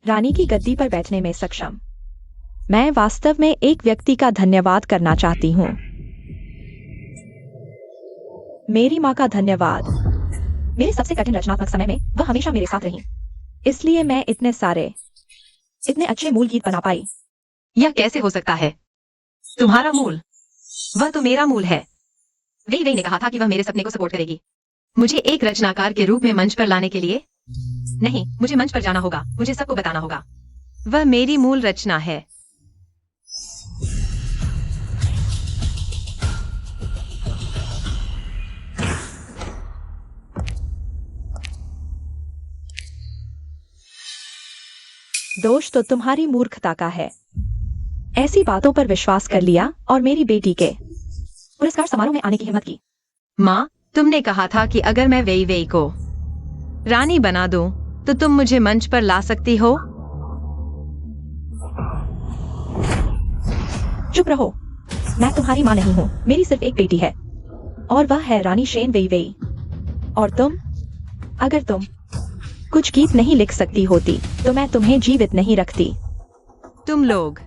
रानी की गद्दी पर बैठने में सक्षम। मैं वास्तव में एक व्यक्ति का धन्यवाद करना चाहती हूँ। मेरी माँ का धन्यवाद। मेरे सबसे कठिन रचनात्मक समय में वह हमेशा मेरे साथ रही, इसलिए मैं इतने अच्छे मूल गीत बना पाई। यह कैसे हो सकता है? तुम्हारा मूल? वह तो मेरा मूल है। वे ने कहा था कि वह मेरे सपने को सपोर्ट करेगी, मुझे एक रचनाकार के रूप में मंच पर लाने के लिए। नहीं, मुझे मंच पर जाना होगा, मुझे सबको बताना होगा। वह मेरी मूल रचना है। दोष तो तुम्हारी मूर्खता का है। ऐसी बातों पर विश्वास कर लिया और मेरी बेटी के पुरस्कार समारोह में आने की हिम्मत की। माँ, तुमने कहा था कि अगर मैं वेई को रानी बना दूं, तो तुम मुझे मंच पर ला सकती हो। चुप रहो। मैं तुम्हारी माँ नहीं हूँ, मेरी सिर्फ एक बेटी है और वह है रानी शेन वेई। और तुम, अगर तुम कुछ गीत नहीं लिख सकती होती तो मैं तुम्हें जीवित नहीं रखती। तुम लोग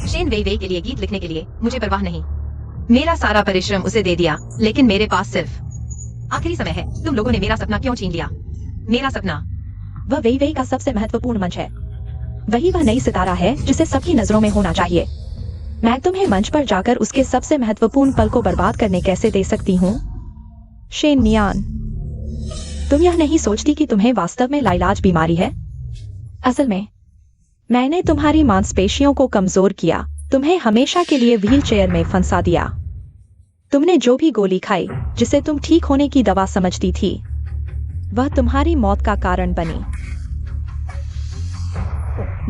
शेन वेई के लिए गीत लिखने के लिए मुझे परवाह नहीं। मेरा सारा परिश्रम उसे दे दिया, लेकिन मेरे पास सिर्फ आखिरी समय है। तुम लोगों ने मेरा सपना क्यों छीन लिया? मेरा सपना, वह वेई का सबसे महत्वपूर्ण मंच है। वही वह नई सितारा है जिसे सबकी नजरों में होना चाहिए। मैं तुम्हें मंच पर जाकर उसके सबसे महत्वपूर्ण पल को बर्बाद करने कैसे दे सकती हूँ? शेन नियान, तुम यह नहीं सोचती कि तुम्हें वास्तव में लाइलाज बीमारी है? असल में मैंने तुम्हारी मांसपेशियों को कमजोर किया, तुम्हें हमेशा के लिए व्हीलचेयर में फंसा दिया। तुमने जो भी गोली खाई, जिसे तुम ठीक होने की दवा समझती थी, वह तुम्हारी मौत का कारण बनी।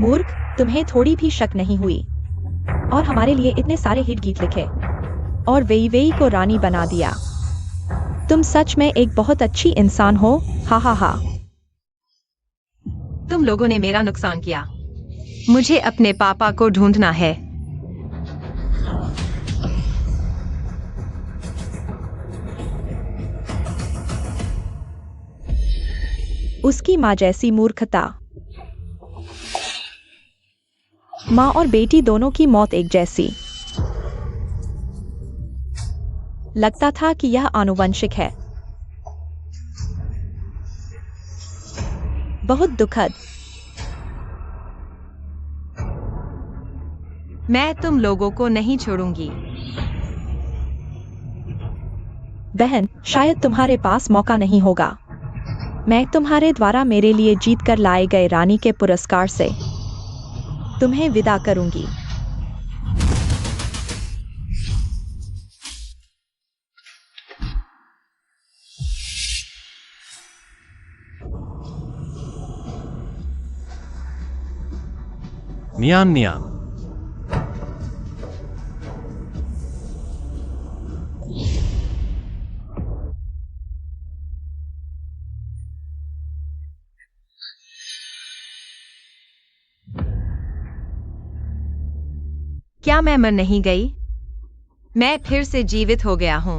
मूर्ख, तुम्हें थोड़ी भी शक नहीं हुई और हमारे लिए इतने सारे हिट गीत लिखे और वेई को रानी बना दिया। तुम सच में एक बहुत अच्छी इंसान हो। हा हा हा। तुम लोगों ने मेरा नुकसान किया। मुझे अपने पापा को ढूंढना है। उसकी माँ जैसी मूर्खता। माँ और बेटी दोनों की मौत एक जैसी। लगता था कि यह आनुवंशिक है। बहुत दुखद। मैं तुम लोगों को नहीं छोड़ूंगी। बहन, शायद तुम्हारे पास मौका नहीं होगा। मैं तुम्हारे द्वारा मेरे लिए जीत कर लाए गए रानी के पुरस्कार से तुम्हें विदा करूंगी। नियान नियान, क्या मैं मर नहीं गई? मैं फिर से जीवित हो गया हूं।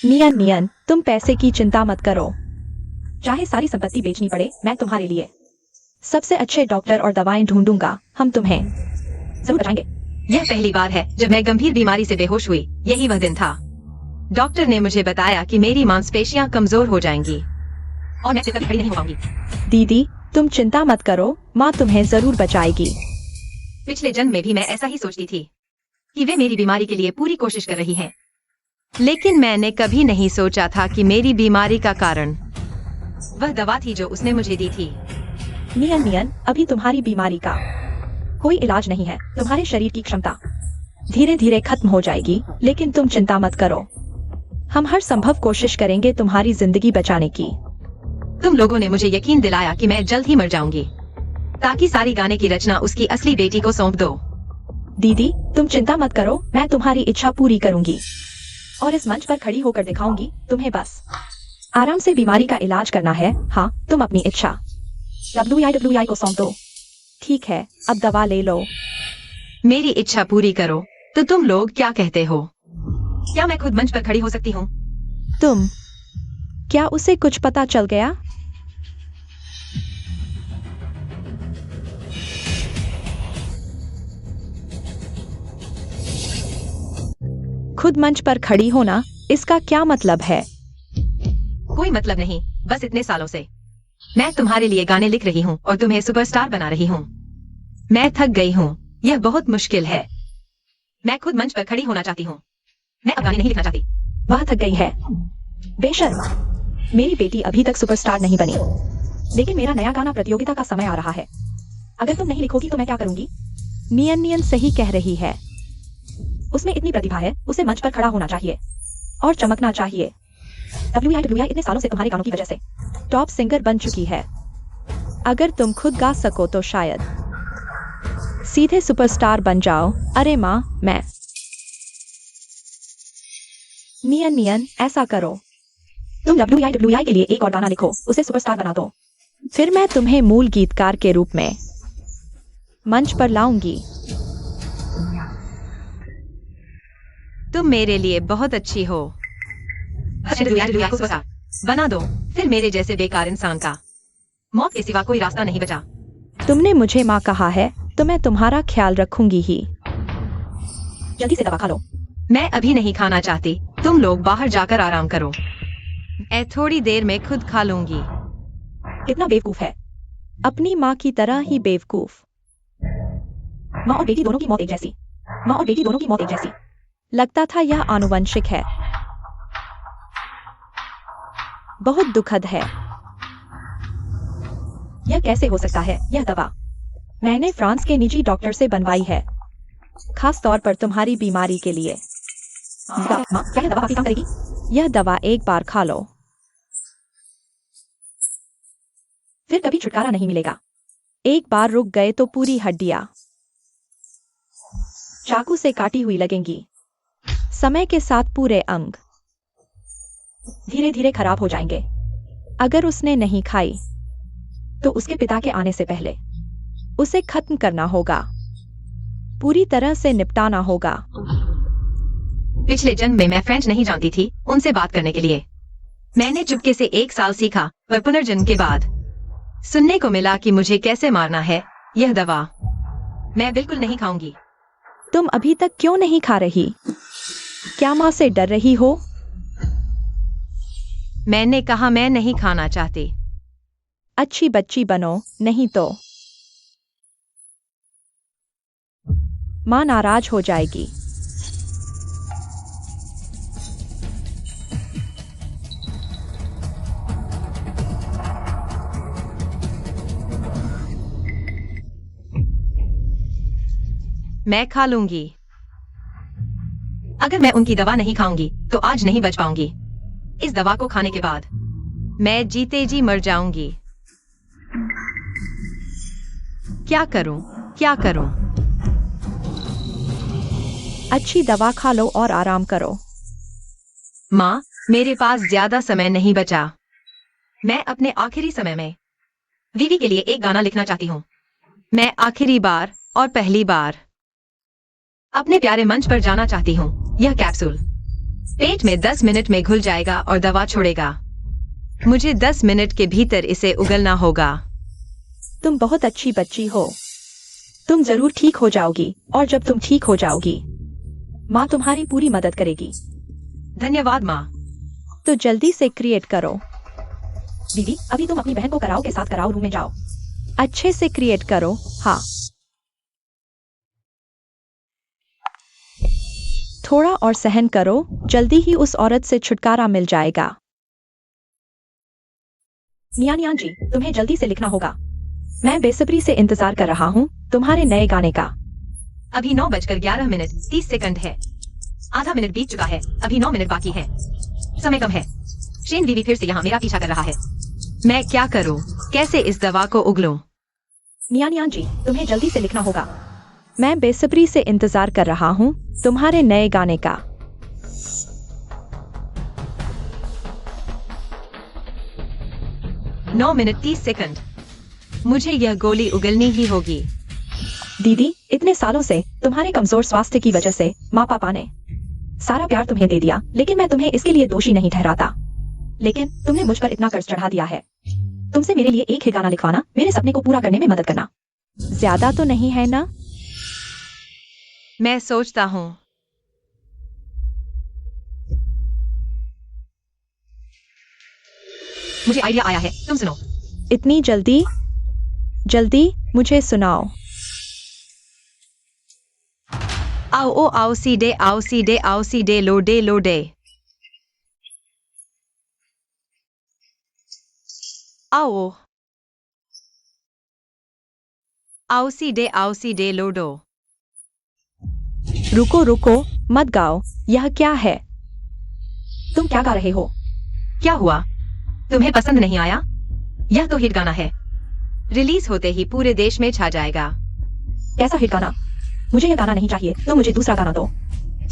नियन, तुम पैसे की चिंता मत करो। चाहे सारी संपत्ति बेचनी पड़े, मैं तुम्हारे लिए सबसे अच्छे डॉक्टर और दवाएं ढूंढूंगा। हम तुम्हें जरूर बचाएंगे। यह पहली बार है जब मैं गंभीर बीमारी से बेहोश हुई। यही वह दिन था। डॉक्टर ने मुझे बताया कि मेरी मांसपेशियां कमजोर हो जाएंगी और मैं फिर कभी खड़ी नहीं हो पाऊंगी। दीदी, तुम चिंता मत करो, माँ तुम्हें जरूर बचाएगी। पिछले जन्म में भी मैं ऐसा ही सोचती थी कि वे मेरी बीमारी के लिए पूरी कोशिश कर रही हैं। लेकिन मैंने कभी नहीं सोचा था कि मेरी बीमारी का कारण वह दवा थी जो उसने मुझे दी थी। नियन, अभी तुम्हारी बीमारी का कोई इलाज नहीं है। तुम्हारे शरीर की क्षमता धीरे धीरे खत्म हो जाएगी, लेकिन तुम चिंता मत करो। हम हर संभव कोशिश करेंगे तुम्हारी जिंदगी बचाने की। तुम लोगों ने मुझे यकीन दिलाया कि मैं जल्द ही मर जाऊंगी, ताकि सारी गाने की रचना उसकी असली बेटी को सौंप दो। दीदी, तुम चिंता मत करो, मैं तुम्हारी इच्छा पूरी करूंगी और इस मंच पर खड़ी होकर दिखाऊंगी। तुम्हें बस आराम से बीमारी का इलाज करना है। हाँ, तुम अपनी इच्छा WI को सौंप दो। ठीक है, अब दवा ले लो। मेरी इच्छा पूरी करो तो तुम लोग क्या कहते हो? क्या मैं खुद मंच पर खड़ी हो सकती हूँ? तुम, क्या उसे कुछ पता चल गया? खुद मंच पर खड़ी होना, इसका क्या मतलब है? कोई मतलब नहीं, बस इतने सालों से मैं तुम्हारे लिए गाने लिख रही हूँ और तुम्हें सुपरस्टार बना रही हूँ। मैं थक गई हूँ, यह बहुत मुश्किल है। मैं खुद मंच पर खड़ी होना चाहती हूँ। मैं अब गाने नहीं लिखना चाहती। वह थक गई है। बेशर्म, मेरी बेटी अभी तक सुपरस्टार नहीं बनी, लेकिन मेरा नया गाना प्रतियोगिता का समय आ रहा है। अगर तुम नहीं लिखोगी तो मैं क्या करूंगी? नियन नियन सही कह रही है। उसमें इतनी प्रतिभा है, उसे मंच पर खड़ा होना चाहिए और चमकना चाहिए। WI इतने सालों से तुम्हारे गानों की वजह से टॉप सिंगर बन चुकी है। अगर तुम खुद गा सको तो शायद सीधे सुपरस्टार बन जाओ। अरे माँ, मैं नियन नियन ऐसा करो। तुम WI के लिए एक और गाना लिखो, उसे सुपरस्टार बना दो। फिर मैं तुम्हें मूल गीतकार के रूप में मंच पर लाऊंगी। तुम मेरे लिए बहुत अच्छी हो। WI को सुपरस्टार बना दो, फिर मेरे जैसे बेकार इंसान का मौत के सिवा कोई रास्ता नहीं बचा। तुमने मुझे माँ कहा है तो मैं तुम्हारा ख्याल रखूंगी ही। जल्दी से दवा खा लो। मैं अभी नहीं खाना चाहती, तुम लोग बाहर जाकर आराम करो। मैं थोड़ी देर में खुद खा लूंगी। कितना बेवकूफ है, अपनी माँ की तरह ही बेवकूफ। माँ और बेटी दोनों की मौत एक जैसी। माँ और बेटी दोनों की मौत एक जैसी। लगता था यह आनुवंशिक है। बहुत दुखद है। यह कैसे हो सकता है? यह दवा मैंने फ्रांस के निजी डॉक्टर से बनवाई है, खास तौर पर तुम्हारी बीमारी के लिए। माँ, क्या यह दवा काफी काम करेगी? यह दवा एक बार खा लो, फिर कभी छुटकारा नहीं मिलेगा। एक बार रुक गए तो पूरी हड्डियां चाकू से काटी हुई लगेंगी। समय के साथ पूरे अंग धीरे धीरे खराब हो जाएंगे। अगर उसने नहीं खाई तो उसके पिता के आने से पहले उसे खत्म करना होगा, पूरी तरह से निपटाना होगा। पिछले जन्म में मैं फ्रेंच नहीं जानती थी उनसे बात करने के लिए। मैंने चुपके से 1 साल सीखा, पर पुनर्जन्म के बाद सुनने को मिला कि मुझे कैसे मारना है। यह दवा मैं बिल्कुल नहीं खाऊंगी। तुम अभी तक क्यों नहीं खा रही? क्या माँ से डर रही हो? मैंने कहा मैं नहीं खाना चाहती। अच्छी बच्ची बनो, नहीं तो माँ नाराज हो जाएगी। मैं खा लूंगी। अगर मैं उनकी दवा नहीं खाऊंगी तो आज नहीं बच पाऊंगी। इस दवा को खाने के बाद मैं जीते जी मर जाऊंगी। क्या करूं? क्या करूं? अच्छी दवा खा लो और आराम करो। माँ, मेरे पास ज्यादा समय नहीं बचा। मैं अपने आखिरी समय में वीवी के लिए एक गाना लिखना चाहती हूँ। मैं आखिरी बार और पहली बार अपने प्यारे मंच पर जाना चाहती हूँ। यह कैप्सूल पेट में 10 मिनट में घुल जाएगा और दवा छोड़ेगा। मुझे 10 मिनट के भीतर इसे उगलना होगा। तुम बहुत अच्छी बच्ची हो। तुम जरूर ठीक हो जाओगी, और जब तुम ठीक हो जाओगी माँ तुम्हारी पूरी मदद करेगी। धन्यवाद माँ। तो जल्दी से क्रिएट करो। दीदी, अभी तुम अपनी बहन को कराओ के साथ कराओ रूम में जाओ। अच्छे से क्रिएट करो। हाँ, थोड़ा और सहन करो, जल्दी ही उस औरत से छुटकारा मिल जाएगा। नियान जी, तुम्हें जल्दी से लिखना होगा। मैं बेसब्री से इंतजार कर रहा हूँ तुम्हारे नए गाने का। अभी 9:11:30 है। आधा मिनट बीत चुका है, अभी 9 मिनट बाकी है। समय कम है। शेन वीवी फिर से यहाँ मेरा पीछा कर रहा है। मैं क्या करूँ? कैसे इस दवा को उगलूं? नियान जी, तुम्हें जल्दी से लिखना होगा। मैं बेसब्री से इंतजार कर रहा हूँ तुम्हारे नए गाने का। 9:30। मुझे यह गोली उगलनी ही होगी। दीदी, इतने सालों से तुम्हारे कमजोर स्वास्थ्य की वजह से माँ पापा ने सारा प्यार तुम्हें दे दिया, लेकिन मैं तुम्हें इसके लिए दोषी नहीं ठहराता। लेकिन तुमने मुझ पर इतना कर्ज चढ़ा दिया है। तुमसे मेरे लिए एक ही गाना लिखवाना, मेरे सपने को पूरा करने में मदद करना। ज्यादा तो नहीं है ना? मैं सोचता हूँ। मुझे आइडिया आया है, तुम सुनो। इतनी जल्दी? जल्दी मुझे सुनाओ। आओ ओ आओ सी डे आओ सी डे आओ सी डे लो डे लो डे। आओ आओ सी डे लोडो। रुको रुको, मत गाओ। यह क्या है? तुम क्या गा रहे हो? क्या हुआ, तुम्हें पसंद नहीं आया? यह तो हिट गाना है, रिलीज होते ही पूरे देश में छा जाएगा। कैसा हिट गाना? मुझे यह गाना नहीं चाहिए, तो मुझे दूसरा गाना दो।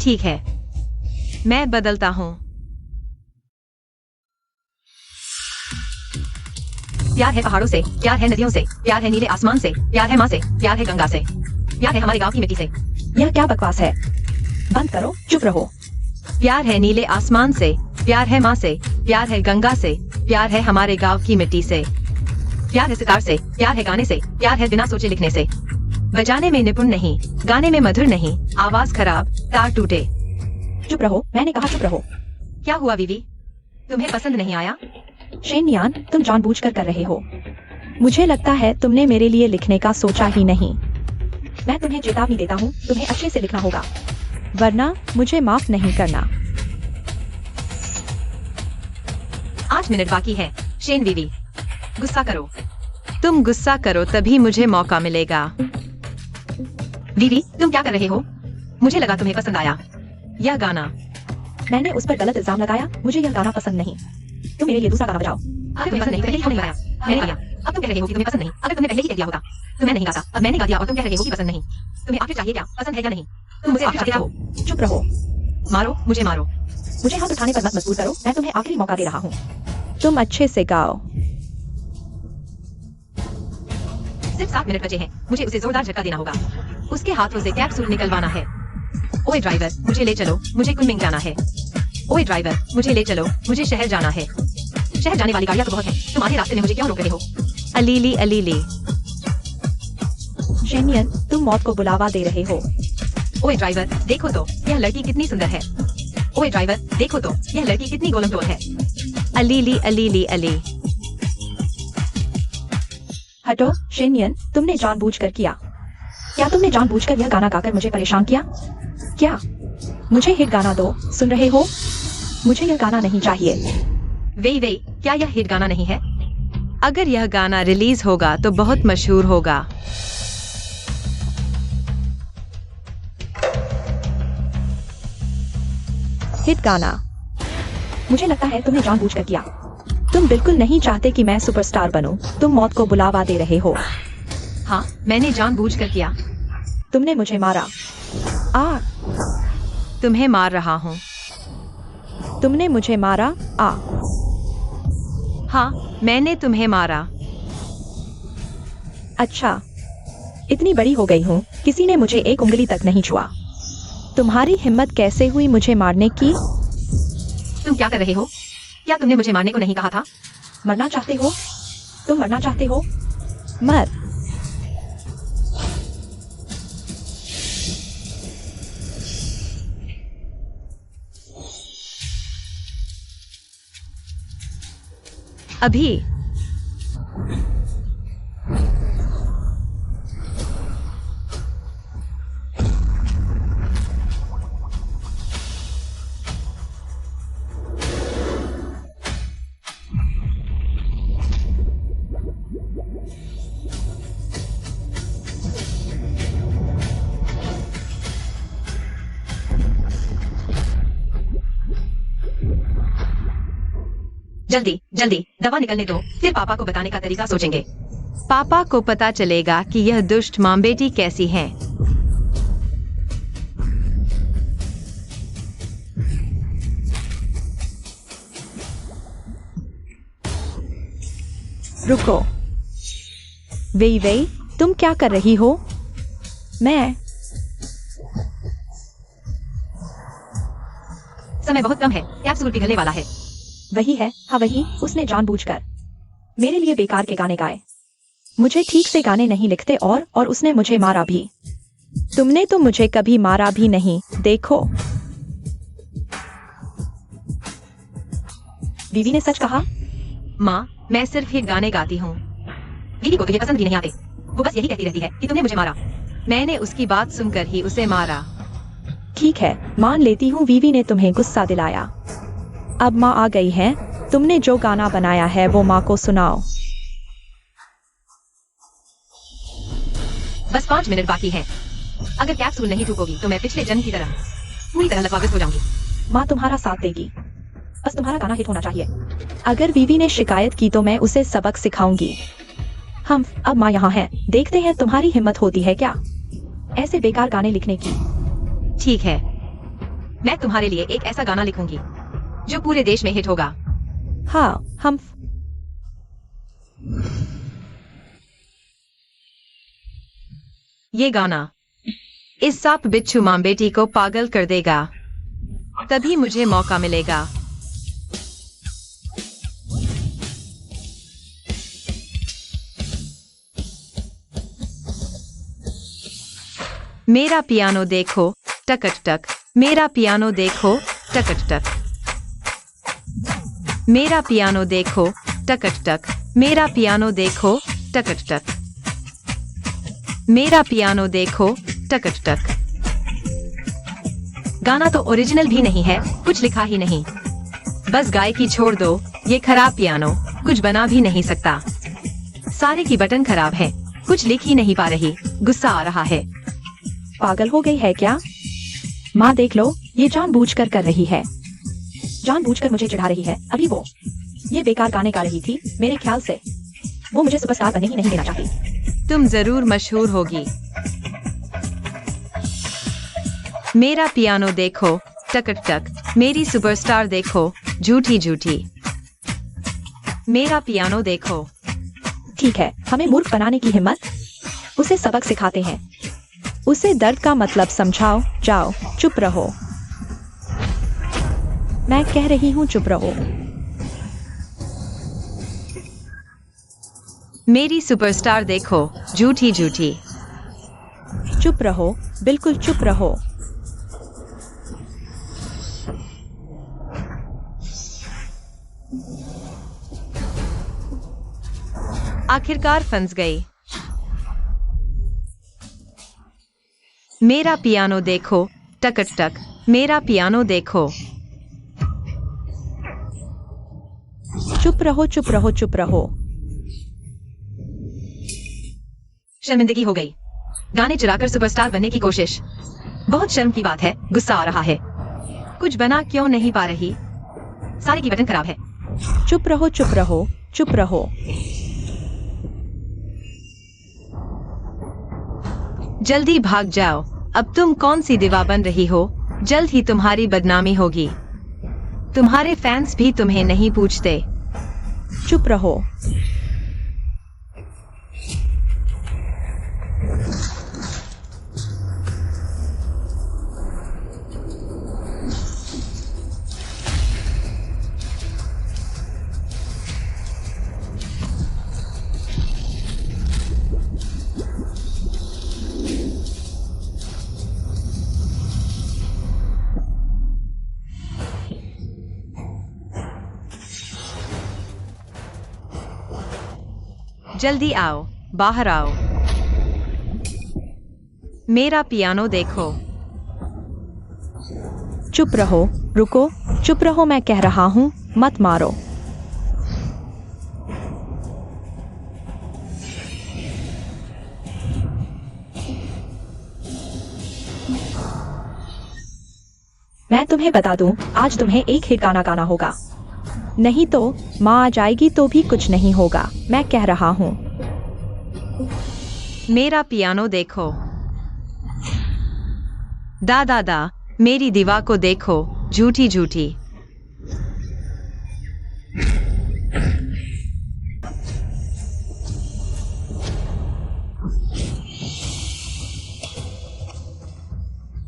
ठीक है, मैं बदलता हूँ। प्यार है पहाड़ों से, प्यार है नदियों से, प्यार है नीले आसमान से, प्यार है माँ से, प्यार है गंगा से, प्यार है हमारे गांव की मिट्टी से। यह क्या बकवास है? बंद करो, चुप रहो। प्यार है नीले आसमान से, प्यार है माँ से, प्यार है गंगा से, प्यार है हमारे गांव की मिट्टी से, प्यार है सितार से, प्यार है गाने से, प्यार है बिना सोचे लिखने से। बजाने में निपुण नहीं, गाने में मधुर नहीं, आवाज खराब, तार टूटे। चुप रहो, मैंने कहा चुप रहो। क्या हुआ विवी, तुम्हें पसंद नहीं आया? शेनयान, तुम जानबूझकर कर रहे हो। मुझे लगता है तुमने मेरे लिए लिखने का सोचा ही नहीं। मैं तुम्हें चेतावनी देता हूँ, तुम्हें अच्छे से लिखना होगा, वरना मुझे माफ नहीं करना। 8 मिनट बाकी है। शेन विवी, गुस्सा करो। तुम गुस्सा करो तभी मुझे मौका मिलेगा। विवी, तुम क्या कर रहे हो? मुझे लगा तुम्हें पसंद आया यह गाना। मैंने उस पर गलत इल्जाम लगाया। मुझे यह गाना पसंद नहीं। तुम मेरे लिए दूसरा गाना बजाओ। अगर तुम्हें पसंद नहीं, पहले क्यों नहीं गाया? मैंने गाया, अब तुम कह रहे हो कि तुम्हें पसंद नहीं। अगर तुमने पहले ही कह दिया होता तो मैं नहीं गाता। अब मैंने गा दिया और तुम कह रहे हो कि पसंद नहीं। तुम्हें आखिर चाहिए क्या, पसंद है या नहीं? तुम मुझे आखिर चाहते हो? चुप रहो। मारो मुझे, मारो। मुझे हाथ उठाने पर मत मजबूर करो। मैं तुम्हें आखिरी मौका दे रहा हूँ। तुम अच्छे से गाओ। सिर्फ 7 मिनट बचे हैं। मुझे उसे जोरदार झटका देना होगा। उसके हाथों से कैप्सूल निकलवाना है। ओए ड्राइवर, मुझे ले चलो, मुझे कुनमिंग जाना है। ओए ड्राइवर, मुझे ले चलो, मुझे शहर जाना है। शहर जाने वाली गाड़ियां तो बहुत हैं। तुम आधे रास्ते में मुझे क्यों रोक रहे हो? अलीली अलीली। शेनियन, तुम मौत को बुलावा दे रहे हो। ओए ड्राइवर, देखो तो यह लड़की कितनी सुंदर है। ओए ड्राइवर, देखो तो यह लड़की कितनी गोलमटोल है। अलीली अलीली अली। हटो शेनियन, तुमने जानबूझकर किया। क्या तुमने जानबूझकर यह गाना गाकर मुझे परेशान किया? क्या? मुझे हिट गाना दो, सुन रहे हो? मुझे यह गाना नहीं चाहिए। वे, क्या यह हिट गाना नहीं है? अगर यह गाना रिलीज होगा तो बहुत मशहूर होगा। हिट गाना? मुझे लगता है तुमने जानबूझकर किया। तुम बिल्कुल नहीं चाहते कि मैं सुपरस्टार बनूं। तुम मौत को बुलावा दे रहे हो। हाँ, मैंने जानबूझकर किया। तुमने मुझे मारा। आ, तुम्हें मार रहा हूँ। तुमने मुझे मारा। आ, हाँ, मैंने तुम्हें मारा। अच्छा, इतनी बड़ी हो गई हूँ, किसी ने मुझे एक उंगली तक नहीं छुआ। तुम्हारी हिम्मत कैसे हुई मुझे मारने की? तुम क्या कर रहे हो? क्या तुमने मुझे मारने को नहीं कहा था? मरना चाहते हो? तुम मरना चाहते हो? मर। अभी जल्दी जल्दी दवा निकलने दो, फिर पापा को बताने का तरीका सोचेंगे। पापा को पता चलेगा कि यह दुष्ट मां बेटी कैसी हैं। रुको। वे, तुम क्या कर रही हो? मैं समय बहुत कम है, कैप्सूल पिघलने वाला है। वही है, हाँ वही, उसने जानबूझकर मेरे लिए बेकार के गाने गाए। मुझे ठीक से गाने नहीं लिखते और उसने मुझे मारा भी। तुमने तो मुझे कभी मारा भी नहीं, देखो। बीवी ने सच कहा। माँ, मैं सिर्फ हिट गाने गाती हूँ। बीवी को तो ये पसंद भी नहीं आते। वो बस यही कहती रहती है कि तुमने मुझे मारा। मैंने उसकी बात सुनकर ही उसे मारा। ठीक है, मान लेती हूँ वीवी ने तुम्हें गुस्सा दिलाया। अब माँ आ गई है, तुमने जो गाना बनाया है वो माँ को सुनाओ। बस 5 मिनट बाकी है। अगर कैप्सूल नहीं थूकोगी तो मैं पिछले जन्म की तरह पूरी तरह लकवाग्रस्त हो जाऊंगी। माँ तुम्हारा साथ देगी, बस तुम्हारा गाना हिट होना चाहिए। अगर वीवी ने शिकायत की तो मैं उसे सबक सिखाऊंगी। हम अब माँ यहाँ है, देखते हैं तुम्हारी हिम्मत होती है क्या ऐसे बेकार गाने लिखने की। ठीक है, मैं तुम्हारे लिए एक ऐसा गाना लिखूंगी जो पूरे देश में हिट होगा। हाँ, हम ये गाना इस सांप बिच्छू मां बेटी को पागल कर देगा, तभी मुझे मौका मिलेगा। मेरा पियानो देखो टकट टक, मेरा पियानो देखो टकट टक, मेरा पियानो देखो टकट टक, मेरा पियानो देखो टकट टक, मेरा पियानो देखो टकट टक। गाना तो ओरिजिनल भी नहीं है, कुछ लिखा ही नहीं। बस गायकी छोड़ दो, ये खराब पियानो कुछ बना भी नहीं सकता। सारे की बटन खराब है, कुछ लिख ही नहीं पा रही, गुस्सा आ रहा है। पागल हो गई है क्या? माँ देख लो, ये जानबूझकर कर रही है, जानबूझकर मुझे चिढ़ा रही है। अभी वो ये बेकार गाने गा रही थी, मेरे ख्याल से वो मुझे सुपरस्टार बनने ही नहीं देना चाहती। तुम जरूर मशहूर होगी। मेरा पियानो देखो टकट टक, मेरी सुपरस्टार देखो झूठी झूठी, मेरा पियानो देखो। ठीक है, हमें मूर्ख बनाने की हिम्मत, उसे सबक सिखाते हैं। उसे दर्द का मतलब समझाओ। जाओ, चुप रहो। मैं कह रही हूँ चुप रहो। मेरी सुपरस्टार देखो झूठी झूठी। चुप रहो, बिल्कुल चुप रहो। आखिरकार फंस गई। मेरा पियानो देखो टकट टक, मेरा पियानो देखो। चुप रहो, चुप रहो, चुप रहो। शर्मिंदगी हो गई, गाने चुराकर सुपरस्टार बनने की कोशिश। बहुत शर्म की बात है, गुस्सा आ रहा है। कुछ बना क्यों नहीं पा रही, सारे की बटन खराब है। चुप रहो, चुप रहो, चुप रहो। जल्दी भाग जाओ, अब तुम कौन सी दिवा बन रही हो, जल्द ही तुम्हारी बदनामी होगी। तुम्हारे फैंस भी तुम्हें नहीं पूछते। चुप रहो। जल्दी आओ, बाहर आओ। मेरा पियानो देखो। चुप रहो, रुको, चुप रहो, मैं कह रहा हूँ, मत मारो। मैं तुम्हें बता दूं, आज तुम्हें एक हिट गाना गाना होगा, नहीं तो माँ आ जाएगी तो भी कुछ नहीं होगा, मैं कह रहा हूँ। मेरा पियानो देखो। दा दा, मेरी दीवा को देखो झूठी झूठी।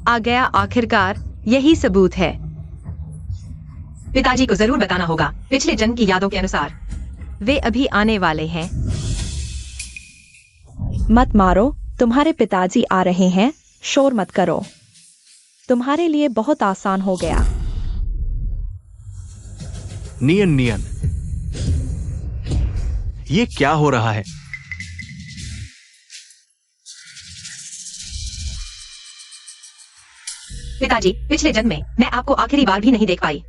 आ गया आखिरकार, यही सबूत है। पिताजी को जरूर बताना होगा। पिछले जन्म की यादों के अनुसार वे अभी आने वाले हैं। मत मारो, तुम्हारे पिताजी आ रहे हैं, शोर मत करो। तुम्हारे लिए बहुत आसान हो गया। नियन नियन, ये क्या हो रहा है? पिताजी, पिछले जन्म में मैं आपको आखिरी बार भी नहीं देख पाई।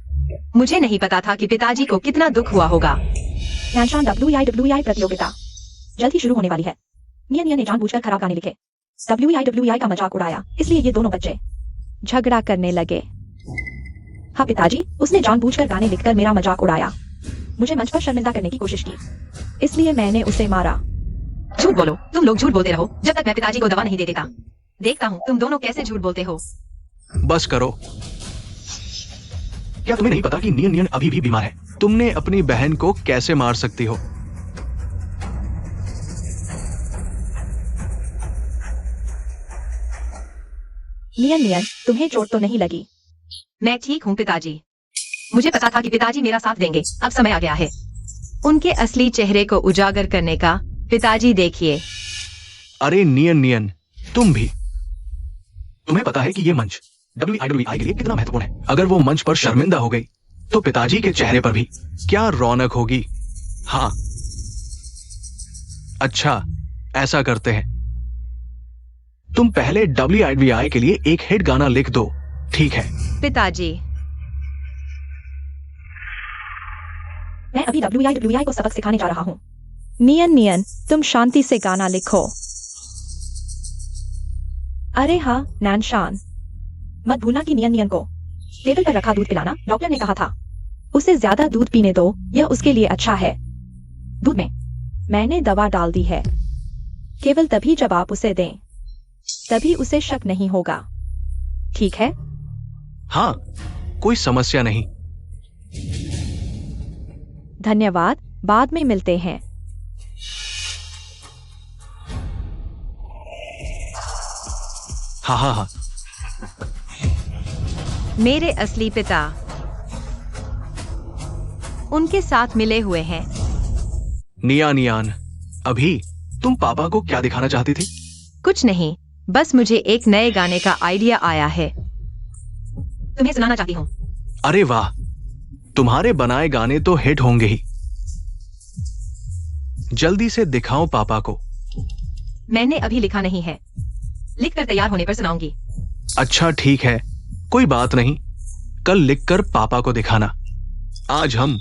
मुझे नहीं पता था कि पिताजी को कितना दुख हुआ होगा। नैनशान WEI प्रतियोगिता जल्द ही शुरू होने वाली है। नियन ने जानबूझकर खराब गाने लिखे। WEI का मजाक उड़ाया, इसलिए ये दोनों बच्चे झगड़ा करने लगे। हाँ पिताजी, उसने जानबूझकर गाने लिखकर मेरा मजाक उड़ाया। मुझे मंच पर शर्मिंदा करने की कोशिश की, इसलिए मैंने उसे मारा। झूठ बोलो, तुम लोग झूठ बोलते रहो जब तक मैं पिताजी को दवा नहीं दे देता। देखता हूँ तुम दोनों कैसे झूठ बोलते हो। बस करो। क्या तुम्हें नहीं पता कि नियन नियन अभी भी बीमार है? तुमने अपनी बहन को कैसे मार सकती हो? नियन, तुम्हें चोट तो नहीं लगी? मैं ठीक हूँ पिताजी। मुझे पता था कि पिताजी मेरा साथ देंगे। अब समय आ गया है उनके असली चेहरे को उजागर करने का। पिताजी देखिए। अरे नियन, तुम भी। तुम्हें पता है कि ये मंच WEI के लिए कितना महत्वपूर्ण है? अगर वो मंच पर शर्मिंदा हो गई तो पिताजी के चेहरे पर भी क्या रौनक होगी। हाँ, अच्छा, ऐसा करते हैं। तुम पहले WEI के लिए एक हिट गाना लिख दो, ठीक है? पिताजी, मैं अभी WEI को सबक सिखाने जा रहा हूँ। नियन, तुम शांति से गाना लिखो। अरे हाँ नैनशान, मत भूलना कि नियन को टेबल पर रखा दूध पिलाना डॉक्टर ने कहा था। उसे ज्यादा दूध पीने दो, यह उसके लिए अच्छा है। दूध में मैंने दवा डाल दी है। केवल तभी जब आप उसे दें, तभी उसे शक नहीं होगा, ठीक है? हाँ, कोई समस्या नहीं। धन्यवाद, बाद में मिलते हैं। हाँ। मेरे असली पिता उनके साथ मिले हुए हैं। नियान, अभी तुम पापा को क्या दिखाना चाहती थी? कुछ नहीं, बस मुझे एक नए गाने का आइडिया आया है। तुम्हें सुनाना चाहती हूँ। अरे वाह, तुम्हारे बनाए गाने तो हिट होंगे ही। जल्दी से दिखाओ पापा को। मैंने अभी लिखा नहीं है, लिखकर तैयार होने पर सुनाऊंगी। अच्छा ठीक है, कोई बात नहीं। कल लिखकर पापा को दिखाना। आज हम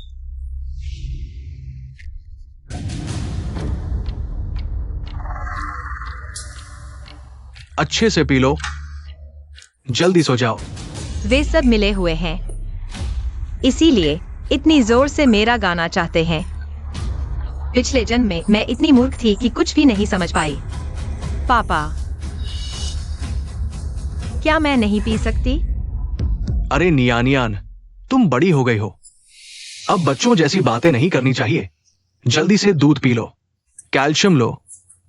अच्छे से पी लो, जल्दी सो जाओ। वे सब मिले हुए हैं, इसीलिए इतनी जोर से मेरा गाना चाहते हैं। पिछले जन्म में मैं इतनी मूर्ख थी कि कुछ भी नहीं समझ पाई। पापा, क्या मैं नहीं पी सकती? अरे नियान, तुम बड़ी हो गई हो, अब बच्चों जैसी बातें नहीं करनी चाहिए। जल्दी से दूध पी लो, कैल्शियम लो,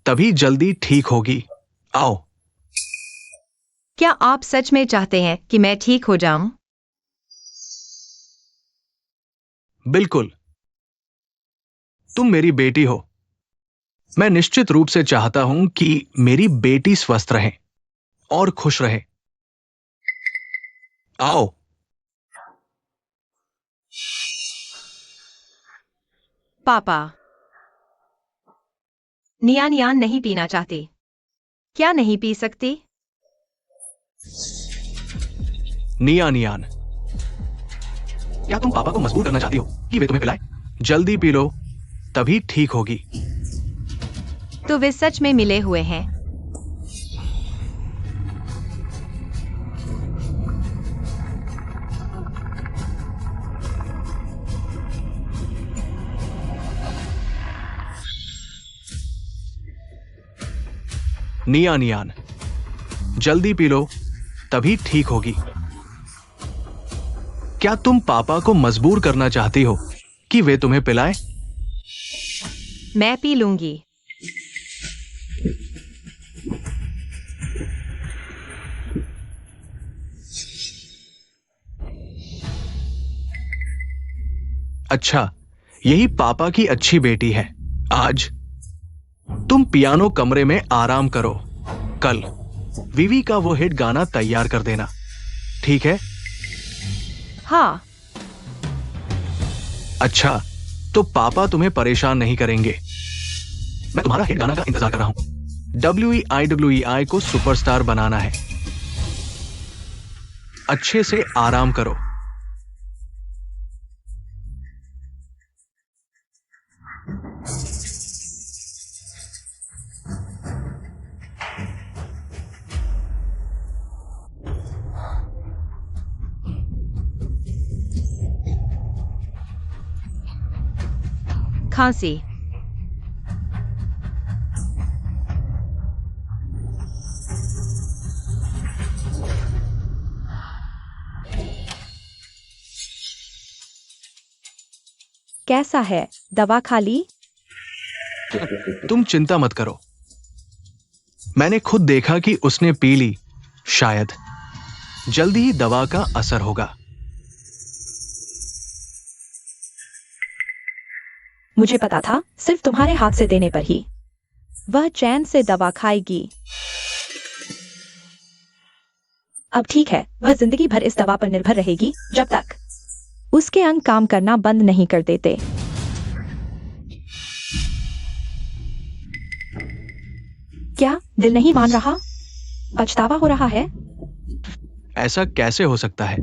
तभी जल्दी ठीक होगी। आओ। क्या आप सच में चाहते हैं कि मैं ठीक हो जाऊं? बिल्कुल, तुम मेरी बेटी हो। मैं निश्चित रूप से चाहता हूं कि मेरी बेटी स्वस्थ रहे और खुश रहे। आओ। पापा, नियान नहीं पीना चाहती। क्या नहीं पी सकती? नियान, क्या तुम पापा को मजबूर करना चाहती हो कि वे तुम्हें पिलाएं? जल्दी पी लो, तभी ठीक होगी। तो वे सच में मिले हुए हैं। नियान, जल्दी पी लो, तभी ठीक होगी। क्या तुम पापा को मजबूर करना चाहती हो कि वे तुम्हें पिलाएं? मैं पी लूंगी। अच्छा, यही पापा की अच्छी बेटी है। आज तुम पियानो कमरे में आराम करो। कल विवी का वो हिट गाना तैयार कर देना, ठीक है? हाँ। अच्छा, तो पापा तुम्हें परेशान नहीं करेंगे। मैं तुम्हारा हिट गाना का इंतजार कर रहा हूं। WEIWEI को सुपरस्टार बनाना है। अच्छे से आराम करो। खांसी। कैसा है? दवा खा ली? तुम चिंता मत करो, मैंने खुद देखा कि उसने पी ली। शायद जल्दी ही दवा का असर होगा। मुझे पता था, सिर्फ तुम्हारे हाथ से देने पर ही वह चैन से दवा खाएगी। अब ठीक है, वह जिंदगी भर इस दवा पर निर्भर रहेगी जब तक उसके अंग काम करना बंद नहीं कर देते। क्या दिल नहीं मान रहा? पछतावा हो रहा है? ऐसा कैसे हो सकता है?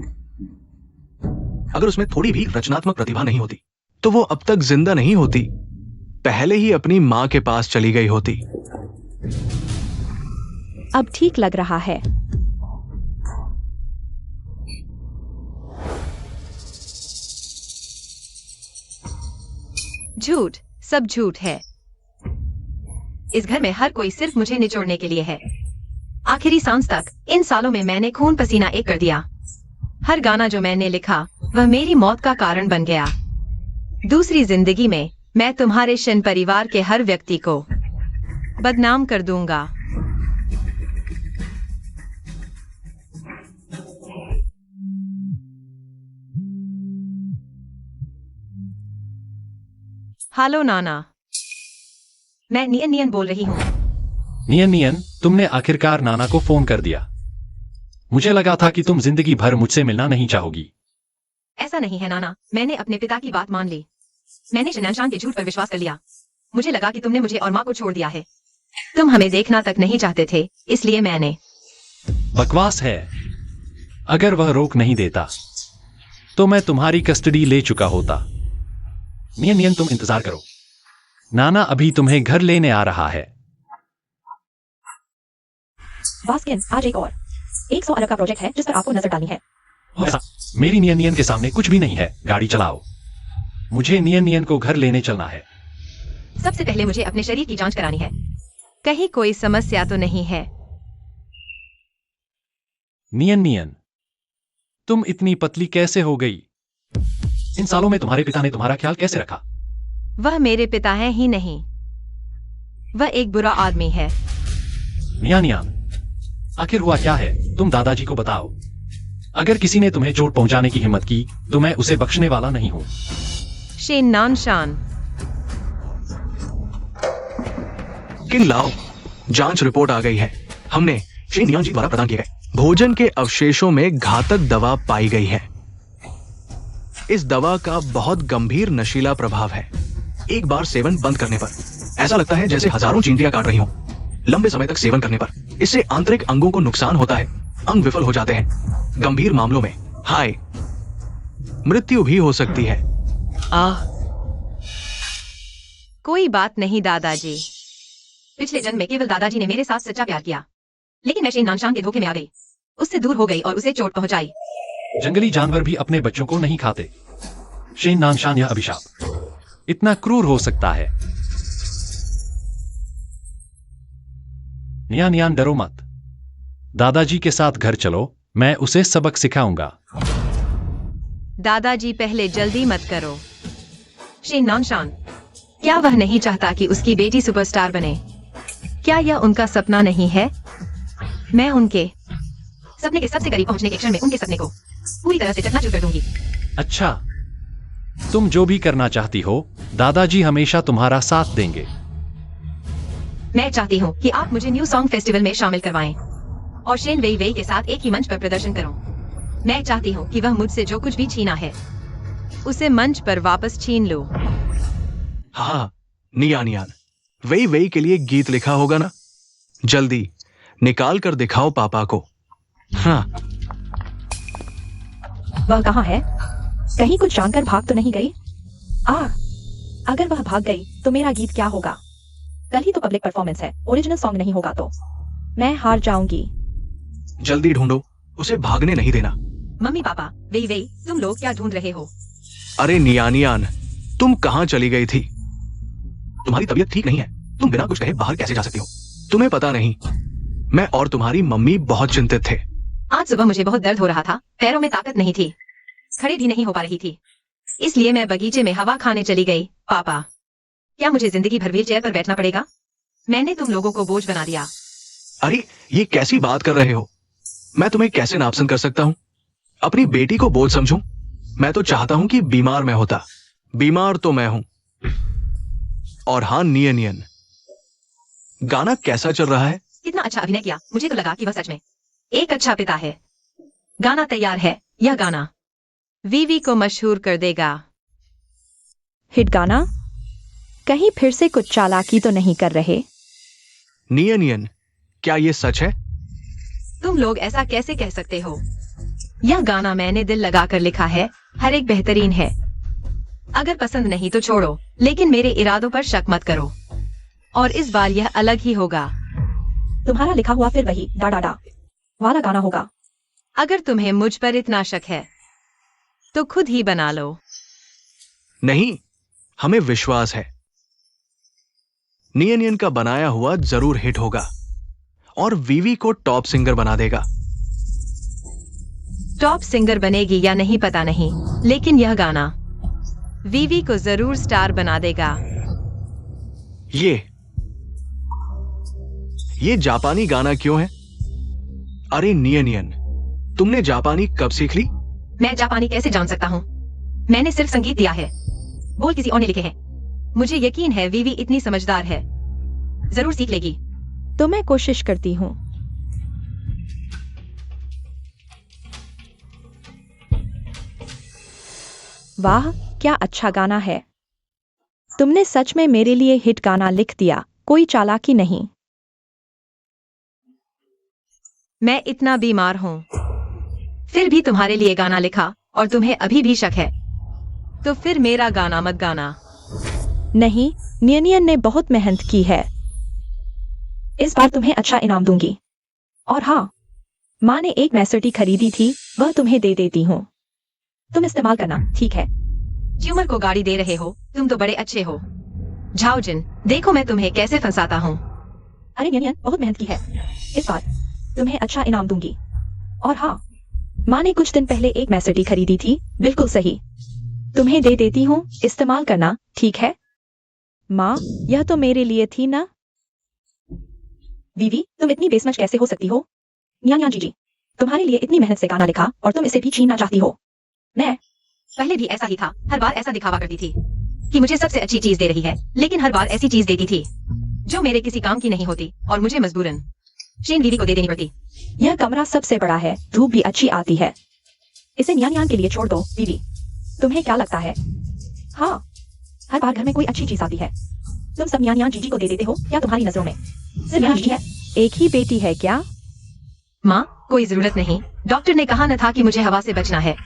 अगर उसमें थोड़ी भी रचनात्मक प्रतिभा नहीं होती तो वो अब तक जिंदा नहीं होती, पहले ही अपनी मां के पास चली गई होती। अब ठीक लग रहा है। झूठ, सब झूठ है। इस घर में हर कोई सिर्फ मुझे निचोड़ने के लिए है। आखिरी सांस तक इन सालों में मैंने खून पसीना एक कर दिया। हर गाना जो मैंने लिखा वह मेरी मौत का कारण बन गया। दूसरी जिंदगी में मैं तुम्हारे शन परिवार के हर व्यक्ति को बदनाम कर दूंगा। हेलो नाना, मैं नियन नियन बोल रही हूँ। नियन नियन, तुमने आखिरकार नाना को फोन कर दिया। मुझे लगा था कि तुम जिंदगी भर मुझसे मिलना नहीं चाहोगी। ऐसा नहीं है नाना, मैंने अपने पिता की बात मान ली। मैंने शनानशान के झूठ पर विश्वास कर लिया। मुझे लगा कि तुमने मुझे और माँ को छोड़ दिया है। तुम हमें देखना तक नहीं चाहते थे, इसलिए मैंने। बकवास है। अगर वह रोक नहीं देता तो मैं तुम्हारी कस्टडी ले चुका होता। नियन नियन, तुम इंतजार करो, नाना अभी तुम्हें घर लेने आ रहा है। बास्किन, आज एक और 100 अरब का प्रोजेक्ट है जिस पर आपको नजर डालनी है। मेरी नियन नियन के सामने कुछ भी नहीं है। गाड़ी चलाओ, मुझे नियन नियन को घर लेने चलना है। सबसे पहले मुझे अपने शरीर की जांच करानी है, कहीं कोई समस्या तो नहीं है। नियन नियन, तुम इतनी पतली कैसे हो गई? इन सालों में तुम्हारे पिता ने तुम्हारा ख्याल कैसे रखा? वह मेरे पिता हैं ही नहीं, वह एक बुरा आदमी है। नियन नियन, आखिर हुआ क्या है? तुम दादाजी को बताओ। अगर किसी ने तुम्हें चोट पहुंचाने की हिम्मत की तो मैं उसे बख्शने वाला नहीं हूं। शनानशान, किन लाओ, जांच रिपोर्ट आ गई है। हमने श्री नियान जी द्वारा प्रदान किए गए भोजन के अवशेषों में घातक दवा पाई गई है। इस दवा का बहुत गंभीर नशीला प्रभाव है। एक बार सेवन बंद करने पर ऐसा लगता है जैसे हजारों चींटियां काट रही हों। लंबे समय तक सेवन करने पर इससे आंतरिक अंगों को नुकसान होता है, अंग विफल हो जाते हैं। गंभीर मामलों में हाय मृत्यु भी हो सकती है। कोई बात नहीं दादाजी। पिछले जन्म में केवल दादाजी ने मेरे साथ सच्चा प्यार किया, लेकिन मैं शनानशान के धोखे में आ गई, उससे दूर हो गई और उसे चोट पहुंचाई। जंगली जानवर भी अपने बच्चों को नहीं खाते। शनानशान, यह अभिशाप इतना क्रूर हो सकता है। नियान नियान, डरो मत। दादाजी के साथ घर चलो, मैं उसे सबक सिखाऊंगा। दादाजी पहले जल्दी मत करो। शनानशान, क्या वह नहीं चाहता कि उसकी बेटी सुपरस्टार बने? क्या यह उनका सपना नहीं है? मैं उनके सपने के सबसे करीब पहुंचने के क्षण में उनके सपने को पूरी तरह से चकनाचूर कर दूंगी। अच्छा, तुम जो भी करना चाहती हो, दादाजी हमेशा तुम्हारा साथ देंगे। मैं चाहती हूँ कि आप मुझे न्यू सॉन्ग फेस्टिवल में शामिल करवाएं और शेन वेई वेई के साथ एक ही मंच पर प्रदर्शन करूं। मैं चाहती हूँ कि वह मुझसे जो कुछ भी छीना है उसे मंच पर वापस छीन लो। हाँ नियान नियान, वही वही के लिए गीत लिखा होगा ना? जल्दी निकाल कर दिखाओ पापा को। हाँ वह कहाँ है? कहीं कुछ जानकर भाग तो नहीं गई? अगर वह भाग गई तो मेरा गीत क्या होगा? कल ही तो पब्लिक परफॉर्मेंस है, ओरिजिनल सॉन्ग नहीं होगा तो मैं हार जाऊंगी। जल्दी ढूंढो, उसे भागने नहीं देना। मम्मी पापा, वेई वेई, तुम लोग क्या ढूंढ रहे हो? अरे नियानियान, तुम कहाँ चली गई थी? तुम्हारी तबीयत ठीक नहीं है, तुम बिना कुछ कहे बाहर कैसे जा सकती हो? तुम्हें पता नहीं, मैं और तुम्हारी मम्मी बहुत चिंतित थे। आज सुबह मुझे बहुत दर्द हो रहा था, पैरों में ताकत नहीं थी, खड़ी भी नहीं हो पा रही थी, इसलिए मैं बगीचे में हवा खाने चली गई। पापा, क्या मुझे जिंदगी भर व्हील चेयर पर बैठना पड़ेगा? मैंने तुम लोगों को बोझ बना दिया। अरे ये कैसी बात कर रहे हो? मैं तुम्हें कैसे नापसंद कर सकता हूँ? अपनी बेटी को बोझ समझूं? मैं तो चाहता हूं कि बीमार मैं होता। बीमार तो मैं हूं। और हाँ नियन, गाना कैसा चल रहा है? कितना अच्छा अभिनय किया, मुझे तो लगा कि वह सच में एक अच्छा पिता है। गाना तैयार है, यह गाना वीवी को मशहूर कर देगा। हिट गाना? कहीं फिर से कुछ चालाकी तो नहीं कर रहे? नियन, क्या ये सच है? तुम लोग ऐसा कैसे कह सकते हो? यह गाना मैंने दिल लगाकर लिखा है, हर एक बेहतरीन है। अगर पसंद नहीं तो छोड़ो, लेकिन मेरे इरादों पर शक मत करो। और इस बार यह अलग ही होगा। तुम्हारा लिखा हुआ फिर वही डा डा डा वाला गाना होगा। अगर तुम्हें मुझ पर इतना शक है तो खुद ही बना लो। नहीं, हमें विश्वास है नियन का बनाया हुआ जरूर हिट होगा और वीवी को टॉप सिंगर बना देगा। टॉप सिंगर बनेगी या नहीं पता नहीं, लेकिन यह गाना वीवी को जरूर स्टार बना देगा। ये जापानी गाना क्यों है? अरे नियन, तुमने जापानी कब सीख ली? मैं जापानी कैसे जान सकता हूँ? मैंने सिर्फ संगीत दिया है, बोल किसी और ने लिखे हैं। मुझे यकीन है वीवी इतनी समझदार है, जरूर सीख लेगी। तो मैं कोशिश करती हूँ। वाह क्या अच्छा गाना है। तुमने सच में मेरे लिए हिट गाना लिख दिया, कोई चालाकी नहीं। मैं इतना बीमार हूँ, फिर भी तुम्हारे लिए गाना लिखा और तुम्हें अभी भी शक है, तो फिर मेरा गाना मत गाना। नहीं, नियन ने बहुत मेहनत की है। इस बार तुम्हें अच्छा इनाम दूंगी। और हाँ, माँ ने एक मैसर्टी खरीदी थी, वह तुम्हें दे देती हूँ, तुम इस्तेमाल करना, ठीक है? ट्यूमर को गाड़ी दे रहे हो, तुम तो बड़े अच्छे हो। झाओजिन, देखो मैं तुम्हें कैसे फंसाता हूँ। अरे नियन बहुत मेहनत की है, इस बार तुम्हें अच्छा इनाम दूंगी। और हाँ, माँ ने कुछ दिन पहले एक मैसर्टी खरीदी थी, बिल्कुल सही, तुम्हें दे देती हूँ, इस्तेमाल करना, ठीक है? माँ, यह तो मेरे लिए थी ना? वीवी, तुम इतनी बेसमझ कैसे हो सकती हो? न्या जीजी, तुम्हारे लिए इतनी मेहनत से गाना लिखा और तुम इसे भी छीनना चाहती हो। मैं पहले भी ऐसा ही था, हर बार ऐसा दिखावा करती थी कि मुझे सबसे अच्छी चीज दे रही है, लेकिन हर बार ऐसी चीज देती थी जो मेरे किसी काम की नहीं होती और मुझे मजबूरन शेन वीवी को दे देनी पड़ती। यह कमरा सबसे बड़ा है, धूप भी अच्छी आती है, इसे न्यान के लिए छोड़ दो। वीवी, तुम्हें क्या लगता है? हाँ, हर बार घर में कोई अच्छी चीज आती है, तुम सब न्यान जीजी को दे देते हो, क्या तुम्हारी नजरों में सिर्फ न्यान जीजी है? एक ही बेटी है क्या? माँ, कोई जरूरत नहीं, डॉक्टर ने कहा न था कि मुझे हवा से बचना है।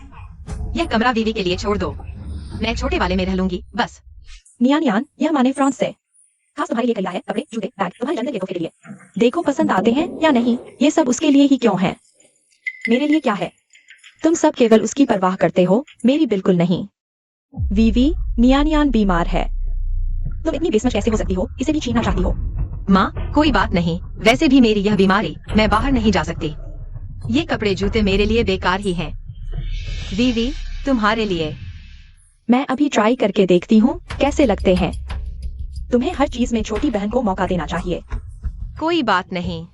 यह कमरा वीवी के लिए छोड़ दो, मैं छोटे वाले में रह लूंगी बस। न्यान, यह माने फ्रांस से खास तुम्हारे लिए खरीदा है, कपड़े, जूते, बैग, तुम्हारे जन्मदिन के तोहफे के लिए। देखो पसंद आते हैं या नहीं, ये सब उसके लिए ही क्यों है, मेरे लिए क्या है? तुम सब केवल उसकी परवाह करते हो, मेरी बिल्कुल नहीं। वीवी, न्यान बीमार है, तुम इतनी बेसमझ कैसे हो सकती हो, इसे भी छीनना चाहती हो? माँ, कोई बात नहीं, वैसे भी मेरी यह बीमारी, मैं बाहर नहीं जा सकती। ये कपड़े जूते मेरे लिए बेकार ही हैं। वीवी, तुम्हारे लिए। मैं अभी ट्राई करके देखती हूँ कैसे लगते हैं। तुम्हें हर चीज में छोटी बहन को मौका देना चाहिए। कोई बात नहीं।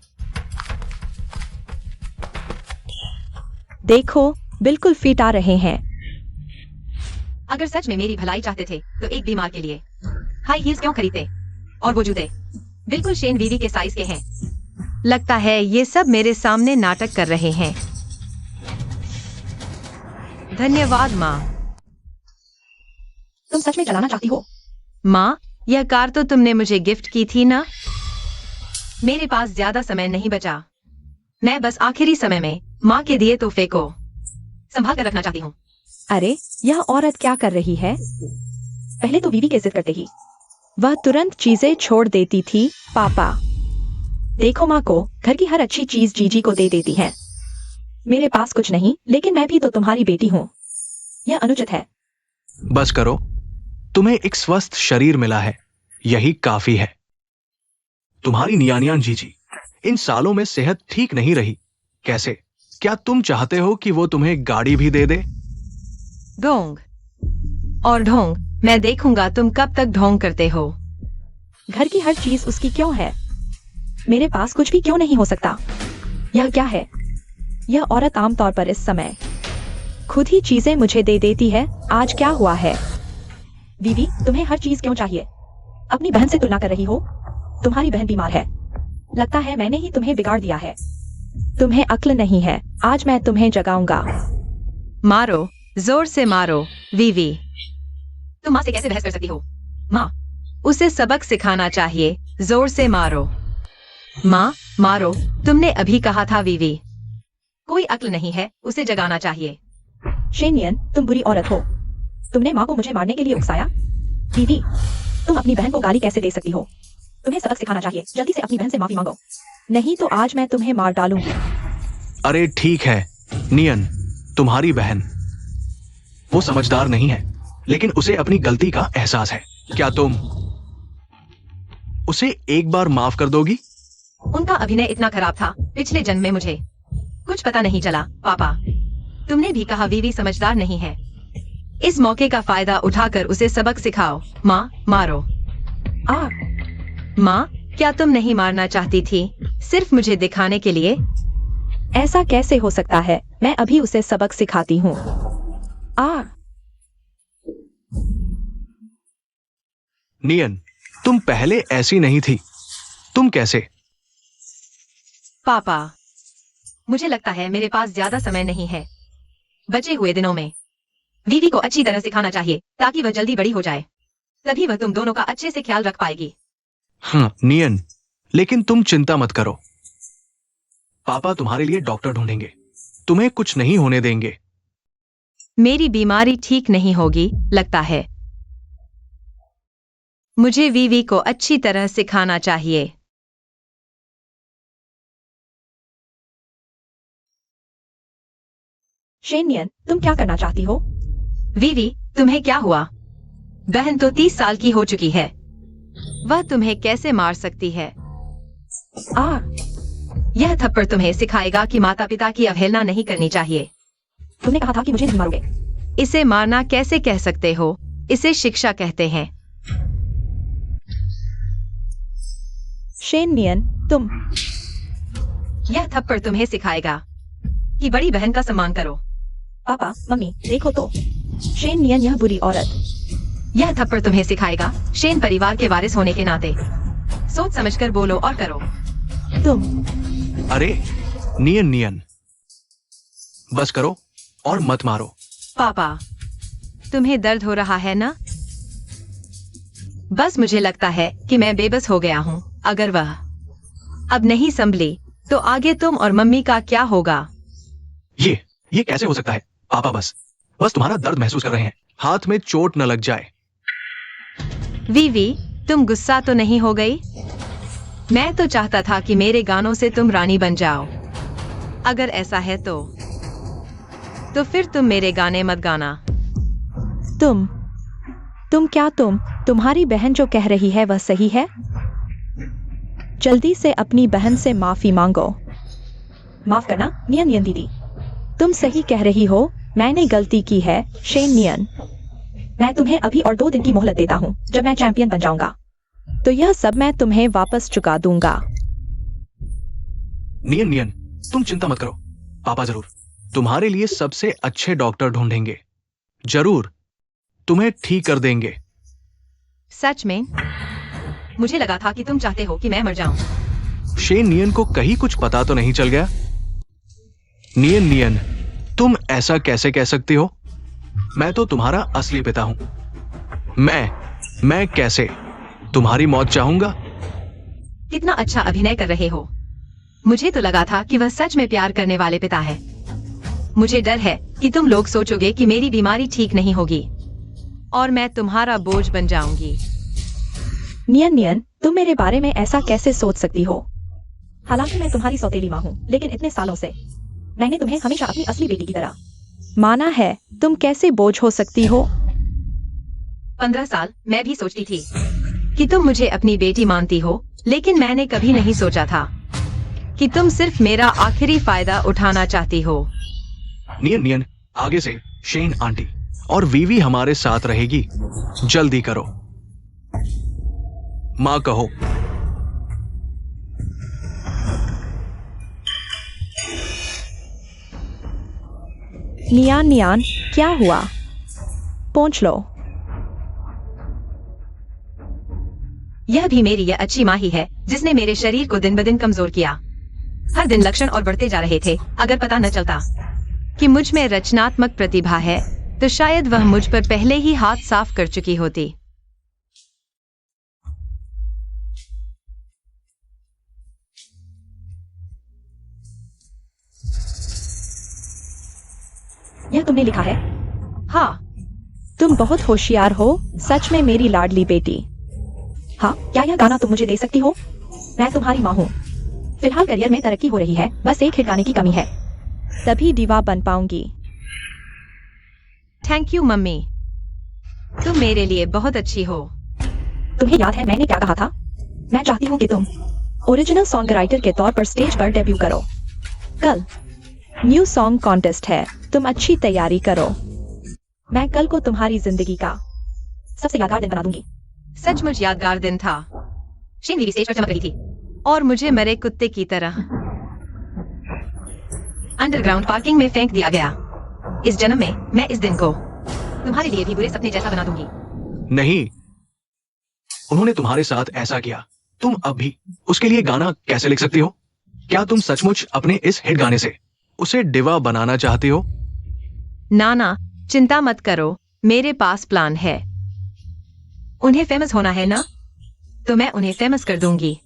देखो, बिल्कुल फिट आ रहे हैं। अगर सच में मेरी भलाई चाहते थे तो एक बीमार के लिए हाई हील्स क्यों खरीदते? और वो जूते बिल्कुल शेन वीवी के साइज के हैं। लगता है ये सब मेरे सामने नाटक कर रहे हैं। धन्यवाद माँ। तुम सच में चलाना चाहती हो? माँ, यह कार तो तुमने मुझे गिफ्ट की थी ना? मेरे पास ज्यादा समय नहीं बचा। मैं बस आखिरी समय में माँ के दिए तोहफे को संभाल कर रखना चाहती हूँ। अरे यह औरत क्या कर रही है? पहले तो वीवी की इज्जत करते ही वह तुरंत चीजें छोड़ देती थी। पापा देखो, माँ को घर की हर अच्छी चीज जीजी को दे देती है। मेरे पास कुछ नहीं, लेकिन मैं भी तो तुम्हारी बेटी हूँ। यह अनुचित है। बस करो, तुम्हें एक स्वस्थ शरीर मिला है, यही काफी है। तुम्हारी नियानियान जीजी इन सालों में सेहत ठीक नहीं रही। कैसे? क्या तुम चाहते हो कि वो तुम्हें गाड़ी भी दे दे? ढोंग और ढोंग, मैं देखूंगा तुम कब तक ढोंग करते हो। घर की हर चीज उसकी क्यों है? मेरे पास कुछ भी क्यों नहीं हो सकता? यह क्या है? यह औरत आमतौर पर इस समय खुद ही चीजें मुझे दे देती है। आज क्या हुआ है? वीवी, तुम्हें हर चीज क्यों चाहिए? अपनी बहन से तुलना कर रही हो? तुम्हारी बहन बीमार है। लगता है मैंने ही तुम्हें बिगाड़ दिया है। तुम्हें अक्ल नहीं है। आज मैं तुम्हें जगाऊंगा। मारो, जोर से मारो। वीवी, तुम माँ से कैसे बहस कर सकती हो? माँ, उसे सबक सिखाना चाहिए। जोर से मारो। माँ, मारो। तुमने अभी कहा था वीवी। कोई अक्ल नहीं है, उसे जगाना चाहिए। शेनियन, तुम बुरी औरत हो। तुमने माँ को मुझे मारने के लिए उकसाया। वीवी, तुम अपनी बहन को गाली कैसे दे सकती हो? तुम्हें सबक सिखाना चाहिए। जल्दी से अपनी बहन से माफी मांगो, नहीं तो आज मैं तुम्हें मार डालूंगी। अरे ठीक है नियन, तुम्हारी बहन वो समझदार नहीं है, लेकिन उसे अपनी गलती का एहसास है। क्या तुम उसे एक बार माफ कर दोगी? उनका अभिनय इतना खराब था, पिछले जन्म में मुझे कुछ पता नहीं चला। पापा, तुमने भी कहा वीवी समझदार नहीं है। इस मौके का फायदा उठाकर उसे सबक सिखाओ। माँ, मारो। माँ, क्या तुम नहीं मारना चाहती थी, सिर्फ मुझे दिखाने के लिए? ऐसा कैसे हो सकता है? मैं अभी उसे सबक सिखाती हूँ। नियन, तुम पहले ऐसी नहीं थी। तुम कैसे? पापा, मुझे लगता है मेरे पास ज्यादा समय नहीं है। बचे हुए दिनों में वीवी को अच्छी तरह सिखाना चाहिए ताकि वह जल्दी बड़ी हो जाए। तभी वह तुम दोनों का अच्छे से ख्याल रख पाएगी। नियन, लेकिन तुम चिंता मत करो। पापा तुम्हारे लिए डॉक्टर ढूंढेंगे। तुम्हें कुछ नहीं होने देंगे। मेरी बीमारी ठीक नहीं होगी, लगता है। मुझे वीवी को अच्छी तरह सिखाना चाहिए। शेनियन, तुम क्या करना चाहती हो? वीवी, तुम्हें क्या हुआ? बहन तो 30 साल की हो चुकी है। वह तुम्हें कैसे मार सकती है? यह थप्पड़ तुम्हें सिखाएगा कि माता पिता की अवहेलना नहीं करनी चाहिए। तुमने कहा था कि मुझे नहीं मारोगे। इसे मारना कैसे कह सकते हो? इसे शिक्षा कहते हैं। शेनियन, तुम। यह थप्पड़ तुम्हें सिखाएगा कि बड़ी बहन का सम्मान करो। पापा, मम्मी, देखो तो, शेनियन यह बुरी औरत। यह थप्पड़ तुम्हें सिखाएगा शेन परिवार के वारिस होने के नाते सोच समझकर बोलो और करो। तुम। अरे नियन नियन, बस करो और मत मारो। पापा, तुम्हें दर्द हो रहा है ना? बस मुझे लगता है कि मैं बेबस हो गया हूँ। अगर वह अब नहीं संभली तो आगे तुम और मम्मी का क्या होगा? ये कैसे हो सकता है? पापा बस तुम्हारा दर्द महसूस कर रहे हैं। हाथ में चोट न लग जाए। वीवी, तुम गुस्सा तो नहीं हो गई? मैं तो चाहता था कि मेरे गानों से तुम रानी बन जाओ। अगर ऐसा है तो फिर तुम मेरे गाने मत गाना। तुम क्या तुम्हारी बहन जो कह रही है वह सही है? जल्दी से अपनी बहन से माफी मांगो। माफ करना नियन दीदी, तुम सही कह रही हो। मैंने गलती की है। शेनियन, मैं तुम्हें अभी और 2 दिन की मोहलत देता हूँ। जब मैं चैंपियन बन जाऊंगा तो यह सब मैं तुम्हें वापस चुका दूंगा। नियन, तुम चिंता मत करो। पापा जरूर तुम्हारे लिए सबसे अच्छे डॉक्टर ढूंढेंगे। जरूर। तुम्हें ठीक कर देंगे। सच में? मुझे लगा था कि तुम चाहते हो कि मैं मर जाऊं। शेन नियन को कहीं कुछ पता तो नहीं चल गया? नियन, तुम ऐसा कैसे कह सकती हो? मैं तो तुम्हारा असली पिता हूं। मैं कैसे तुम्हारी मौत चाहूंगा? कितना अच्छा अभिनय कर रहे हो। मुझे तो लगा था कि वह सच में प्यार करने वाले पिता है। मुझे डर है कि तुम लोग सोचोगे कि मेरी बीमारी ठीक नहीं होगी और मैं तुम्हारा बोझ बन जाऊंगी। नियन, तुम मेरे बारे में ऐसा कैसे सोच सकती हो? हालांकि मैं तुम्हारी सौतेली माँ हूँ, लेकिन इतने सालों से मैंने तुम्हें हमेशा अपनी असली बेटी की तरह माना है। तुम कैसे बोझ हो सकती हो? 15 साल मैं भी सोचती थी कि तुम मुझे अपनी बेटी मानती हो, लेकिन मैंने कभी नहीं सोचा था कि तुम सिर्फ मेरा आखिरी फायदा उठाना चाहती हो। नियन, आगे से शेन आंटी और वीवी हमारे साथ रहेगी। जल्दी करो। माँ कहो। नियान, क्या हुआ? पहुंच लो। यह भी मेरी यह अच्छी माँ ही है जिसने मेरे शरीर को दिन ब दिन कमजोर किया। हर दिन लक्षण और बढ़ते जा रहे थे। अगर पता न चलता कि मुझ में रचनात्मक प्रतिभा है तो शायद वह मुझ पर पहले ही हाथ साफ कर चुकी होती। यह तुमने लिखा है? हाँ। तुम बहुत होशियार हो, सच में मेरी लाडली बेटी। हाँ, क्या यह गाना तुम मुझे दे सकती हो? मैं तुम्हारी माँ हूँ। फिलहाल करियर में तरक्की हो रही है, बस एक हिट गाने की कमी है, तभी दीवा बन पाऊंगी। थैंक यू मम्मी, तुम मेरे लिए बहुत अच्छी हो। तुम्हें याद है मैंने क्या कहा था? मैं चाहती हूँ कि तुम ओरिजिनल सॉन्ग राइटर के तौर पर स्टेज पर डेब्यू करो। कल न्यू सॉन्ग कॉन्टेस्ट है, तुम अच्छी तैयारी करो। मैं कल को तुम्हारी जिंदगी का सबसे यादगार दिन बना दूंगी। सचमुच यादगार दिन था। शेन वीवी स्टेज पर चमक रही थी और मुझे मरे कुत्ते की तरह अंडरग्राउंड पार्किंग में फेंक दिया गया। इस जन्म में मैं इस दिन को तुम्हारे लिए भी बुरे सपने जैसा बना दूंगी। नहीं, उन्होंने तुम्हारे साथ ऐसा किया, तुम अब भी उसके लिए गाना कैसे लिख सकती हो? क्या तुम सचमुच अपने इस हिट गाने से उसे डिवा बनाना चाहती हो? नाना, चिंता मत करो, मेरे पास प्लान है। उन्हें फेमस होना है ना, तो मैं उन्हें फेमस कर दूंगी।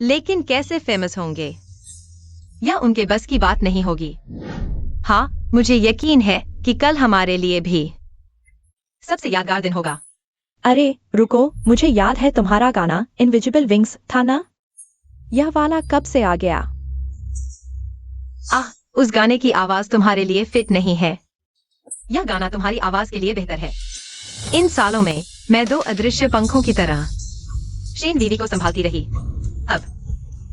लेकिन कैसे फेमस होंगे यह उनके बस की बात नहीं होगी। हाँ, मुझे यकीन है कि कल हमारे लिए भी सबसे यादगार दिन होगा। अरे रुको, मुझे याद है तुम्हारा गाना इनविजिबल विंग्स था ना? यह वाला कब से आ गया? उस गाने की आवाज तुम्हारे लिए फिट नहीं है। यह गाना तुम्हारी आवाज के लिए बेहतर है। इन सालों में मैं 2 अदृश्य पंखों की तरह शेन वीवी को संभालती रही। अब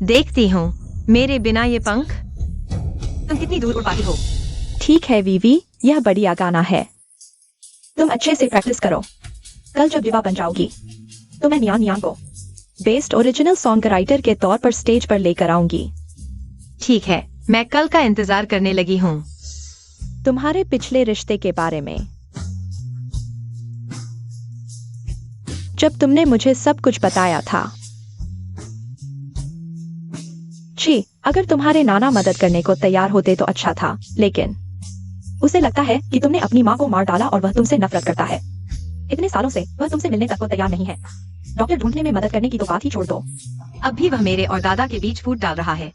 देखती हूँ मेरे बिना ये पंख तुम कितनी दूर उड़ पाती हो। ठीक है वीवी, यह बढ़िया गाना है। तुम अच्छे से प्रैक्टिस करो। कल जब दिवा बन जाओगी तो मैं नियान को बेस्ट ओरिजिनल सॉन्ग राइटर के तौर पर स्टेज पर लेकर आऊंगी। ठीक है, मैं कल का इंतजार करने लगी हूँ। तुम्हारे पिछले रिश्ते के बारे में, जब तुमने मुझे सब कुछ बताया था। जी, अगर तुम्हारे नाना मदद करने को तैयार होते तो अच्छा था, लेकिन उसे लगता है कि तुमने अपनी माँ को मार डाला और वह तुमसे नफरत करता है। इतने सालों से वह तुमसे मिलने तक को तैयार नहीं है। डॉक्टर ढूंढने में मदद करने की तो बात ही छोड़ दो। अब भी वह मेरे और दादा के बीच फूट डाल रहा है।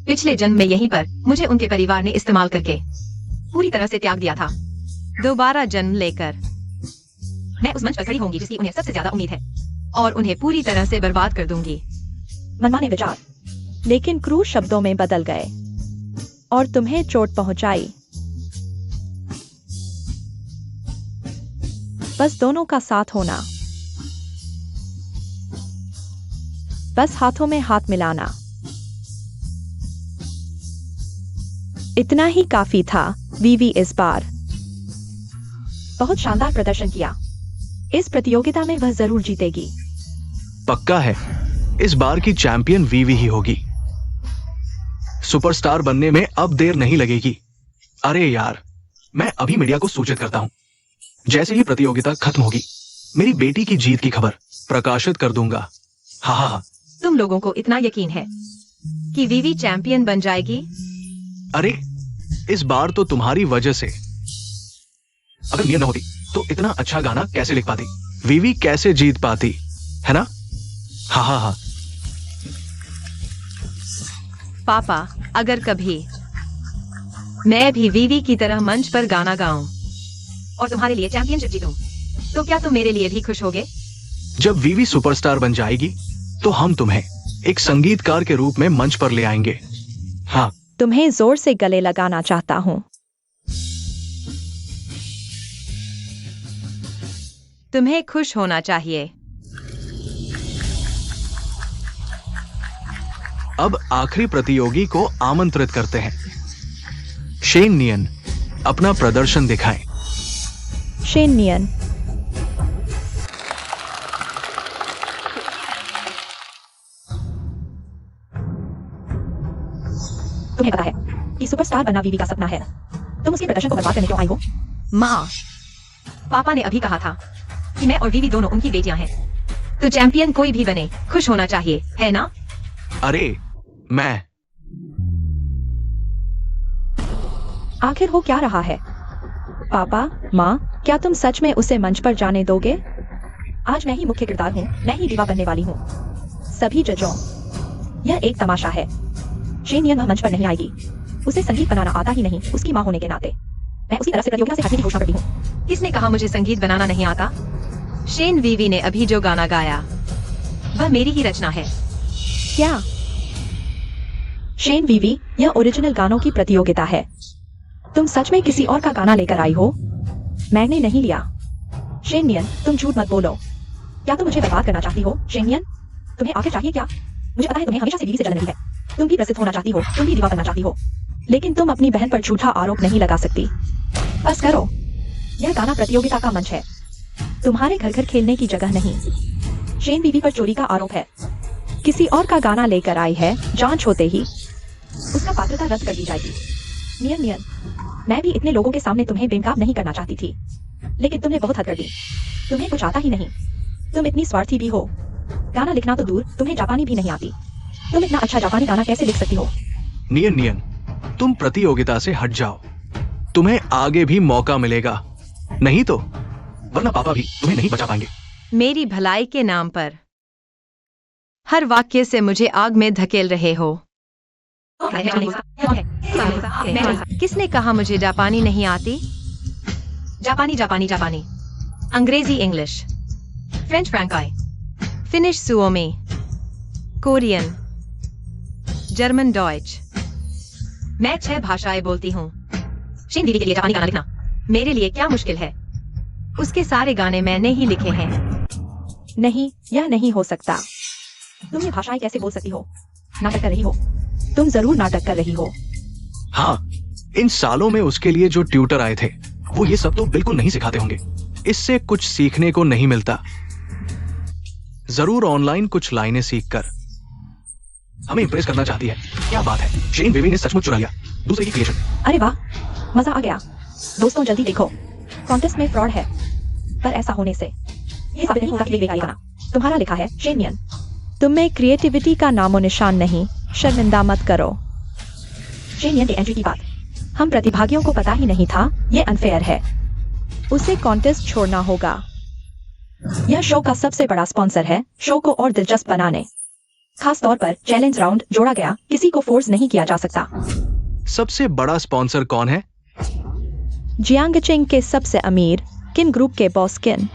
पिछले जन्म में यहीं पर मुझे उनके परिवार ने इस्तेमाल करके पूरी तरह से त्याग दिया था। दोबारा जन्म लेकर मैं उस मंच पर खड़ी होंगी जिसकी उन्हें सबसे ज्यादा उम्मीद है और उन्हें पूरी तरह से बर्बाद कर दूंगी। मनमाने विचार, लेकिन क्रूर शब्दों में बदल गए और तुम्हें चोट पहुंचाई। बस दोनों का साथ होना, बस हाथों में हाथ मिलाना, इतना ही काफी था। वीवी इस बार बहुत शानदार प्रदर्शन किया। इस प्रतियोगिता में वह जरूर जीतेगी। पक्का है, इस बार की चैंपियन वीवी ही होगी। सुपरस्टार बनने में अब देर नहीं लगेगी। अरे यार, मैं अभी मीडिया को सूचित करता हूं। जैसे ही प्रतियोगिता खत्म होगी मेरी बेटी की जीत की खबर प्रकाशित कर दूंगा। हाँ हाँ हाँ। तुम लोगों को इतना यकीन है कि वीवी चैंपियन बन जाएगी? अरे इस बार तो तुम्हारी वजह से। अगर ये न होती तो इतना अच्छा गाना कैसे लिख पाती, वीवी कैसे जीत पाती, है ना? हाँ हाँ हाँ। पापा, अगर कभी मैं भी वीवी की तरह मंच पर गाना गाऊं और तुम्हारे लिए चैंपियनशिप जीतूं, तो क्या तुम मेरे लिए भी खुश होगे? जब वीवी सुपरस्टार बन जाएगी तो हम तुम्हें एक संगीतकार के रूप में मंच पर ले आएंगे। हाँ। तुम्हें जोर से गले लगाना चाहता हूँ। तुम्हें खुश होना चाहिए। अब आखिरी प्रतियोगी को आमंत्रित करते हैं। शेन नियन अपना प्रदर्शन दिखाएं। शेन नियन। तुम्हें पता है कि सुपरस्टार बनना वीवी का सपना है। तुम उसके प्रदर्शन को बर्बाद करने क्यों आई हो? माँ, पापा ने अभी कहा था कि मैं और वीवी दोनों उनकी बेटियां हैं, तो चैंपियन कोई भी बने खुश होना चाहिए, है ना? अरे मैं। आखिर हो क्या रहा है? पापा, माँ, क्या तुम सच में उसे मंच पर जाने दोगे? आज मैं ही मुख्य किरदार हूँ, मैं ही दीवा बनने वाली हूँ। सभी जजों, यह एक तमाशा है। शेन नियन वह मंच पर नहीं आएगी। उसे संगीत बनाना आता ही नहीं, उसकी माँ होने के नाते। मैं उसी तरह से प्रतियोगिता से हटने की घोषणा करती हूँ। किसने कहा मुझे संगीत बनाना नहीं आता? शेन वीवी ने अभी जो गाना गाया वह मेरी ही रचना है। क्या? शेन वीवी, यह ओरिजिनल गानों की प्रतियोगिता है। तुम सच में किसी और का गाना लेकर आई हो? मैंने नहीं लिया। शेन नियन, तुम झूठ मत बोलो। क्या तुम मुझे बर्बाद करना चाहती हो? शेन नियन, तुम्हें आखिर चाहिए क्या? मुझे पता है तुम्हें हमेशा से वीवी से जलन रही है। तुम भी प्रसिद्ध होना चाहती हो, तुम भी दीवा बनना चाहती हो, लेकिन तुम अपनी बहन पर झूठा आरोप नहीं लगा सकती। बस करो। यह गाना प्रतियोगिता का मंच है, तुम्हारे घर घर खेलने की जगह नहीं। शेन वीवी पर चोरी का आरोप है। किसी और का गाना लेकर आई है, जांच होते ही उसका पात्रता रद्द कर दी जाएगी। नियन नियन, मैं भी इतने लोगों के सामने तुम्हें बेनकाब नहीं करना चाहती थी, लेकिन तुमने बहुत हद कर दी। तुम्हें कुछ आता ही नहीं। तुम इतनी स्वार्थी भी हो। गाना लिखना तो दूर, तुम्हें जापानी भी नहीं आती। तुम इतना अच्छा जापानी गाना कैसे लिख सकती हो? नियन नियन, तुम प्रतियोगिता से हट जाओ। तुम्हें आगे भी मौका मिलेगा, नहीं तो वरना पापा भी तुम्हें नहीं बचा पाएंगे। मेरी भलाई के नाम पर हर वाक्य से मुझे आग में धकेल रहे हो। किसने कहा मुझे जापानी नहीं आती? जापानी जापानी जापानी, अंग्रेजी English, French Français, Finnish Suomi, Korean, German Deutsch. मैं 6 भाषाएं बोलती हूँ। शेन वीवी के लिए जापानी गाना लिखना मेरे लिए क्या मुश्किल है? उसके सारे गाने मैंने ही लिखे हैं। नहीं, यह नहीं हो सकता। तुम ये भाषाएं कैसे बोल सकती हो? नाटक कर रही हो? तुम जरूर नाटक कर रही हो। हाँ, इन सालों में उसके लिए जो ट्यूटर आए थे वो ये सब तो बिल्कुल नहीं सिखाते होंगे। इससे कुछ सीखने को नहीं मिलता। जरूर ऑनलाइन कुछ लाइनें सीखकर हमें इंप्रेस करना चाहती है। क्या बात है, शेन वीवी ने सचमुच चुरा लिया दूसरे की क्रिएशन। अरे वाह, मजा आ गया। दोस्तों जल्दी देखो, कॉन्टेस्ट में फ्रॉड है, पर ऐसा होने से ये साबित नहीं होगा कि वीवी का ये गाना तुम्हारा लिखा है। शेन नियन, तुम में क्रिएटिविटी का नामो निशान नहीं, शर्मिंदा मत करो। शेन नियन के एंट्री की बात हम प्रतिभागियों को पता ही नहीं था, ये अनफेयर है। उसे कॉन्टेस्ट छोड़ना होगा। यह शो का सबसे बड़ा स्पॉन्सर है। शो को और दिलचस्प बनाने, खास तौर पर चैलेंज राउंड जोड़ा गया। किसी को फोर्स नहीं किया जा सकता। सबसे बड़ा स्पॉन्सर कौन है? जियांगचिंग के सबसे अमीर किन ग्रुप के बॉस किन।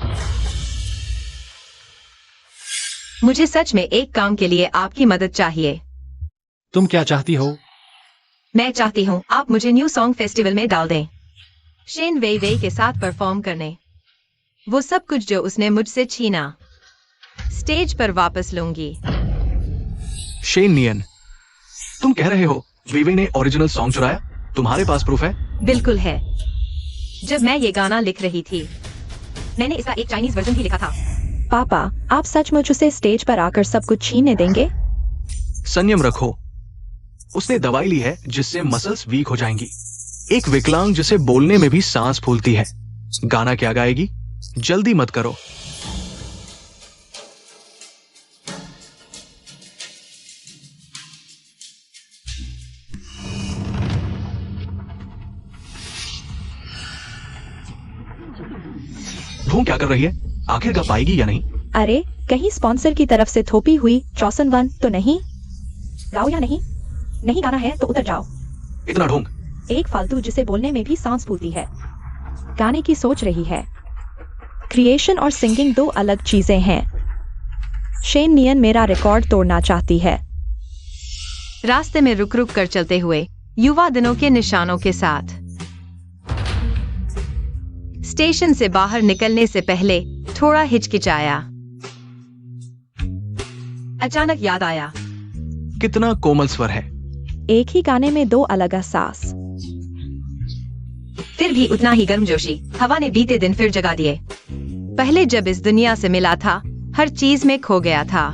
मुझे सच में एक काम के लिए आपकी मदद चाहिए। तुम क्या चाहती हो? मैं चाहती हूँ आप मुझे न्यू सॉन्ग फेस्टिवल में डाल दें, शेन वेई के साथ परफॉर्म करने। वो सब कुछ जो उसने मुझसे छीना, स्टेज पर वापस लूंगी। शेन नियन, तुम कह रहे हो वीवी ने ओरिजिनल सॉन्ग चुराया? तुम्हारे पास प्रूफ है? बिल्कुल है। जब मैं ये गाना लिख रही थी मैंने इसका एक चाइनीज वर्जन भी लिखा था। पापा, आप सचमुच उसे स्टेज पर आकर सब कुछ छीनने देंगे? संयम रखो। उसने दवाई ली है जिससे मसल्स वीक हो जाएंगी। एक विकलांग जिसे बोलने में भी सांस फूलती है। गाना क्या गाएगी? जल्दी मत करो। ढूंढ क्या कर रही है? आखिर गा पाएगी या नहीं? अरे कहीं स्पॉन्सर की तरफ से थोपी हुई चौसन वन तो नहीं? गाओ या नहीं? नहीं गाना है तो उतर जाओ। इतना ढूंढ। एक फालतू जिसे बोलने में भी सांस फूलती है, गाने की सोच रही है। क्रिएशन और सिंगिंग दो अलग चीजें हैं। शेन नियन मेरा रिकॉर्ड तोड़ना चाहती है। रास्ते में रुक रुक कर चलते हुए युवा दिनों के निशानों के साथ स्टेशन से बाहर निकलने से पहले थोड़ा हिचकिचाया। अचानक याद आया, कितना कोमल स्वर है। एक ही गाने में दो अलग एहसास। फिर भी उतना ही गर्मजोशी हवा ने बीते दिन फिर जगा दिए। पहले जब इस दुनिया से मिला था, हर चीज में खो गया था।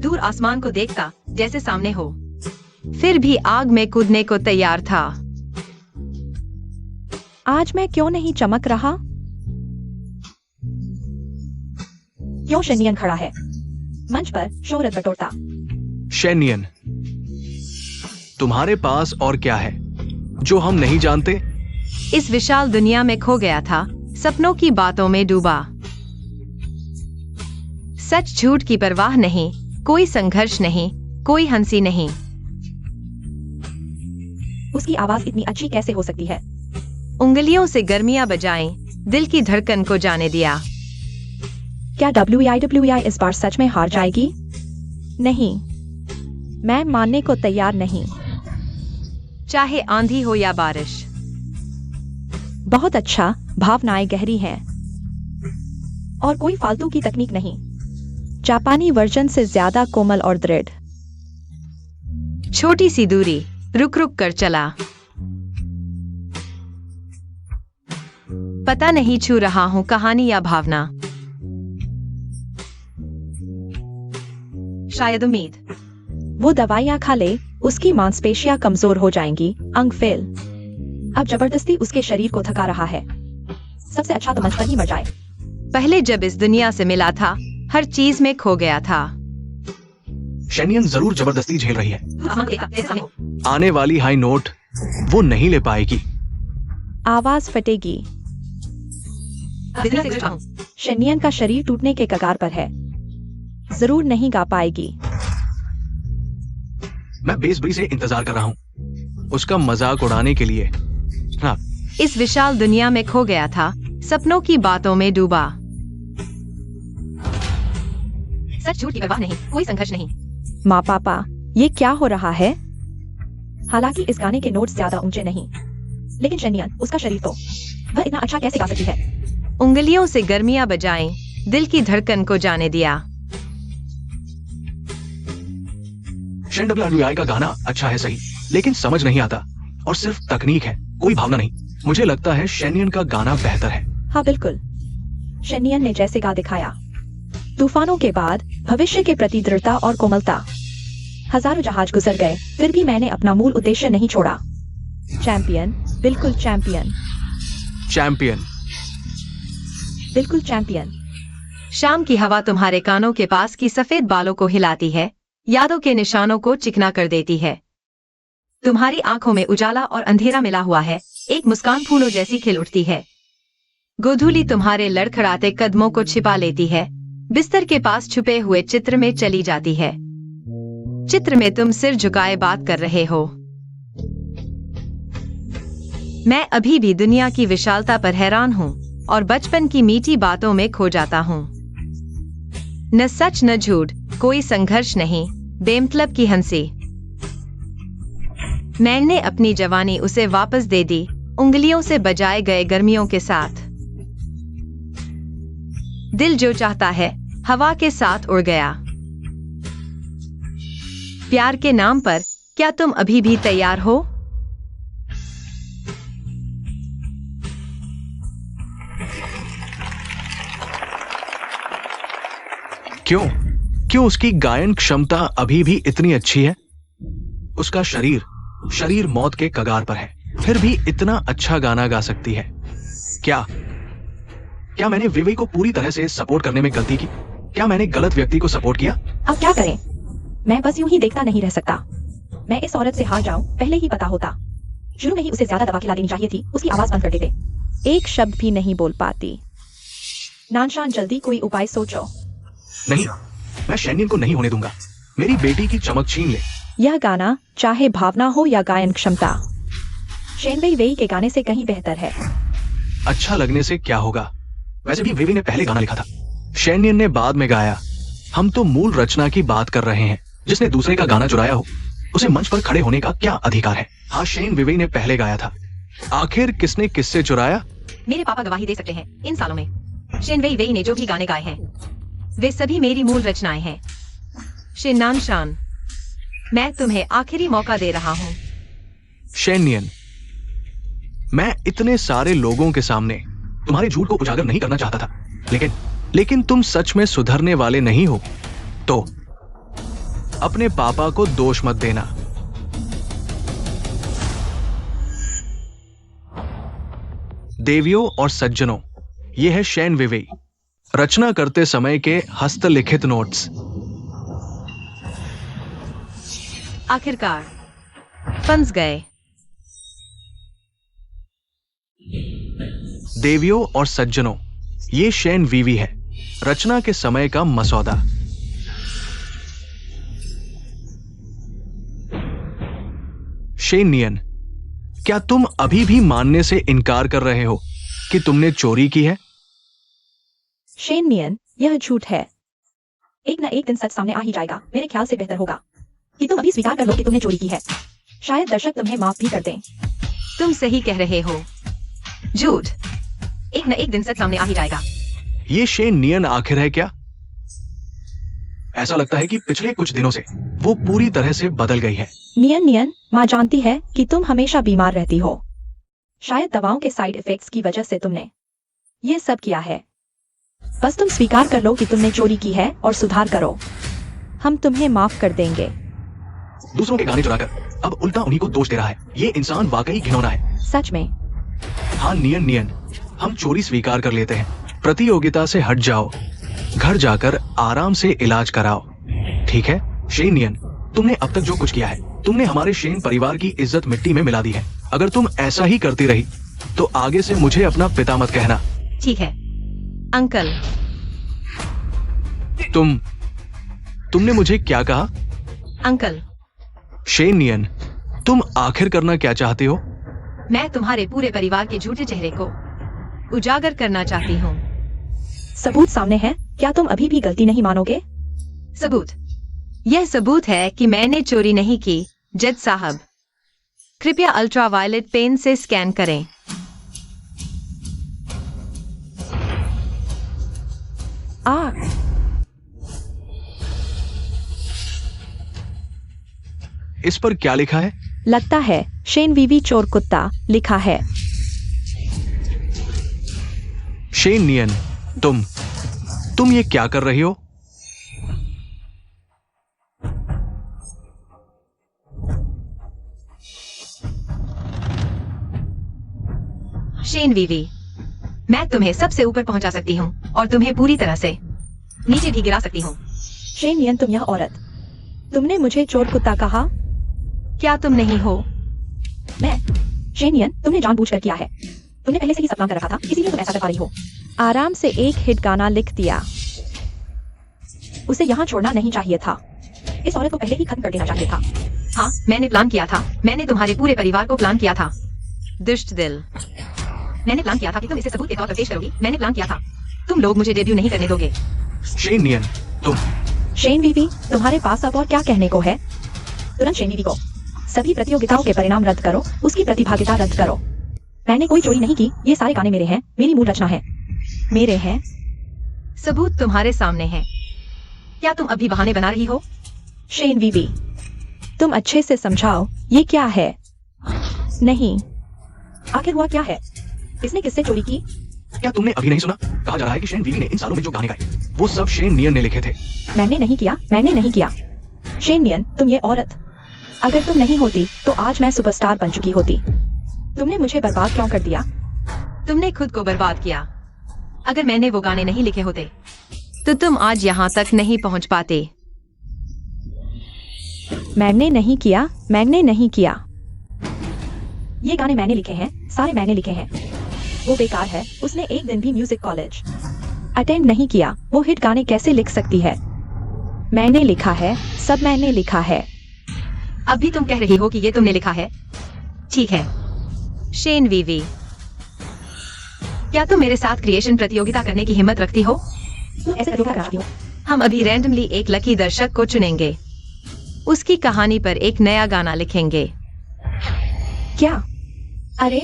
दूर आसमान को देखता जैसे सामने हो, फिर भी आग में कूदने को तैयार था। आज मैं क्यों नहीं चमक रहा? क्यों शेनियन खड़ा है मंच पर शोहरत बटोरता? शेनियन, तुम्हारे पास और क्या है जो हम नहीं जानते? इस विशाल दुनिया में खो गया था, सपनों की बातों में डूबा। सच झूठ की परवाह नहीं, कोई संघर्ष नहीं, कोई हंसी नहीं। उसकी आवाज इतनी अच्छी कैसे हो सकती है? उंगलियों से गर्मियां बजाएं, दिल की धड़कन को जाने दिया। क्या WWE इस बार सच में हार जाएगी? नहीं, मैं मानने को तैयार नहीं। चाहे आंधी हो या बारिश। बहुत अच्छा, भावनाएं गहरी हैं और कोई फालतू की तकनीक नहीं। जापानी वर्जन से ज्यादा कोमल और दृढ़। छोटी सी दूरी, रुक रुक कर चला। पता नहीं छू रहा हूं कहानी या भावना, शायद उम्मीद। वो दवाइयां खा ले, उसकी मांसपेशियां कमजोर हो जाएंगी, अंग फेल। अब जबरदस्ती उसके शरीर को थका रहा है। सबसे अच्छा तो मंच पर ही मर जाए। पहले जब इस दुनिया से मिला था, हर चीज में खो गया था। शेनियन जरूर जबरदस्ती झेल रही है। आने वाली हाई नोट वो नहीं ले पाएगी। आवाज फटेगी। शेनियन का शरीर टूटने के कगार पर है। जरूर नहीं गा पाएगी। मैं बेसब्री से इंतजार कर रहा हूँ, उसका मजाक उड़ाने के लिए। हाँ, इस विशाल दुनिया में खो गया था, सपनों की बातों में डूबा। सच झूठ की परवाह नहीं, कोई संघर्ष नहीं। माँ पापा, ये क्या हो रहा है? हालांकि इस गाने के नोट्स ज्यादा ऊंचे नहीं, लेकिन शेनियन, उसका शरीर तो, वह इतना अच्छा कैसे गा सकती है? उंगलियों से गर्मियां बजाएं, दिल की धड़कन को जाने दिया। शेन WWE का गाना अच्छा है सही, लेकिन समझ नहीं आता और सिर्फ तकनीक है, कोई भावना नहीं। मुझे लगता है शेनियन का गाना बेहतर है। हाँ बिल्कुल, शेनियन ने जैसे गा दिखाया। तूफानों के बाद भविष्य के प्रति दृढ़ता और कोमलता। हजारों जहाज गुजर गए, फिर भी मैंने अपना मूल उद्देश्य नहीं छोड़ा। चैंपियन, बिल्कुल चैंपियन। चैंपियन, बिल्कुल चैंपियन। शाम की हवा तुम्हारे कानों के पास की सफेद बालों को हिलाती है, यादों के निशानों को चिकना कर देती है। तुम्हारी आंखों में उजाला और अंधेरा मिला हुआ है, एक मुस्कान फूलों जैसी खिल उठती है। गोधूली तुम्हारे लड़खड़ाते कदमों को छिपा लेती है, बिस्तर के पास छुपे हुए चित्र में चली जाती है। चित्र में तुम सिर झुकाए बात कर रहे हो। मैं अभी भी दुनिया की विशालता पर हैरान हूँ और बचपन की मीठी बातों में खो जाता हूँ। न सच न झूठ, कोई संघर्ष नहीं, बेमतलब की हंसी। मैंने अपनी जवानी उसे वापस दे दी, उंगलियों से बजाए गए गर्मियों के साथ। दिल जो चाहता है हवा के साथ उड़ गया। प्यार के नाम पर क्या तुम अभी भी तैयार हो? क्यों? क्यों उसकी गायन क्षमता अभी भी इतनी अच्छी है? उसका शरीर मौत के कगार पर है, फिर भी इतना अच्छा गाना गा सकती है। क्या मैंने विवी को पूरी तरह से सपोर्ट करने में गलती की? क्या मैंने गलत व्यक्ति को सपोर्ट किया? अब क्या करें? मैं बस यूं ही देखता नहीं रह सकता। मैं इस औरत से हार जाऊं पहले ही पता होता। शुरू में ही उसे ज्यादा दवा खिला देनी चाहिए थी। उसकी आवाज बंद कर देते। एक शब्द भी नहीं बोल पाती। नानशान, जल्दी कोई उपाय सोचो। नहीं, मैं शैनियन को नहीं होने दूंगा। मेरी बेटी की चमक छीन ले। यह गाना चाहे भावना हो या गायन क्षमता, शेन वेई के गाने से कहीं बेहतर है। अच्छा लगने से क्या होगा? वैसे भी विवी ने पहले गाना लिखा था, शैनियन ने बाद में गाया। हम तो मूल रचना की बात कर रहे हैं। जिसने दूसरे का गाना चुराया हो उसे मंच पर खड़े होने का क्या अधिकार है? हाँ, शेन विवी ने पहले गाया था। आखिर किसने किससे चुराया? मेरे पापा गवाही दे सकते हैं। इन सालों में शेन वेई ने जो भी गाने गाए हैं वे सभी मेरी मूल रचनाएं हैं। शेन नानशान, मैं तुम्हें आखिरी मौका दे रहा हूँ। शैनियन, मैं इतने सारे लोगों के सामने तुम्हारे झूठ को उजागर नहीं करना चाहता था, लेकिन तुम सच में सुधरने वाले नहीं हो तो अपने पापा को दोष मत देना। देवियों और सज्जनों, यह है शैन विवेई, रचना करते समय के हस्तलिखित नोट्स। आखिरकार फंस गए। देवियों और सज्जनों, ये शैन वीवी है, रचना के समय का मसौदा। शेनियन, क्या तुम अभी भी मानने से इनकार कर रहे हो कि तुमने चोरी की है? शेनियन, यह झूठ है। एक न एक दिन सच सामने आ ही जाएगा। मेरे ख्याल से बेहतर होगा कि तुम अभी स्वीकार कर लो कि तुमने चोरी की है। शायद दर्शक तुम्हें माफ भी कर दें। तुम सही कह रहे हो। झूठ एक न एक दिन सच सामने आ ही जाएगा। ये शेनियन आखिर है क्या? ऐसा लगता है कि पिछले कुछ दिनों से वो पूरी तरह से बदल गई है। नियन, माँ जानती है कि तुम हमेशा बीमार रहती हो। शायद दवाओं के साइड इफेक्ट्स की वजह से तुमने ये सब किया है। बस तुम स्वीकार कर लो कि तुमने चोरी की है और सुधार करो। हम तुम्हें माफ कर देंगे। दूसरों के गाने चुराकर अब उल्टा उन्हीं को दोष दे रहा है। ये इंसान वाकई घिनौना है। सच में। हाँ नियन, हम चोरी स्वीकार कर लेते हैं। प्रतियोगिता से हट जाओ, घर जाकर आराम से इलाज कराओ, ठीक है? शेनियन, तुमने अब तक जो कुछ किया है, तुमने हमारे शेन परिवार की इज्जत मिट्टी में मिला दी है। अगर तुम ऐसा ही करती रही तो आगे से मुझे अपना पिता मत कहना। ठीक है अंकल। तुमने मुझे क्या कहा? अंकल। शेनियन, तुम आखिर करना क्या चाहते हो? मैं तुम्हारे पूरे परिवार के झूठे चेहरे को उजागर करना चाहती हूँ। सबूत सामने है। क्या तुम अभी भी गलती नहीं मानोगे? सबूत? यह सबूत है कि मैंने चोरी नहीं की। जज साहब, कृपया अल्ट्रावायलेट पेन से स्कैन करें। इस पर क्या लिखा है? लगता है शेन वीवी चोर कुत्ता लिखा है। शेनियन, तुम ये क्या कर रही हो? शेन वीवी, मैं तुम्हें सबसे ऊपर पहुंचा सकती हूँ और तुम्हें पूरी तरह से नीचे भी गिरा सकती हूँ। शेनियन, तुम यह औरत, तुमने मुझे चोर कुत्ता कहा? क्या तुम नहीं हो? मैं? शेनियन, तुमने जानबूझकर किया है। तुमने पहले से ही सपना कर रखा था, इसीलिए तुम ऐसा कर पा रही हो। आराम से एक हिट गाना लिख दिया। उसे यहाँ छोड़ना नहीं चाहिए था। इस औरत को पहले ही खत्म कर देना चाहिए था। हाँ, मैंने प्लान किया था। मैंने तुम्हारे पूरे परिवार को प्लान किया था। दुष्ट दिल, मैंने प्लान किया था कि तुम इसे सबूत के तौर पर पेश करोगी। मैंने प्लान किया था तुम लोग मुझे डेब्यू नहीं करने दोगे। शेनियन, शेन वीवी, तुम्हारे पास अब और क्या कहने को है? तुरंत शेन वीवी को सभी प्रतियोगिताओं के परिणाम रद्द करो, उसकी प्रतिभागिता रद्द करो। मैंने कोई चोरी नहीं की। ये सारे गाने मेरे हैं, मेरी मूल रचना है। मेरे हैं। सबूत तुम्हारे सामने है। क्या तुम अभी बहाने बना रही हो? शेन वीवी, तुम अच्छे से समझाओ, ये क्या है? नहीं, आखिर हुआ क्या है? इसने किससे चोरी की? क्या तुमने अभी नहीं सुना? कहा जा रहा है कि शेन वीवी ने इन सालों में जो गाने गाए वो सब शेन नियन ने लिखे थे। मैंने नहीं किया। शेन नियन, तुम ये औरत, अगर तुम नहीं होती तो आज मैं सुपरस्टार बन चुकी होती। तुमने मुझे बर्बाद क्यों कर दिया? तुमने खुद को बर्बाद किया। अगर मैंने वो गाने नहीं लिखे होते तो तुम आज यहाँ तक नहीं पहुँच पाते। मैंने नहीं किया। ये गाने मैंने लिखे हैं, सारे मैंने लिखे हैं। वो बेकार है, उसने एक दिन भी म्यूजिक कॉलेज अटेंड नहीं किया। वो हिट गाने कैसे लिख सकती है? मैंने लिखा है, सब मैंने लिखा है। अब भी तुम कह रही हो कि ये तुमने लिखा है? ठीक है शेन वीवी, क्या तुम मेरे साथ क्रिएशन प्रतियोगिता करने की हिम्मत रखती हो? तुम ऐसे धोखा कराती हो। हम अभी रैंडमली एक लकी दर्शक को चुनेंगे, उसकी कहानी पर एक नया गाना लिखेंगे। क्या? अरे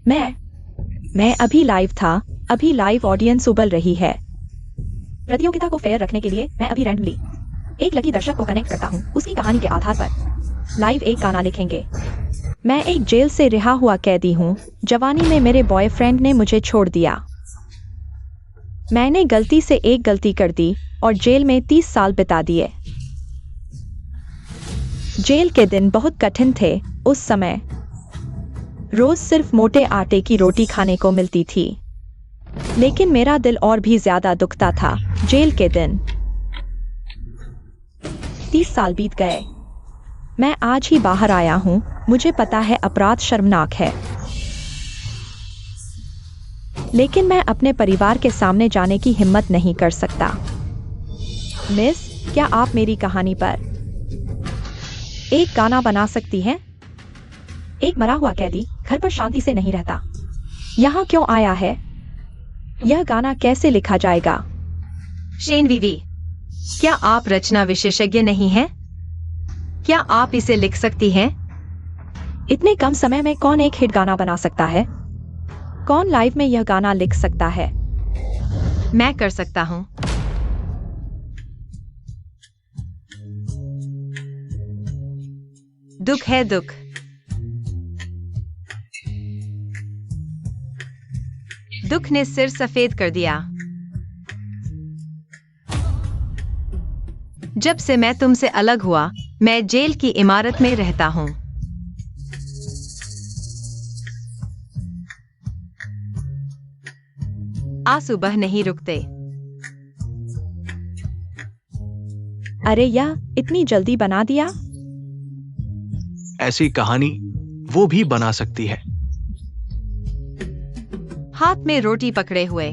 मैं अभी लाइव था, अभी लाइव ऑडियंस उबल रही है। प्रतियोगिता को फेयर रखने के लिए मैं अभी रैंडमली एक लकी दर्शक को कनेक्ट करता हूँ, उसकी कहानी के आधार पर लाइव एक गाना लिखेंगे। मैं एक जेल से रिहा हुआ कैदी हूँ। जवानी में मेरे बॉयफ्रेंड ने मुझे छोड़ दिया। मैंने गलती से एक गलती कर दी और जेल में 30 साल बिता दिए। जेल के दिन बहुत कठिन थे। उस समय रोज सिर्फ मोटे आटे की रोटी खाने को मिलती थी, लेकिन मेरा दिल और भी ज्यादा दुखता था। जेल के दिन 30 साल बीत गए। मैं आज ही बाहर आया हूं। मुझे पता है अपराध शर्मनाक है, लेकिन मैं अपने परिवार के सामने जाने की हिम्मत नहीं कर सकता। मिस, क्या आप मेरी कहानी पर एक गाना बना सकती हैं? एक मरा हुआ कैदी घर पर शांति से नहीं रहता। यहाँ क्यों आया है? यह गाना कैसे लिखा जाएगा? शेन वीवी, क्या आप रचना विशेषज्ञ नहीं हैं? क्या आप इसे लिख सकती हैं? इतने कम समय में कौन एक हिट गाना बना सकता है? कौन लाइव में यह गाना लिख सकता है? मैं कर सकता हूँ। दुख है दुख, दुख ने सिर सफेद कर दिया। जब से मैं तुमसे अलग हुआ, मैं जेल की इमारत में रहता हूँ। आंसू बह नहीं रुकते। अरे यह इतनी जल्दी बना दिया? ऐसी कहानी वो भी बना सकती है। हाथ में रोटी पकड़े हुए,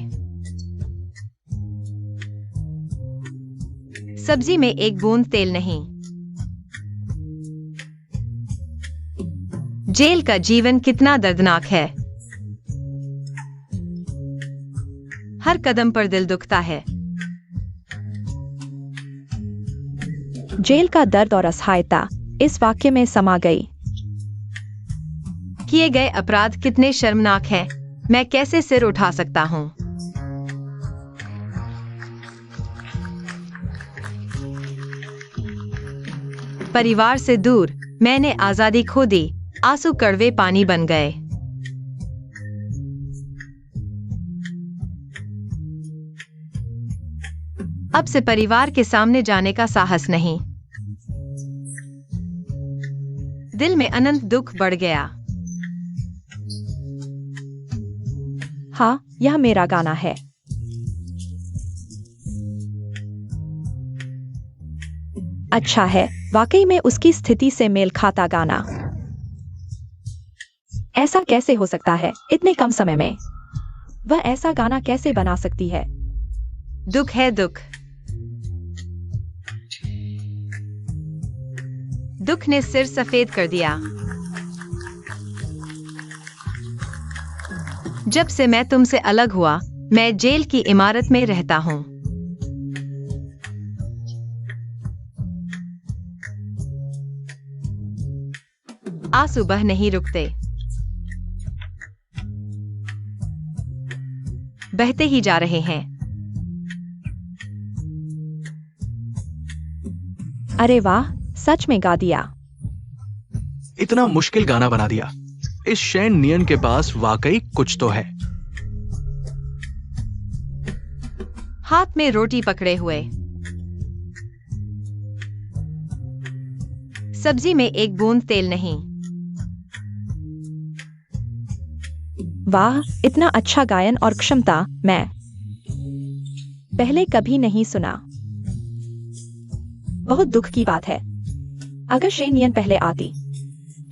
सब्जी में एक बूंद तेल नहीं। जेल का जीवन कितना दर्दनाक है। हर कदम पर दिल दुखता है। जेल का दर्द और असहायता इस वाक्य में समा गई। किए गए अपराध कितने शर्मनाक हैं। मैं कैसे सिर उठा सकता हूँ? परिवार से दूर मैंने आजादी खो दी। आंसू कड़वे पानी बन गए। अब से परिवार के सामने जाने का साहस नहीं। दिल में अनंत दुख बढ़ गया। हाँ, यह मेरा गाना है। अच्छा है, वाकई में उसकी स्थिति से मेल खाता गाना। ऐसा कैसे हो सकता है? इतने कम समय में वह ऐसा गाना कैसे बना सकती है? दुख है दुख, दुख ने सिर सफेद कर दिया। जब से मैं तुमसे अलग हुआ, मैं जेल की इमारत में रहता हूँ। आंसू बह नहीं रुकते, बहते ही जा रहे हैं। अरे वाह, सच में गा दिया। इतना मुश्किल गाना बना दिया। इस शेन नियन के पास वाकई कुछ तो है। हाथ में रोटी पकड़े हुए, सब्जी में एक बूंद तेल नहीं। वाह, इतना अच्छा गायन और क्षमता मैं पहले कभी नहीं सुना। बहुत दुख की बात है। अगर शेन नियन पहले आती,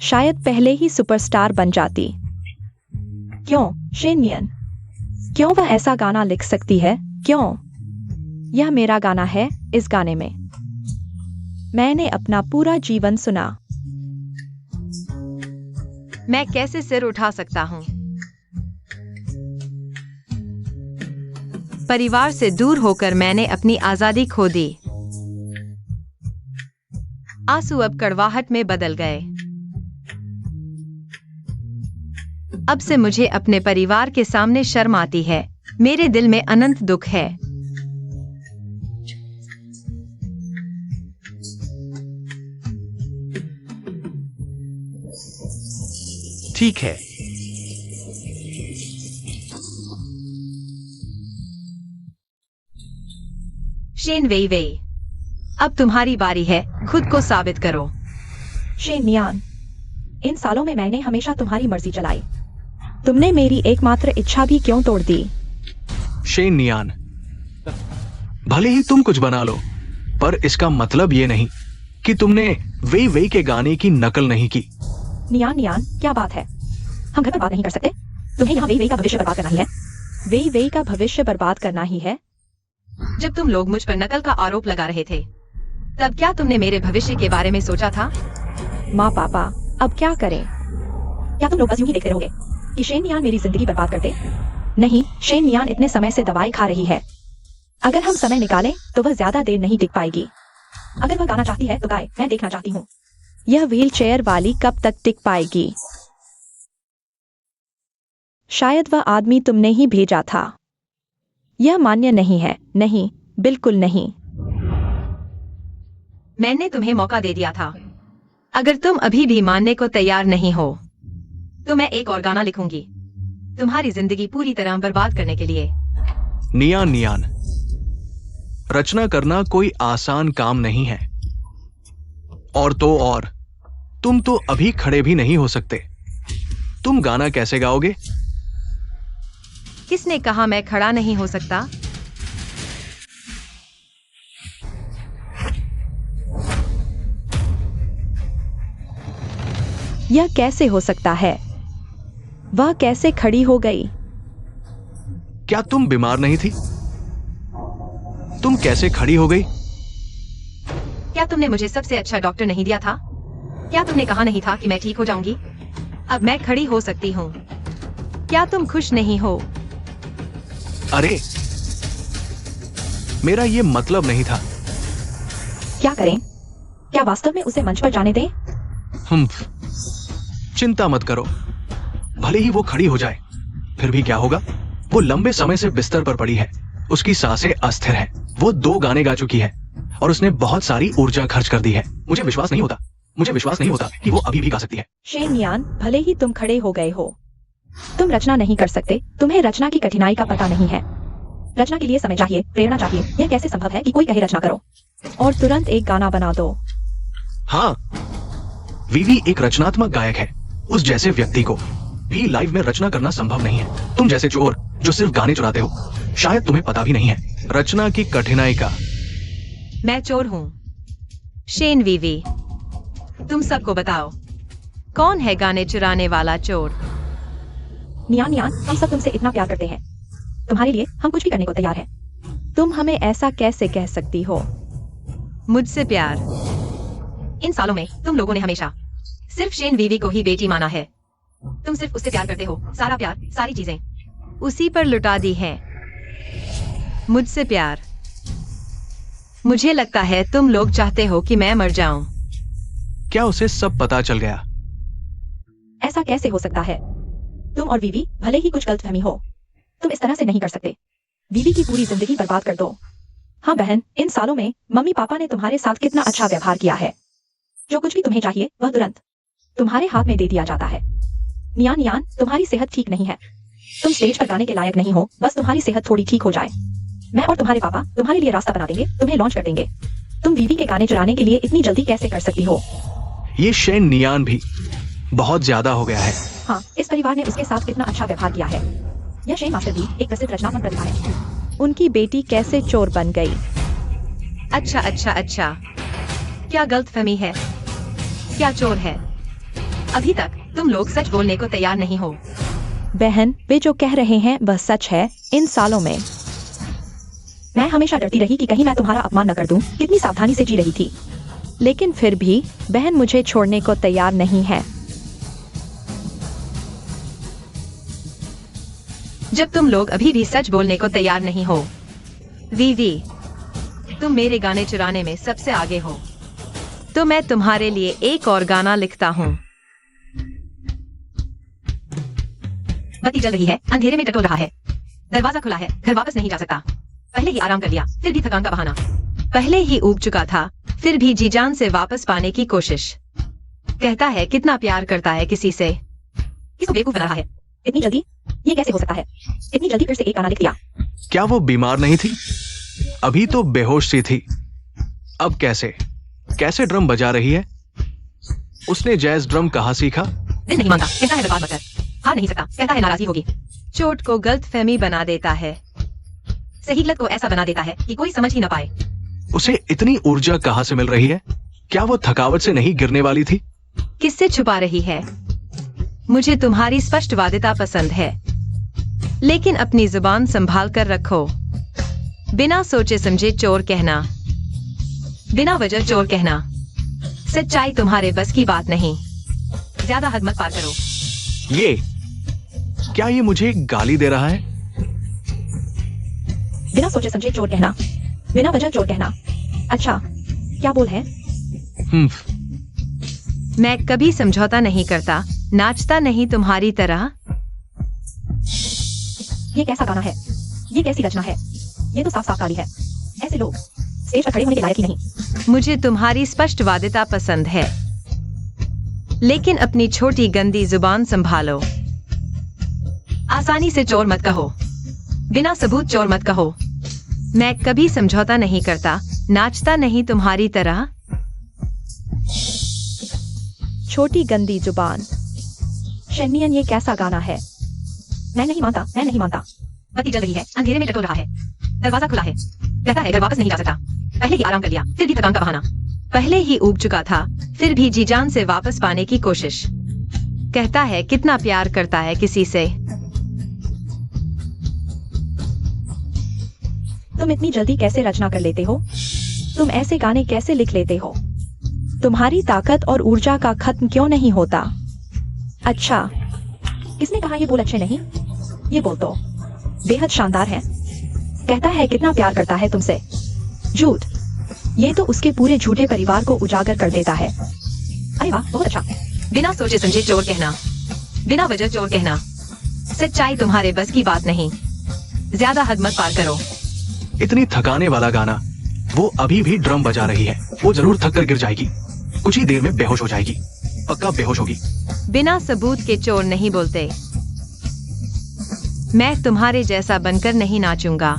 शायद पहले ही सुपरस्टार बन जाती। क्यों शेन नियन? क्यों वह ऐसा गाना लिख सकती है? क्यों? यह मेरा गाना है। इस गाने में मैंने अपना पूरा जीवन सुना। मैं कैसे सिर उठा सकता हूँ? परिवार से दूर होकर मैंने अपनी आजादी खो दी। आंसू अब कड़वाहट में बदल गए। अब से मुझे अपने परिवार के सामने शर्म आती है। मेरे दिल में अनंत दुख है। ठीक है। शेन वेई वेई, अब तुम्हारी बारी है। खुद को साबित करो। शेन नियन, इन सालों में मैंने हमेशा तुम्हारी मर्जी चलाई। तुमने मेरी एकमात्र इच्छा भी क्यों तोड़ दी? शेन नियन, भले ही तुम कुछ बना लो, पर इसका मतलब ये नहीं कि तुमने वेई वेई के गाने की नकल नहीं की। नियन नियन, क्या बात है? हम घर पर बात नहीं कर सकते? तुम्हें यहाँ वेई वेई का भविष्य बर्बाद करना ही है। वेई वेई का भविष्य बर्बाद करना ही है। जब तुम लोग मुझ पर नकल का आरोप लगा रहे थे, तब क्या तुमने मेरे भविष्य के बारे में सोचा था? माँ पापा, अब क्या करें? क्या तुम लोग बस यूं ही देखते रहोगे कि शेन नियन मेरी जिंदगी बर्बाद कर दे? नहीं, शेन नियन इतने समय से दवाई खा रही है। अगर हम समय निकालें तो वह ज्यादा देर नहीं टिक पाएगी। अगर वह गाना चाहती है तो गाए, मैं देखना चाहती हूँ। यह व्हील चेयर वाली कब तक टिक पाएगी? शायद वह आदमी तुमने ही भेजा था। यह मान्य नहीं है। नहीं, बिल्कुल नहीं। मैंने तुम्हें मौका दे दिया था। अगर तुम अभी भी मानने को तैयार नहीं हो, तो मैं एक और गाना लिखूंगी, तुम्हारी जिंदगी पूरी तरह बर्बाद करने के लिए। नियन नियन, रचना करना कोई आसान काम नहीं है। और तो और, तुम तो अभी खड़े भी नहीं हो सकते। तुम गाना कैसे गाओगे? किसने कहा मैं खड़ा नहीं हो सकता? यह कैसे हो सकता है? वह कैसे खड़ी हो गई? क्या तुम बीमार नहीं थी? तुम कैसे खड़ी हो गई? क्या तुमने मुझे सबसे अच्छा डॉक्टर नहीं दिया था? क्या तुमने कहा नहीं था कि मैं ठीक हो जाऊंगी? अब मैं खड़ी हो सकती हूँ। क्या तुम खुश नहीं हो? अरे, मेरा ये मतलब नहीं था। क्या करें? क्या वास्तव में उसे मंच पर जाने दें? चिंता मत करो, भले ही वो खड़ी हो जाए, फिर भी क्या होगा? वो लंबे समय से बिस्तर पर पड़ी है। उसकी सांसें अस्थिर हैं। वो 2 गाने गा चुकी है और उसने बहुत सारी ऊर्जा खर्च कर दी है। मुझे विश्वास नहीं होता कि वो अभी भी गा सकती है। शेन नियन, भले ही तुम खड़े हो गए हो, तुम रचना नहीं कर सकते। तुम्हें रचना की कठिनाई का पता नहीं है। रचना के लिए समय चाहिए, प्रेरणा चाहिए। यह कैसे संभव है कि कोई कहे रचना करो और तुरंत एक गाना बना दो? हाँ, वीवी एक रचनात्मक गायक है। उस जैसे व्यक्ति को भी लाइव में रचना करना संभव नहीं है। तुम जैसे चोर जो सिर्फ गाने चुराते हो, शायद तुम्हें पता भी नहीं है रचना की कठिनाई का। मैं चोर हूँ। शेन वीवी, तुम सबको बताओ, कौन है गाने चुराने वाला चोर? नियन नियन, हम सब तुमसे इतना प्यार करते हैं। तुम्हारे लिए हम कुछ भी करने को तैयार हैं। तुम हमें ऐसा कैसे कह सकती हो? मुझसे प्यार? इन सालों में तुम लोगों ने हमेशा सिर्फ शेन वीवी को ही बेटी माना है। तुम सिर्फ उससे प्यार करते हो। सारा प्यार, सारी चीजें उसी पर लुटा दी हैं। मुझसे प्यार? मुझे लगता है तुम लोग चाहते हो कि मैं मर जाऊं। क्या उसे सब पता चल गया? ऐसा कैसे हो सकता है? तुम और वीवी भले ही कुछ गलतफहमी हो, तुम इस तरह से नहीं कर सकते। वीवी की पूरी जिंदगी बर्बाद कर दो। हाँ बहन, इन सालों में मम्मी पापा ने तुम्हारे साथ कितना अच्छा व्यवहार किया है। जो कुछ भी तुम्हें चाहिए वह तुरंत तुम्हारे हाथ में दे दिया जाता है। नियन नियन, तुम्हारी सेहत ठीक नहीं है। तुम स्टेज पर गाने के लायक नहीं हो। बस तुम्हारी सेहत थोड़ी ठीक हो जाए, मैं और तुम्हारे पापा तुम्हारे लिए रास्ता बना देंगे, तुम्हें लॉन्च कर देंगे। तुम वीवी के गाने चुराने के लिए इतनी जल्दी कैसे कर सकती हो? ये शेन नियन भी बहुत ज्यादा हो गया है। हाँ, इस इस परिवार ने उसके साथ कितना अच्छा व्यवहार किया है। यह शेन मास्टर भी एक प्रसिद्ध रचनात्मक प्रतिभा है। उनकी बेटी कैसे चोर बन गई? अच्छा अच्छा अच्छा, क्या गलतफहमी है? क्या चोर है? अभी तक तुम लोग सच बोलने को तैयार नहीं हो। बहन, वे जो कह रहे हैं वह सच है। इन सालों में मैं हमेशा डरती रही कि कहीं मैं तुम्हारा अपमान न कर दूं। कितनी सावधानी से जी रही थी। लेकिन फिर भी बहन मुझे छोड़ने को तैयार नहीं है। जब तुम लोग अभी भी सच बोलने को तैयार नहीं हो। वीवी, तुम मेरे गाने चुराने में सबसे आगे हो, तो मैं तुम्हारे लिए एक और गाना लिखता हूँ। बत्ती जल रही है, अंधेरे में टटोल रहा है, दरवाजा खुला है, घर वापस नहीं जा सकता। पहले ही आराम कर लिया, फिर भी थकान का बहाना। पहले ही ऊब चुका था, फिर भी जी जान से वापस पाने की कोशिश। कहता है कितना प्यार करता है किसी से। किसको बेवकूफ बना रहा है? इतनी जल्दी? ये कैसे हो सकता है? इतनी जल्दी फिर से एक गाना लिख दिया। क्या वो बीमार नहीं थी? अभी तो बेहोश सी थी। अब कैसे कैसे ड्रम बजा रही है? उसने जैज ड्रम कहाँ सीखा? दिल नहीं मानता, कहता है बर्बाद मत कर। हार नहीं सकता, कहता है नाराजगी होगी। चोट को गलतफहमी बना देता है, सही गलत को ऐसा बना देता है कि कोई समझ ही न पाए। उसे इतनी ऊर्जा कहाँ से मिल रही है? क्या वो थकावट से नहीं गिरने वाली थी? किससे छुपा रही है? मुझे तुम्हारी स्पष्टवादिता पसंद है, लेकिन अपनी जुबान संभाल कर रखो। बिना सोचे समझे चोर कहना, बिना वजह चोर कहना, सच्चाई तुम्हारे बस की बात नहीं। ज्यादा हद मत पार करो। क्या ये मुझे गाली दे रहा है? बिना सोचे समझे चोर कहना, बिना वजह चोर कहना। अच्छा, क्या बोल है? मैं कभी समझौता नहीं करता, नाचता नहीं तुम्हारी तरह। ये कैसा गाना है? ये कैसी रचना है? ये तो साफ साफ गाली है। ऐसे लोग स्टेज पर खड़े होने के लायक ही नहीं। मुझे तुम्हारी स्पष्टवादिता पसंद है, लेकिन अपनी छोटी गंदी जुबान संभालो। आसानी से चोर मत कहो, बिना सबूत चोर मत कहो। मैं कभी समझौता नहीं करता, नाचता नहीं तुम्हारी तरह। छोटी गंदी जुबान। शेनियन, ये कैसा गाना है? मैं नहीं मानता, मैं नहीं मानता। बत्ती जल रही है, अंधेरे में टटोल रहा है, दरवाजा खुला है, कहता है घर वापस नहीं जा सकता। पहले ही आराम कर लिया, फिर भी थकान का बहाना। पहले ही ऊब चुका था, फिर भी जी जान से वापस पाने की कोशिश। कहता है कितना प्यार करता है किसी से। तुम इतनी जल्दी कैसे रचना कर लेते हो? तुम ऐसे गाने कैसे लिख लेते हो? तुम्हारी ताकत और ऊर्जा का खत्म क्यों नहीं होता? अच्छा, किसने कहा ये बोल अच्छे नहीं? ये बोल तो बेहद शानदार है। कहता है कितना प्यार करता है तुमसे। झूठ। ये तो उसके पूरे झूठे परिवार को उजागर कर देता है। अरे वाह, बहुत अच्छा। बिना सोचे समझे चोर कहना, बिना वजह चोर कहना, सच्चाई तुम्हारे बस की बात नहीं। ज्यादा हद मत पार करो। इतनी थकाने वाला गाना। वो अभी भी ड्रम बजा रही है। वो जरूर थक कर गिर जाएगी, कुछ ही देर में बेहोश हो जाएगी, पक्का बेहोश होगी। बिना सबूत के चोर नहीं बोलते। मैं तुम्हारे जैसा बनकर नहीं नाचूंगा।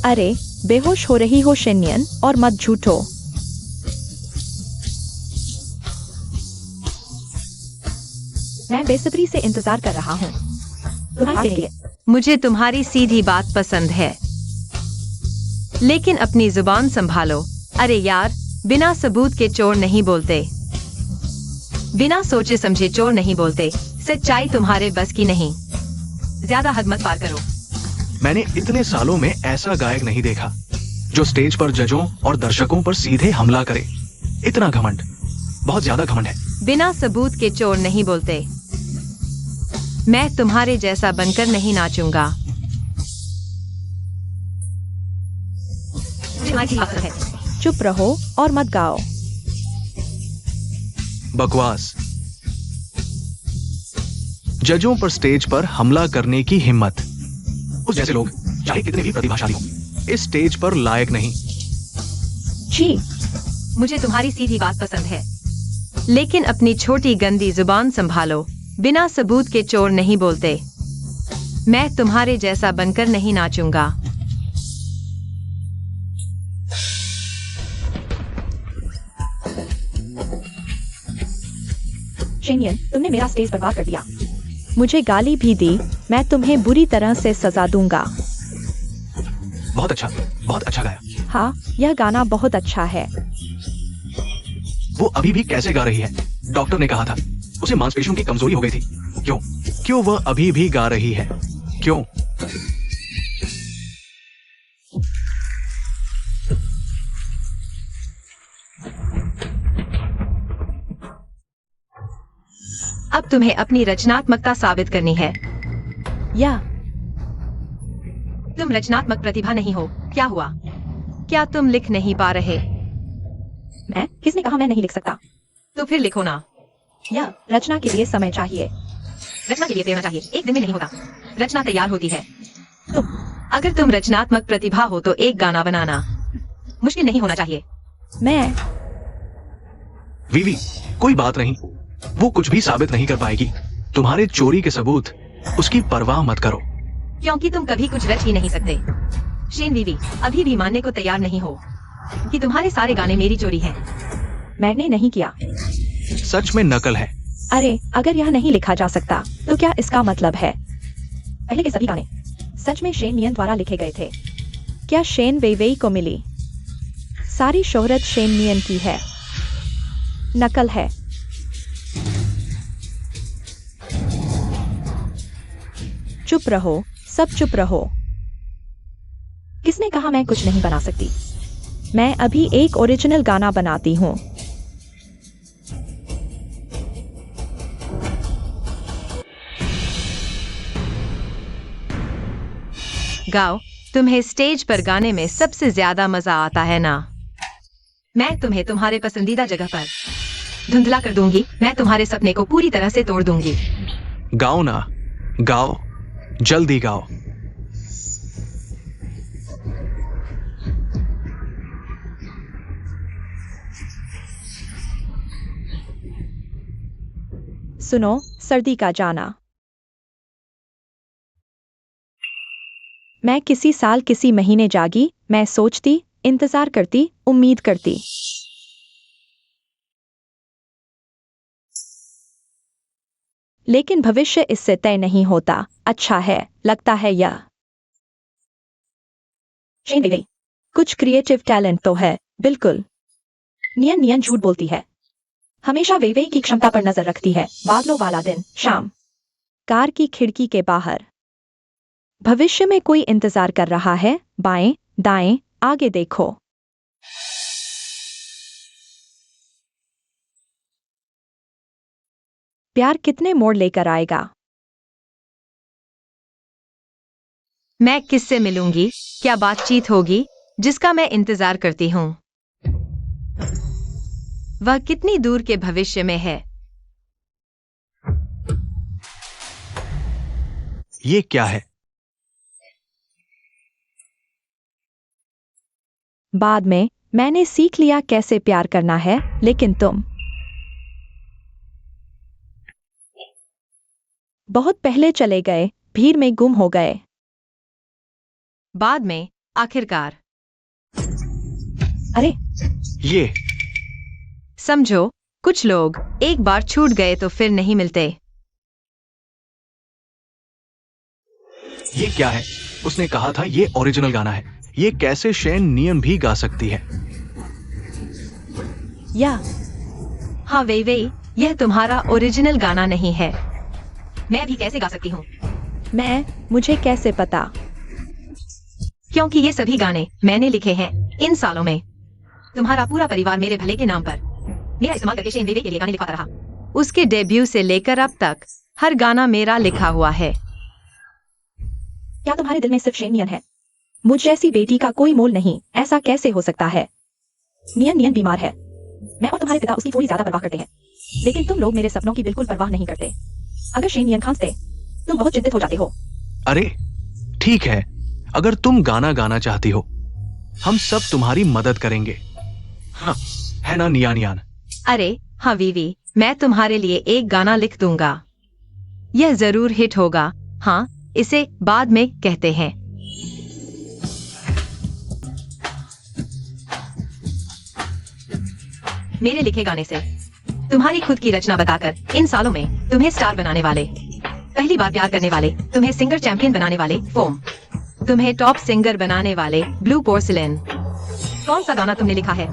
अरे, बेहोश हो रही हो शेनियन, और मत झूठो। मैं बेसब्री से इंतजार कर रहा हूँ तुम्हारे लिए। मुझे तुम्हारी सीधी बात पसंद है, लेकिन अपनी जुबान संभालो। अरे यार, बिना सबूत के चोर नहीं बोलते, बिना सोचे समझे चोर नहीं बोलते। सच्चाई तुम्हारे बस की नहीं। ज्यादा हद मत पार करो। मैंने इतने सालों में ऐसा गायक नहीं देखा जो स्टेज पर जजों और दर्शकों पर सीधे हमला करे। इतना घमंड, बहुत ज्यादा घमंड है। बिना सबूत के चोर नहीं बोलते। मैं तुम्हारे जैसा बनकर नहीं नाचूंगा। चुप रहो और मत गाओ। बकवास। जजों पर स्टेज पर हमला करने की हिम्मत उस जैसे लोग, चाहे कितने भी प्रतिभाशाली हों, इस स्टेज पर लायक नहीं। जी, मुझे तुम्हारी सीधी बात पसंद है, लेकिन अपनी छोटी गंदी जुबान संभालो। बिना सबूत के चोर नहीं बोलते। मैं तुम्हारे जैसा बनकर नहीं नाचूंगा। शेनियन, तुमने मेरा स्टेज बर्बाद कर दिया। मुझे गाली भी दी। मैं तुम्हें बुरी तरह से सजा दूंगा। बहुत अच्छा गाया। हाँ, यह गाना बहुत अच्छा है। वो अभी भी कैसे गा रही है? डॉक्टर ने कहा था उसे मांसपेशियों की कमजोरी हो गई थी। क्यों वह अभी भी गा रही है? क्यों? अब तुम्हें अपनी रचनात्मकता साबित करनी है। या तुम रचनात्मक प्रतिभा नहीं हो। क्या हुआ? क्या तुम लिख नहीं पा रहे? मैं? किसने कहा मैं नहीं लिख सकता? तो फिर लिखो ना। या रचना के लिए समय चाहिए। रचना के लिए प्रेरणा चाहिए। एक दिन में नहीं होता। रचना तैयार होती है। तुम अगर तुम रचनात्मक प्रतिभा हो तो एक गाना बनाना मुश्किल नहीं होना चाहिए। मैं वीवी, कोई बात नहीं, वो कुछ भी साबित नहीं कर पाएगी। तुम्हारे चोरी के सबूत, उसकी परवाह मत करो। क्योंकि तुम कभी कुछ रच ही नहीं सकते। शेन वीवी अभी भी मानने को तैयार नहीं हो कि तुम्हारे सारे गाने मेरी चोरी हैं। मैंने नहीं किया। सच में नकल है। अरे, अगर यह नहीं लिखा जा सकता तो क्या इसका मतलब है? पहले के सभी गाने सच में शेन नियन द्वारा लिखे गए थे। क्या शेन वेइवेई को मिली सारी शोहरत शेन नियन की है? नकल है। चुप रहो, सब चुप रहो। किसने कहा मैं कुछ नहीं बना सकती? मैं अभी एक ओरिजिनल गाना बनाती हूँ। गाओ। तुम्हें स्टेज पर गाने में सबसे ज्यादा मजा आता है ना? मैं तुम्हें तुम्हारे पसंदीदा जगह पर धुंधला कर दूंगी। मैं तुम्हारे सपने को पूरी तरह से तोड़ दूंगी। गाओ ना, गाओ, जल्दी गाओ। सुनो, सर्दी का जाना। मैं किसी साल किसी महीने जागी। मैं सोचती, इंतजार करती, उम्मीद करती। लेकिन भविष्य इससे तय नहीं होता। अच्छा है, लगता है यह शेन वेइवेई। कुछ क्रिएटिव टैलेंट तो है, बिल्कुल। नियन नियन झूठ बोलती है। हमेशा वेइवेई की क्षमता पर नजर रखती है। बादलों वाला दिन, शाम। कार की खिड़की के बाहर। भविष्य में कोई इंतजार कर रहा है। बाएं, दाएं, आगे देखो। प्यार कितने मोड़ लेकर आएगा? मैं किससे मिलूंगी? क्या बातचीत होगी जिसका मैं इंतजार करती हूँ? वह कितनी दूर के भविष्य में है? ये क्या है? बाद में मैंने सीख लिया कैसे प्यार करना है, लेकिन तुम बहुत पहले चले गए, भीड़ में गुम हो गए। बाद में, आखिरकार। अरे, ये समझो, कुछ लोग एक बार छूट गए तो फिर नहीं मिलते। ये क्या है? उसने कहा था ये ओरिजिनल गाना है। ये कैसे शेन नियन भी गा सकती है? या हाँ वेइवेई, यह तुम्हारा ओरिजिनल गाना नहीं है। मैं भी कैसे गा सकती हूँ? मुझे कैसे पता? क्योंकि ये सभी गाने मैंने लिखे हैं इन सालों में। तुम्हारा पूरा परिवार मेरे भले के नाम पर मेरा इस्तेमाल करके शेन वेइवेई के लिए गाने लिखवाता रहा। उसके डेब्यू से लेकर अब तक हर गाना मेरा लिखा हुआ है। क्या तुम्हारे दिल में सिर्फ शेन नियन है? मुझ जैसी बेटी का कोई मोल नहीं। ऐसा कैसे हो सकता है? नियन नियन बीमार है। मैं और तुम्हारे पिता उसकी थोड़ी ज्यादा परवाह करते हैं, लेकिन तुम लोग मेरे सपनों की बिल्कुल परवाह नहीं करते। अगर शेन नियन खांसते, तुम बहुत चिंतित हो जाते हो। अरे ठीक है, अगर तुम गाना गाना चाहती हो, हम सब तुम्हारी मदद करेंगे। हाँ, है ना नियान यान? अरे हाँ वीवी, मैं तुम्हारे लिए एक गाना लिख दूंगा। यह जरूर हिट होगा। हाँ, इसे बाद में कहते हैं। मेरे लिखे गाने से तुम्हारी खुद की रचना बताकर इन सालों में तुम्हें स्टार बनाने वाले, पहली बार प्यार करने वाले, तुम्हें सिंगर चैंपियन बनाने वाले फोम, तुम्हें टॉप सिंगर बनाने वाले ब्लू पोर्सिलेन। कौन सा गाना तुमने लिखा है?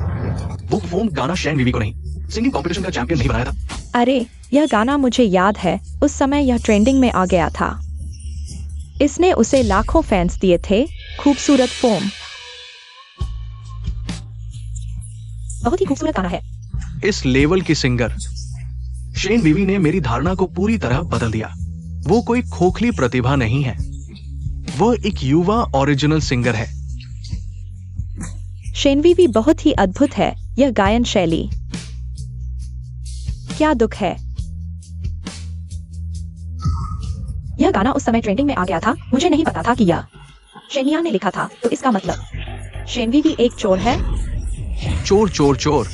वो फोम गाना शैन वीवी को नहीं, सिंगिंग कंपटीशन का चैंपियन नहीं बनाया था। अरे यह गाना मुझे याद है, उस समय यह ट्रेंडिंग में आ गया था। इसने उसे लाखों फैंस दिए थे। खूबसूरत फोम, बहुत ही खूबसूरत गाना है। इस लेवल की सिंगर शेन वीवी ने मेरी धारणा को पूरी तरह बदल दिया। वो कोई खोखली प्रतिभा नहीं है, वो एक युवा ओरिजिनल सिंगर है। शेनवी भी बहुत ही अद्भुत है यह गायन शैली। क्या दुख है। यह गाना उस समय ट्रेंडिंग में आ गया था, मुझे नहीं पता था कि यह शेनिया ने लिखा था, तो इसका मतलब शेनवी भी एक चोर है। चोर चोर चोर।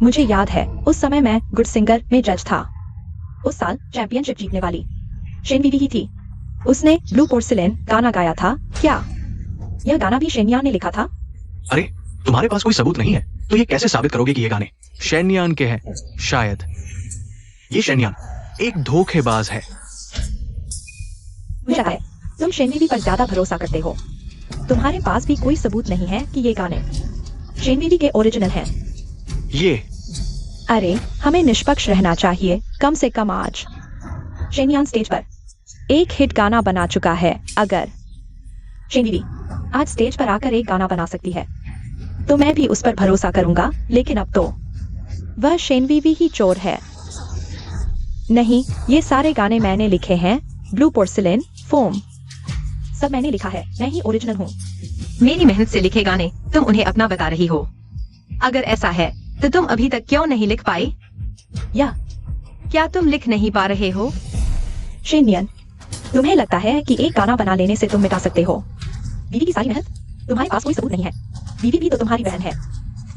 मुझे याद है उस समय मैं गुड सिंगर में जज था। उस साल चैंपियनशिप जीतने वाली शेनवी ही थी। उसने ब्लू पोर्सिलेन गाना गाया था। क्या यह गाना भी शेनिया ने लिखा था? अरे तुम्हारे पास कोई सबूत नहीं है तो ये कैसे साबित करोगे कि ये गाने शेनयान के हैं? शायद ये शेनयान एक धोखेबाज है। मुझे लगता है तुम शेनवी पर ज्यादा भरोसा करते हो। तुम्हारे पास भी कोई सबूत नहीं है कि ये गाने शेनवी के ओरिजिनल हैं। ये अरे हमें निष्पक्ष रहना चाहिए, कम से कम आज शेनियान स्टेज पर एक हिट गाना बना चुका है। अगर शेनवी आज स्टेज पर आकर एक गाना बना सकती है तो मैं भी उस पर भरोसा करूंगा, लेकिन अब तो वह शेनवी ही चोर है। नहीं, ये सारे गाने मैंने लिखे हैं। ब्लू पोर्सिलेन, फोम, सब मैंने लिखा है। मैं ही ओरिजिनल हूँ। मेरी मेहनत से लिखे गाने तुम उन्हें अपना बता रही हो। अगर ऐसा है तो तुम अभी तक क्यों नहीं लिख पाई? या क्या तुम लिख नहीं पा रहे हो? शेनियन, तुम्हें लगता है कि एक गाना बना लेने से तुम मिटा सकते हो बीवी की सारी मेहनत? तुम्हारे पास कोई सबूत नहीं है। बीवी भी तो तुम्हारी बहन है,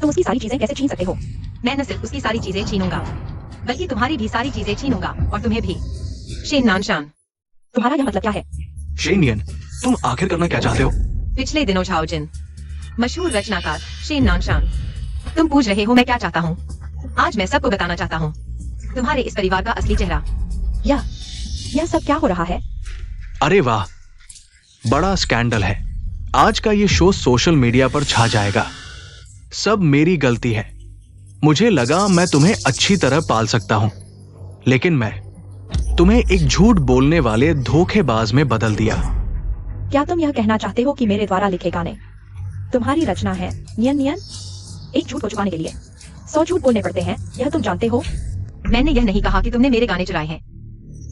तुम उसकी सारी चीजें कैसे छीन सकते हो? मैं न सिर्फ उसकी सारी चीजें छीनूंगा बल्कि तुम्हारी भी सारी चीजें छीनूंगा, और तुम्हें भी। Shane Nanshan. तुम्हारा यह मतलब क्या है? शेनियन, तुम आखिर करना क्या चाहते हो? पिछले दिनों झाओजिन, मशहूर रचनाकार शेन नानशान, तुम पूछ रहे हो मैं क्या चाहता हूँ। आज मैं सबको बताना चाहता हूँ तुम्हारे इस परिवार का असली चेहरा। यह सब क्या हो रहा है? अरे वाह, बड़ा स्कैंडल है। आज का ये शो सोशल मीडिया पर छा जाएगा। सब मेरी गलती है। मुझे लगा मैं तुम्हें अच्छी तरह पाल सकता हूं, लेकिन मैं तुम्हें एक झूठ बोलने वाले धोखेबाज में बदल दिया। क्या तुम यह कहना चाहते हो कि मेरे द्वारा लिखे गाने तुम्हारी रचना है? नियन नियन, एक झूठ को छुपाने के लिए 100 झूठ बोलने पड़ते हैं, यह तुम जानते हो। मैंने यह नहीं कहा कि तुमने मेरे गाने चुराए हैं।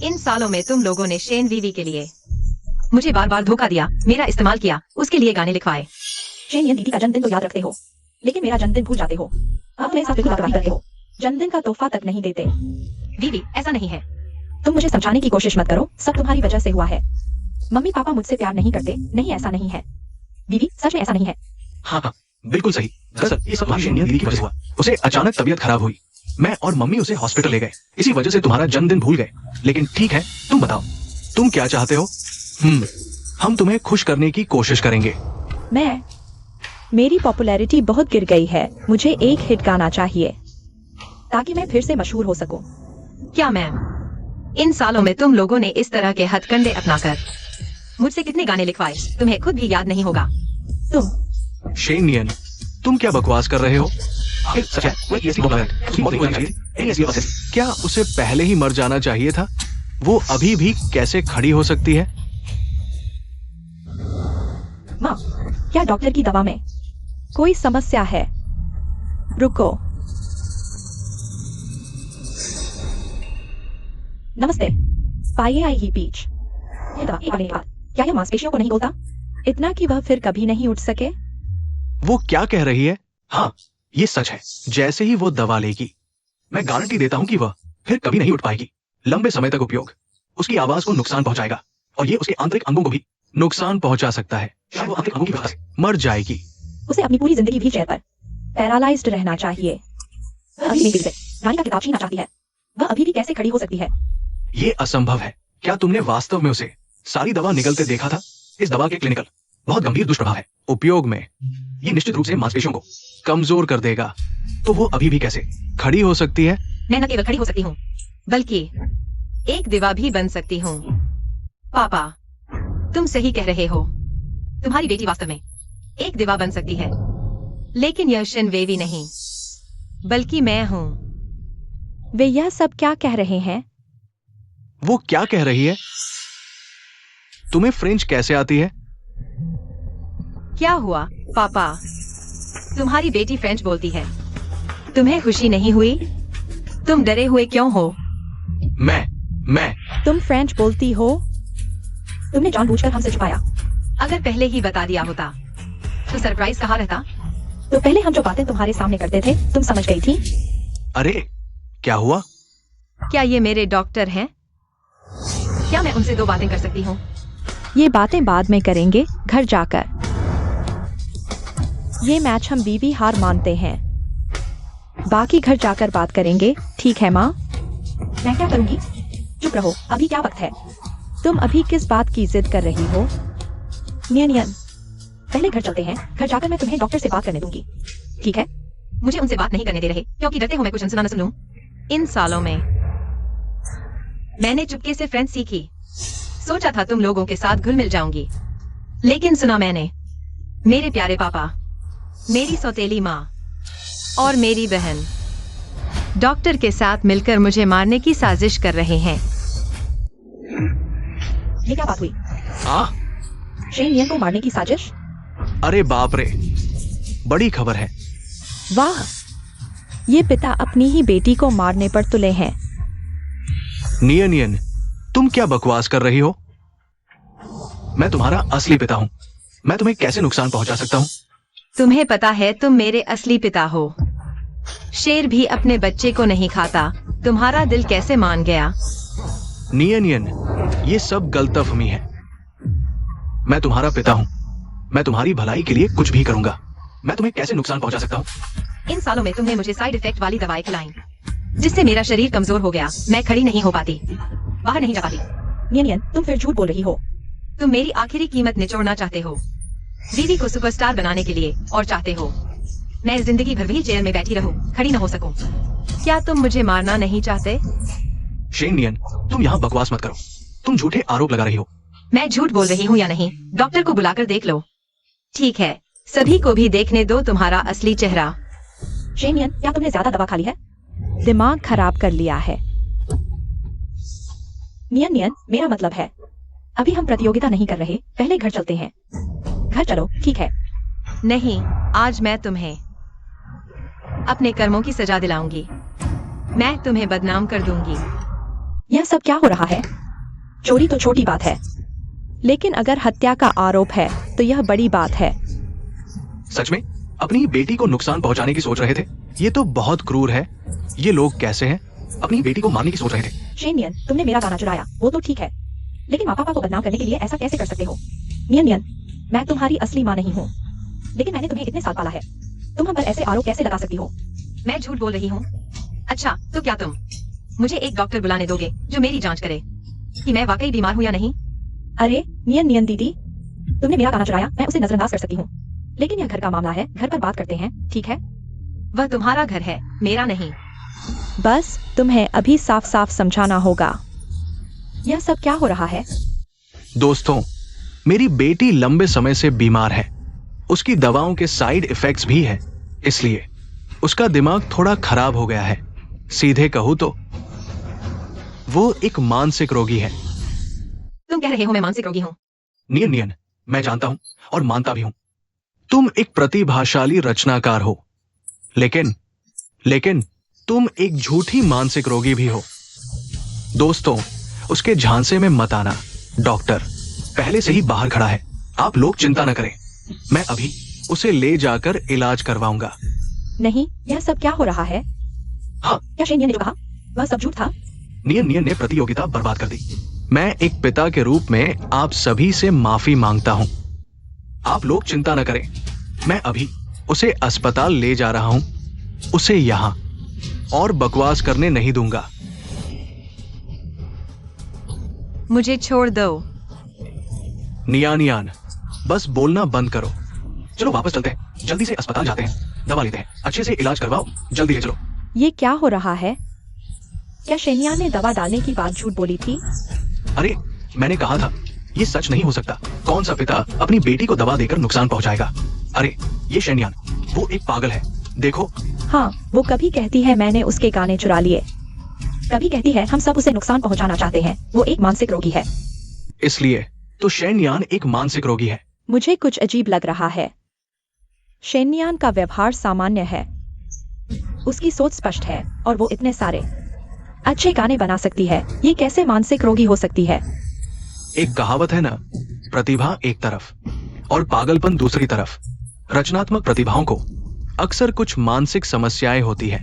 इन सालों में तुम लोगों ने शेन वीवी के लिए मुझे बार बार धोखा दिया, मेरा इस्तेमाल किया, उसके लिए गाने लिखवाए। शेनियन दीदी का जन्मदिन तो याद रखते हो, लेकिन मेरा जन्मदिन भूल जाते हो। आप मेरे साथ बिल्कुल लापरवाही करते हो, जन्मदिन का तोहफा तक नहीं देते। वीवी, ऐसा नहीं है। तुम मुझे समझाने की कोशिश मत करो, सब तुम्हारी वजह से हुआ है। मम्मी पापा मुझसे प्यार नहीं करते। नहीं, ऐसा नहीं है बीवी, सच में ऐसा नहीं है। हाँ, बिल्कुल सही। दरअसल ये सब तुम्हारी शेनियन दीदी की वजह से हुआ। उसे अचानक तबीयत खराब हुई, मैं और मम्मी उसे हॉस्पिटल ले गए। इसी वजह से तुम्हारा जन्मदिन भूल गए। लेकिन ठीक है, तुम बताओ तुम क्या चाहते हो? हम तुम्हें खुश करने की कोशिश करेंगे। मेरी पॉपुलैरिटी बहुत गिर गई है। मुझे एक हिट गाना चाहिए ताकि मैं फिर से मशहूर हो सकूं। क्या मैम, इन सालों में तुम लोगों ने इस तरह के हथकंडे अपनाकर मुझसे कितने गाने लिखवाए तुम्हें खुद भी याद नहीं होगा। तुम शेनियन, तुम क्या बकवास कर रहे हो? क्या उसे पहले ही मर जाना चाहिए था? वो अभी भी कैसे खड़ी हो सकती है? माँ, क्या डॉक्टर की दवा में कोई समस्या है? रुको। नमस्ते, पाइए आई ही पीच। ये दवा एक बार लेने के बाद क्या यह मांसपेशियों को नहीं बोलता इतना कि वह फिर कभी नहीं उठ सके? वो क्या कह रही है? हाँ, ये सच है। जैसे ही वो दवा लेगी, मैं गारंटी देता हूं कि वह फिर कभी नहीं उठ पाएगी। लंबे समय तक उपयोग उसकी आवाज को नुकसान पहुंचाएगा और ये उसके आंतरिक अंगों को भी नुकसान पहुंचा सकता है। शायद वो आंतरिक अंगों की वजह से मर जाएगी। उसे अपनी पूरी जिंदगी व्हीलचेयर पर पैरालाइज्ड रहना चाहिए। वह अभी नहीं रानी का किताब छीनना चाहती है। वह अभी भी कैसे खड़ी हो सकती है? ये असंभव है। क्या तुमने वास्तव में उसे सारी दवा निकलते देखा था। इस दवा के क्लिनिकल बहुत गंभीर दुष्प्रभाव है। उपयोग में ये निश्चित रूप से मांसपेशियों को कमजोर कर देगा। तो वो अभी भी कैसे खड़ी हो सकती है? मैं न केवल खड़ी हो सकती हूँ, बल्कि एक दिवा भी बन सकती हूँ। पापा, तुम सही कह रहे हो। तुम्हारी बेटी वास्तव में एक दिवा बन सकती है, लेकिन यह शिनवेवी नहीं, बल्कि मैं हूँ। वे यह सब क्या कह रहे हैं? वो क्या कह रही है? तुम्हें फ्रेंच कैसे आती है? क्या हुआ पापा? तुम्हारी बेटी फ्रेंच बोलती है। तुम्हें खुशी नहीं हुई? तुम डरे हुए क्यों हो? मैं तुम फ्रेंच बोलती हो? तुमने जानबूझकर हमसे छुपाया। अगर पहले ही बता दिया होता तो सरप्राइज कहाँ रहता? तो पहले हम जो बातें तुम्हारे सामने करते थे तुम समझ गई थी। अरे क्या हुआ? क्या ये मेरे डॉक्टर हैं? क्या मैं उनसे 2 बातें कर सकती हूँ? ये बातें बाद में करेंगे, घर जाकर। ये मैच हम बीवी हार मानते हैं। बाकी घर जाकर बात करेंगे, ठीक है माँ? मैं क्या करूँगी? चुप रहो, अभी क्या वक्त है? तुम अभी किस बात की जिद कर रही हो? नियन, पहले घर चलते हैं। घर जाकर मैं तुम्हें डॉक्टर से बात करने दूंगी, ठीक है? मुझे उनसे बात नहीं करने दे रहे, क्योंकि डरते हो मैं कुछ अनसुना न सुनूं। इन सालों में मैंने चुपके से फ्रेंच सीखी। सोचा था तुम लोगों के साथ घुल मिल जाऊंगी, लेकिन सुना मैंने, मेरे प्यारे पापा, मेरी सौतेली माँ और मेरी बहन डॉक्टर के साथ मिलकर मुझे मारने की साजिश कर रहे हैं। ये क्या बात हुई? शेन नियन को मारने की साजिश? अरे बाप रे, बड़ी खबर है। वाह, ये पिता अपनी ही बेटी को मारने पर तुले हैं। नियन, तुम क्या बकवास कर रही हो? मैं तुम्हारा असली पिता हूं। मैं तुम्हें कैसे नुकसान पहुंचा सकता हूं? तुम्हें पता है तुम मेरे असली पिता हो। शेर भी अपने बच्चे को नहीं खाता। तुम्हारा दिल कैसे मान गया? नियन, ये सब गलतफहमी है। मैं तुम्हारा पिता हूं। मैं तुम्हारी भलाई के लिए कुछ भी करूंगा। मैं तुम्हें कैसे नुकसान पहुंचा सकता हूं? इन सालों में तुमने मुझे साइड इफेक्ट वाली दवाएं खिलाई, जिससे मेरा शरीर कमजोर हो गया। मैं खड़ी नहीं हो पाती, बाहर नहीं जा पाती। नियन, तुम फिर झूठ बोल रही हो। तुम मेरी आखिरी कीमत निचोड़ना चाहते हो, दीदी को सुपरस्टार बनाने के लिए, और चाहते हो मैं जिंदगी भर व्हील चेयर में बैठी रहूं, खड़ी न हो सकूं। क्या तुम मुझे मारना नहीं चाहते? शेन नियन, तुम यहाँ बकवास मत करो। तुम झूठे आरोप लगा रही हो। मैं झूठ बोल रही हूँ या नहीं, डॉक्टर को बुलाकर देख लो। ठीक है, सभी को भी देखने दो तुम्हारा असली चेहरा। शेन नियन, क्या तुमने ज्यादा दवा खा ली है? दिमाग खराब कर लिया है। नियन, मेरा मतलब है, अभी हम प्रतियोगिता नहीं कर रहे। पहले घर चलते हैं। घर चलो, ठीक है? नहीं, आज मैं तुम्हें अपने कर्मों की सजा दिलाऊंगी। मैं तुम्हें बदनाम कर दूंगी। यह सब क्या हो रहा है? चोरी तो छोटी बात है, लेकिन अगर हत्या का आरोप है तो यह बड़ी बात है। सच में अपनी बेटी को नुकसान पहुंचाने की सोच रहे थे? ये तो बहुत क्रूर है। ये लोग कैसे हैं? अपनी बेटी को मारने की सोच रहे थे। शेन नियन, तुमने मेरा गाना चुराया, वो तो ठीक है, लेकिन माँ पापा को बदनाम करने के लिए ऐसा कैसे कर सकते हो? नियन, मैं तुम्हारी असली माँ नहीं हूँ, लेकिन मैंने तुम्हें इतने साल पाला है। तुम हम पर ऐसे आरोप कैसे लगा सकती हो? मैं झूठ बोल रही हूँ? अच्छा, तो क्या तुम मुझे एक डॉक्टर बुलाने दोगे जो मेरी जांच करे कि मैं वाकई बीमार हूँ या नहीं? अरे नियन दीदी, तुमने मेरा गाना चुराया, मैं उसे नजरअंदाज कर सकती हूँ, लेकिन यह घर का मामला है। घर पर बात करते हैं, ठीक है? वह तुम्हारा घर है, मेरा नहीं। बस तुम्हें अभी साफ साफ समझाना होगा। यह सब क्या हो रहा है? दोस्तों, मेरी बेटी लंबे समय से बीमार है। उसकी दवाओं के साइड इफेक्ट्स भी है, इसलिए उसका दिमाग थोड़ा खराब हो गया है। सीधे कहूं तो वो एक मानसिक रोगी है। तुम कह रहे हो मैं मानसिक रोगी हूँ? नियन, मैं जानता हूं और मानता भी हूं। तुम एक प्रतिभाशाली रचनाकार हो, लेकिन तुम एक झूठी मानसिक रोगी भी हो। दोस्तों, उसके झांसे में मत आना। डॉक्टर पहले से ही बाहर खड़ा है। आप लोग चिंता न करें, मैं अभी उसे ले जाकर इलाज करवाऊंगा। नहीं, यह सब क्या हो रहा है? हाँ, क्या शेन नियन ने जो कहा वह सब झूठ था? नियन ने प्रतियोगिता बर्बाद कर दी। मैं एक पिता के रूप में आप सभी से माफी मांगता हूं। आप लोग चिंता न करें, मैं अभी उसे अस्पताल ले जा रहा हूं। उसे यहां और बकवास करने नहीं दूंगा। मुझे छोड़ दो। नियान, बस बोलना बंद करो। चलो वापस चलते हैं, जल्दी से अस्पताल जाते हैं, दवा लेते हैं, अच्छे से इलाज करवाओ, जल्दी ले चलो। ये क्या हो रहा है? क्या शेनिया ने दवा डालने की बात झूठ बोली थी? अरे मैंने कहा था, ये सच नहीं हो सकता। कौन सा पिता अपनी बेटी को दवा देकर नुकसान पहुंचाएगा? अरे ये शेनियान, वो एक पागल है, देखो। हाँ, वो कभी कहती है मैंने उसके गाने चुरा लिए, कभी कहती है हम सब उसे नुकसान पहुंचाना चाहते हैं। वो एक मानसिक रोगी है। इसलिए तो शेनियान एक मानसिक रोगी है। मुझे कुछ अजीब लग रहा है। शेनियान का व्यवहार सामान्य है, उसकी सोच स्पष्ट है और वो इतने सारे अच्छे गाने बना सकती है। ये कैसे मानसिक रोगी हो सकती है? एक कहावत है ना, प्रतिभा एक तरफ और पागलपन दूसरी तरफ। रचनात्मक प्रतिभाओं को अक्सर कुछ मानसिक समस्याएं होती है।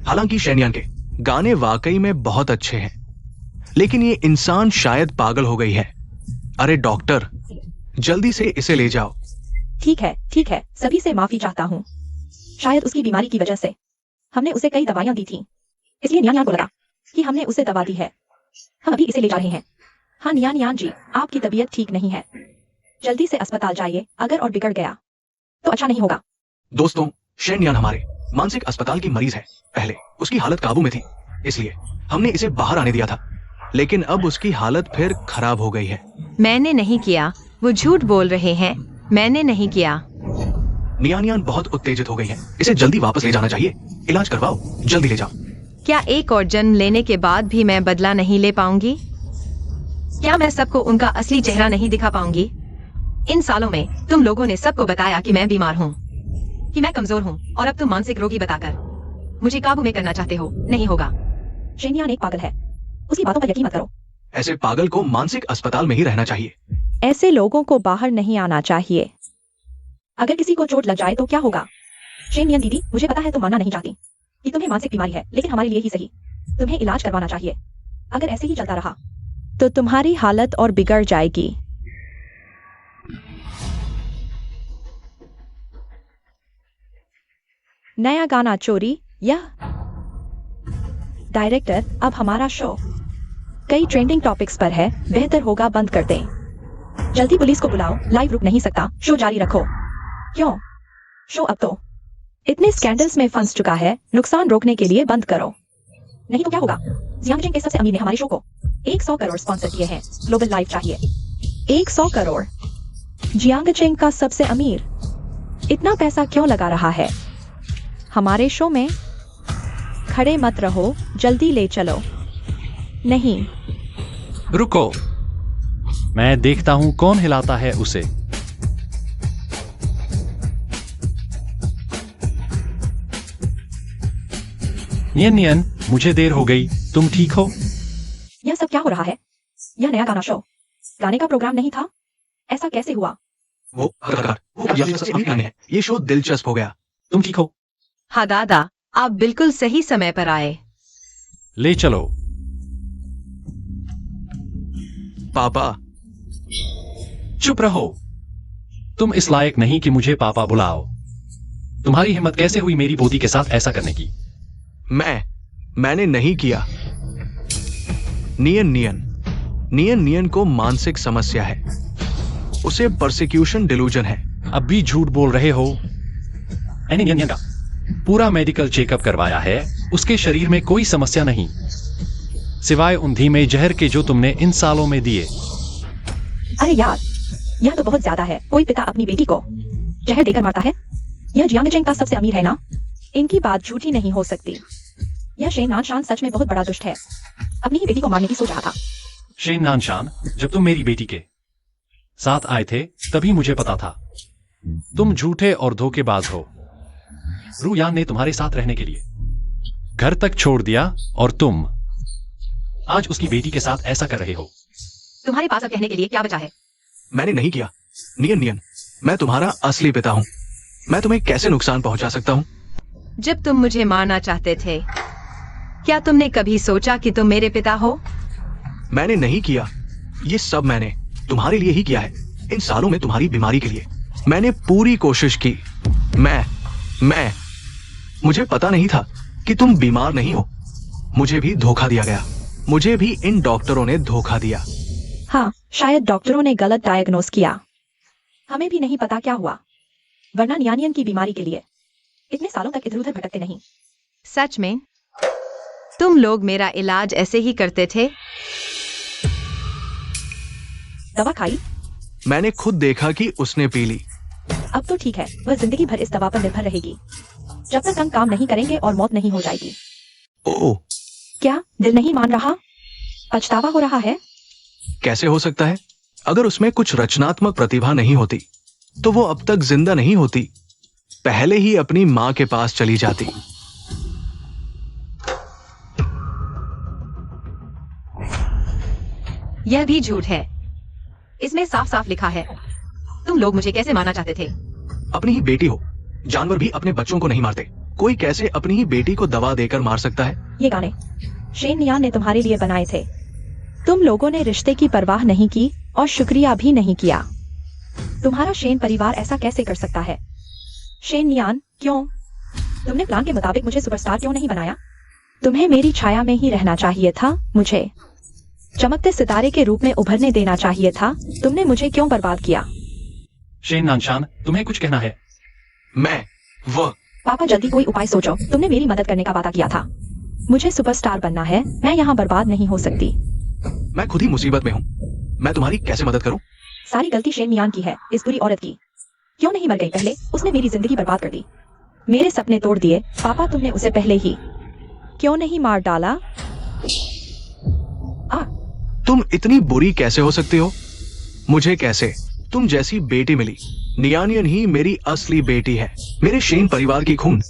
हालांकि शेनियान के गाने वाकई में बहुत अच्छे हैं, लेकिन ये इंसान शायद पागल हो गई है। अरे डॉक्टर, जल्दी से इसे ले जाओ। ठीक है, सभी से माफी चाहता हूँ। शायद उसकी बीमारी की वजह से हमने उसे कई दवाइयां दी थी, इसलिए नियान को लगा कि हमने उसे दवा दी है। हम अभी इसे ले जा रहे हैं। हाँ नियान जी, आपकी तबीयत ठीक नहीं है, जल्दी से अस्पताल जाइए। अगर और बिगड़ गया तो अच्छा नहीं होगा। दोस्तों, शेनियान हमारे मानसिक अस्पताल की मरीज है। पहले उसकी हालत काबू में थी, इसलिए हमने इसे बाहर आने दिया था, लेकिन अब उसकी हालत फिर खराब हो गई है। मैंने नहीं किया, वो झूठ बोल रहे हैं, मैंने नहीं किया। नियान बहुत उत्तेजित हो गई है, इसे जल्दी वापस ले जाना चाहिए। इलाज करवाओ, जल्दी ले जाओ। क्या एक और जन्म लेने के बाद भी मैं बदला नहीं ले पाऊंगी? क्या मैं सबको उनका असली चेहरा नहीं दिखा पाऊंगी? इन सालों में तुम लोगों ने सबको बताया कि मैं बीमार हूँ, कि मैं कमजोर हूँ, और अब तुम मानसिक रोगी बताकर मुझे काबू में करना चाहते हो। नहीं होगा। शेनियान एक पागल है, उसकी बातों पर यकीन मत करो। ऐसे पागल को मानसिक अस्पताल में ही रहना चाहिए। ऐसे लोगों को बाहर नहीं आना चाहिए। अगर किसी को चोट लग जाए तो क्या होगा? शेनियान दीदी, मुझे पता है तुम मानना नहीं चाहती कि तुम्हें मानसिक बीमारी है, लेकिन हमारे लिए ही सही, तुम्हें इलाज करवाना चाहिए। अगर ऐसे ही चलता रहा तो तुम्हारी हालत और बिगड़ जाएगी। नया गाना चोरी। यह डायरेक्टर, अब हमारा शो कई ट्रेंडिंग टॉपिक्स पर है, बेहतर होगा बंद कर दें। जल्दी पुलिस को बुलाओ, लाइव रुक नहीं सकता, शो जारी रखो। क्यों? शो अब तो इतने स्कैंडल्स में फंस चुका है, नुकसान रोकने के लिए बंद करो, नहीं तो क्या होगा? जियांगचेंग के सबसे अमीर ने हमारे शो को 100 करोड़ स्पॉन्सर किए हैं। ग्लोबल लाइव चाहिए 100 करोड़। जियांगचेंग का सबसे अमीर इतना पैसा क्यों लगा रहा है हमारे शो में? खड़े मत रहो, जल्दी ले चलो। नहीं, रुको, मैं देखता हूं कौन हिलाता है उसे। नियन, मुझे देर हो गई, तुम ठीक हो? यह सब क्या हो रहा है? यह नया गाना शो, गाने का प्रोग्राम नहीं था, ऐसा कैसे हुआ? वो कलाकार, वो जियांगचेंग सबसे अमीर गाने हैं। ये शो दिलचस्प हो गया। तुम ठीक हो? हाँ दादा, आप बिल्कुल सही समय पर आए। ले चलो। पापा, चुप रहो, तुम इस लायक नहीं कि मुझे पापा बुलाओ। तुम्हारी हिम्मत कैसे हुई मेरी पोती के साथ ऐसा करने की? मैंने नहीं किया। नियन को मानसिक समस्या है, उसे परसिक्यूशन डिलूजन है। अब भी झूठ बोल रहे हो। नियन का पूरा मेडिकल चेकअप करवाया है, उसके शरीर में कोई समस्या नहीं, सिवाय उन धीमे जहर के जो तुमने इन सालों में दिए। अरे यार, यह तो बहुत ज्यादा है। कोई पिता अपनी बेटी को जहर देकर मारता है? यह जियांगचेंग का सबसे अमीर है ना? इनकी बात झूठी नहीं हो सकती। यह शेन नानशान सच में बहुत बड़ा दुष्ट है, अपनी ही बेटी को मारने की सोच रहा था। शेन नानशान, जब तुम मेरी बेटी के साथ आए थे तभी मुझे पता था तुम झूठे और धोखेबाज हो। रूयान ने तुम्हारे साथ रहने के लिए घर तक छोड़ दिया और तुम आज उसकी बेटी के साथ ऐसा कर रहे हो। तुम्हारे पास अब कहने के लिए क्या बचा है? मैंने नहीं किया। नियन, मैं तुम्हारा असली पिता हूँ। मैं तुम्हें कैसे नुकसान पहुंचा सकता हूँ? जब तुम मुझे मारना चाहते थे, क्या तुमने कभी सोचा कि तुम मेरे पिता हो? मैंने नहीं किया। ये सब मैंने तुम्हारे लिए ही किया है। इन सालों में तुम्हारी बीमारी के लिए मैंने पूरी कोशिश की। मुझे पता नहीं था कि तुम बीमार नहीं हो। मुझे भी धोखा दिया गया। मुझे भी इन डॉक्टरों ने धोखा दिया। हाँ, शायद डॉक्टरों ने गलत डायग्नोस किया। हमें भी नहीं पता क्या हुआ, वरना नियानियन की बीमारी के लिए इतने सालों तक इधर उधर भटकते नहीं। सच में तुम लोग मेरा इलाज ऐसे ही करते थे? दवा खाई? मैंने खुद देखा कि उसने पी ली। अब तो ठीक है, वह जिंदगी भर इस दवा पर निर्भर रहेगी जब तक अंग काम नहीं करेंगे और मौत नहीं हो जाएगी। ओह, क्या दिल नहीं मान रहा? पछतावा हो रहा है? कैसे हो सकता है? अगर उसमें कुछ रचनात्मक प्रतिभा नहीं होती तो वो अब तक जिंदा नहीं होती, पहले ही अपनी मां के पास चली जाती। यह भी झूठ है। इसमें साफ साफ लिखा है। तुम लोग मुझे कैसे मारना चाहते थे? अपनी ही बेटी हो, जानवर भी अपने बच्चों को नहीं मारते। कोई कैसे अपनी ही बेटी को दवा देकर मार सकता है? ये गाने शेन नियान ने तुम्हारे लिए बनाए थे। तुम लोगों ने रिश्ते की परवाह नहीं की और शुक्रिया भी नहीं किया। तुम्हारा शेन परिवार ऐसा कैसे कर सकता है? शेन नियान, क्यों? तुमने प्लान के मुताबिक मुझे सुपरस्टार क्यों नहीं बनाया? तुम्हें मेरी छाया में ही रहना चाहिए था, मुझे चमकते सितारे के रूप में उभरने देना चाहिए था। तुमने मुझे क्यों बर्बाद किया? शेन नानशान, तुम्हें कुछ कहना है? मैं वह पापा, जल्दी कोई उपाय सोचो। तुमने मेरी मदद करने का वादा किया था। मुझे सुपरस्टार बनना है, मैं यहाँ बर्बाद नहीं हो सकती। मैं खुद ही मुसीबत में हूँ, मैं तुम्हारी कैसे मदद करूँ? सारी गलती शेन नियान की है, इस बुरी औरत की। क्यों नहीं मर गई पहले? उसने मेरी जिंदगी बर्बाद कर दी, मेरे सपने तोड़ दिए। पापा, तुमने उसे पहले ही क्यों नहीं मार डाला? तुम इतनी बुरी कैसे हो सकती हो? मुझे कैसे तुम जैसी बेटी मिली? नियानियन ही मेरी असली बेटी है, मेरे शेन परिवार की खून।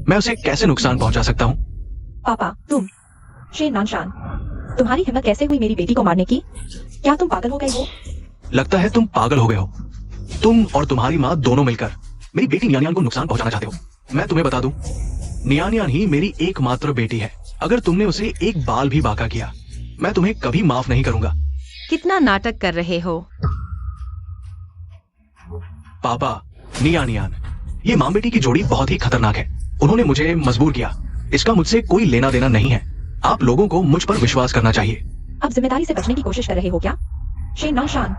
मैं उसे कैसे नुकसान पहुंचा सकता हूँ? पापा, तुम शेन नानशान, तुम्हारी हिम्मत कैसे हुई मेरी बेटी को मारने की? क्या तुम पागल हो गए हो? लगता है तुम पागल हो गए हो। तुम और तुम्हारी माँ दोनों मिलकर मेरी बेटी नियानियान को नुकसान पहुंचाना चाहते हो। मैं तुम्हें बता दूं, नियानियान ही मेरी एकमात्र बेटी है। अगर तुमने उसे एक बाल भी बाका किया, मैं तुम्हें कभी माफ नहीं करूंगा। कितना नाटक कर रहे हो? पापा, नियानियान, ये माँ बेटी की जोड़ी बहुत ही खतरनाक है। उन्होंने मुझे मजबूर किया, इसका मुझसे कोई लेना देना नहीं है। आप लोगों को मुझ पर विश्वास करना चाहिए। अब जिम्मेदारी से बचने की कोशिश कर रहे हो क्या? शेन नानशान,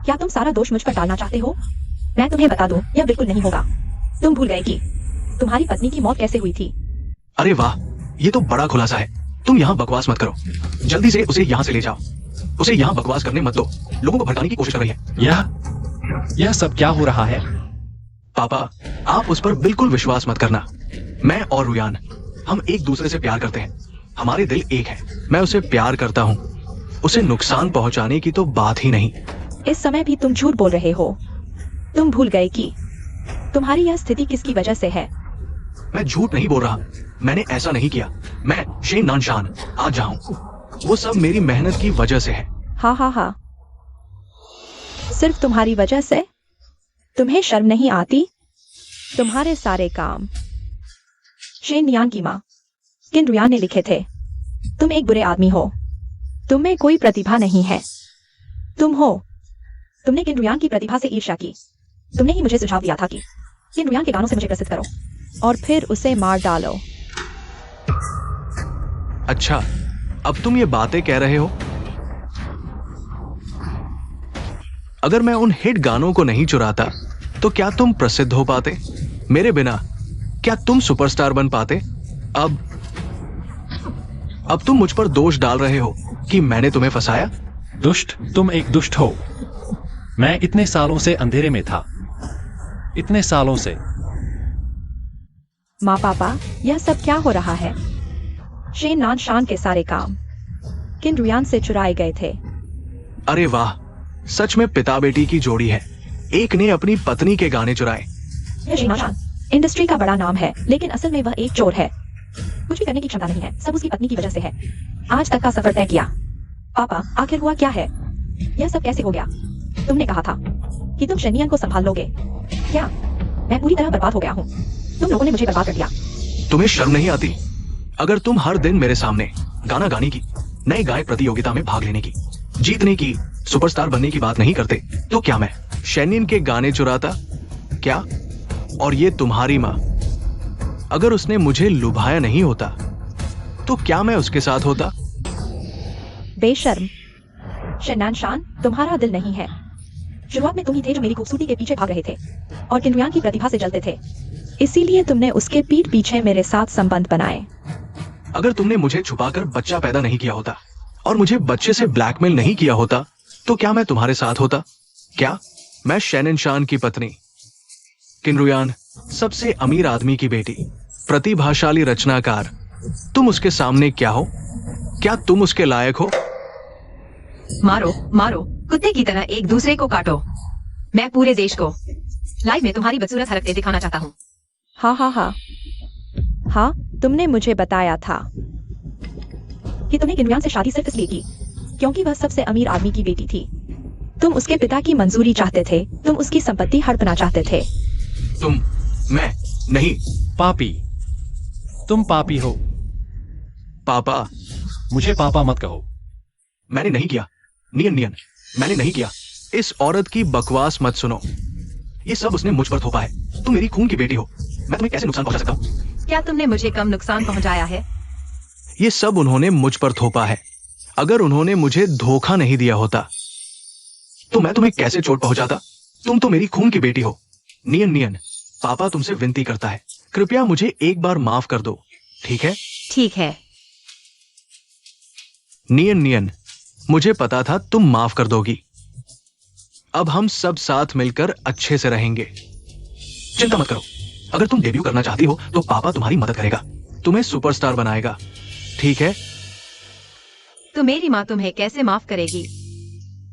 क्या तुम सारा दोष मुझ पर डालना चाहते हो? मैं तुम्हें बता दूं, यह बिल्कुल नहीं होगा। तुम भूल गए कि तुम्हारी पत्नी की मौत कैसे हुई थी। अरे वाह, ये तो बड़ा खुलासा है। तुम यहाँ बकवास मत करो, जल्दी से उसे यहाँ से ले जाओ। उसे यहाँ बकवास करने मत दो, लोगों को भड़काने की कोशिश कर रही है। यह सब क्या हो रहा है? पापा, आप उस पर बिल्कुल विश्वास मत करना। मैं और रुयान, हम एक दूसरे से प्यार करते हैं, हमारे दिल एक है। मैं उसे प्यार करता हूँ, उसे नुकसान पहुंचाने की तो बात ही नहीं। इस समय भी तुम झूठ बोल रहे हो। तुम भूल गए कि तुम्हारी यह स्थिति किसकी वजह से है। मैं झूठ नहीं बोल रहा, मैंने ऐसा नहीं किया। मैं शेन नानशान आज जाऊं, वो सब मेरी मेहनत की वजह से है। हाँ हाँ हाँ, सिर्फ तुम्हारी वजह से? तुम्हें शर्म नहीं आती? तुम्हारे सारे काम शेन नियान की माँ किन रुयान ने लिखे थे। तुम एक बुरे आदमी हो, तुम में कोई प्रतिभा नहीं है। तुमने किन रुयान की प्रतिभा से ईर्ष्या की। तुमने ही मुझे सुझाव दिया था कि किन रुयान के गानों से मुझे प्रसिद्ध करो और फिर उसे मार डालो। अच्छा, अब तुम ये बातें कह रहे हो? अगर मैं उन हिट गानों को नहीं चुराता तो क्या तुम प्रसिद्ध हो पाते? मेरे बिना क्या तुम सुपरस्टार बन पाते? अब तुम मुझ पर दोष डाल रहे हो कि मैंने तुम्हें फंसाया। दुष्ट? तुम एक दुष्ट हो। मैं इतने सालों से अंधेरे में था, इतने सालों से। माँ पापा, यह सब क्या हो रहा है? शेन नानशान के सारे काम किन रुयान से चुराए गए थे। अरे वाह, सच में पिता बेटी की जोड़ी है। एक ने अपनी पत्नी के गाने चुराए। यह शेन नानशान इंडस्ट्री का बड़ा नाम है, लेकिन असल में वह एक चोर है। कुछ भी करने की क्षमता नहीं है, सब उसकी पत्नी की वजह से है। आज तक का सफर तय किया। पापा, आखिर हुआ क्या है? यह सब कैसे हो गया? तुमने कहा था कि तुम शेनियन को संभाल लोगे। क्या मैं पूरी तरह बर्बाद हो गया हूँ? तुम लोगों ने मुझे बर्बाद कर दिया। तुम्हें शर्म नहीं आती? अगर तुम हर दिन मेरे सामने गाना गाने की, नए गायक प्रतियोगिता में भाग लेने की, जीतने की, सुपरस्टार बनने की बात नहीं करते, तो क्या मैं शेनियन के गाने चुराता? क्या? और ये तुम्हारी माँ, अगर उसने मुझे लुभाया नहीं होता तो क्या मैं उसके साथ होता? बेशर्म, शनान शान, तुम्हारा दिल नहीं है। शुरुआत में तुम ही थे जो मेरी खूबसूरती के पीछे भाग रहे थे और किंडुयान की प्रतिभा से जलते थे। इसीलिए तुमने उसके पीठ पीछे मेरे साथ संबंध बनाए। अगर तुमने मुझे छुपाकर बच्चा पैदा नहीं किया होता और मुझे बच्चे से ब्लैकमेल नहीं किया होता तो क्या मैं तुम्हारे साथ होता? क्या मैं शैनन शान की पत्नी, किंडुयान सबसे अमीर आदमी की बेटी, प्रतिभाशाली रचनाकार, तुम उसके सामने क्या हो? क्या तुम उसके लायक हो? मारो मारो, कुत्ते की तरह एक दूसरे को काटो। मैं पूरे देश को लाइव में तुम्हारी बदसूरत हरकतें दिखाना चाहता हूँ। हाँ, तुमने मुझे बताया था कि तुमने किंडुयान से शादी सिर्फ इसलिए की क्योंकि वह सबसे अमीर आदमी की बेटी थी। तुम उसके पिता की मंजूरी चाहते थे, तुम उसकी संपत्ति हड़पना चाहते थे। मैं नहीं। पापी, तुम पापी हो। पापा, मुझे पापा मत कहो। मैंने नहीं किया। नियन, मैंने नहीं किया। इस औरत की बकवास मत सुनो। ये सब उसने मुझ पर थोपा है। तुम मेरी खून की बेटी हो, मैं तुम्हें कैसे नुकसान पहुंचा सकता हूँ? क्या तुमने मुझे कम नुकसान पहुंचाया है? ये सब उन्होंने मुझ पर थोपा है। अगर उन्होंने मुझे धोखा नहीं दिया होता तो मैं तुम्हें कैसे चोट पहुंचाता? तुम तो मेरी खून की बेटी हो। नियन, पापा तुमसे विनती करता है, कृपया मुझे एक बार माफ कर दो, ठीक है? ठीक है। नियन, मुझे पता था तुम माफ कर दोगी। अब हम सब साथ मिलकर अच्छे से रहेंगे। चिंता मत करो। अगर तुम डेब्यू करना चाहती हो तो पापा तुम्हारी मदद करेगा, तुम्हें सुपरस्टार बनाएगा, ठीक है? तो मेरी माँ तुम्हें कैसे माफ करेगी?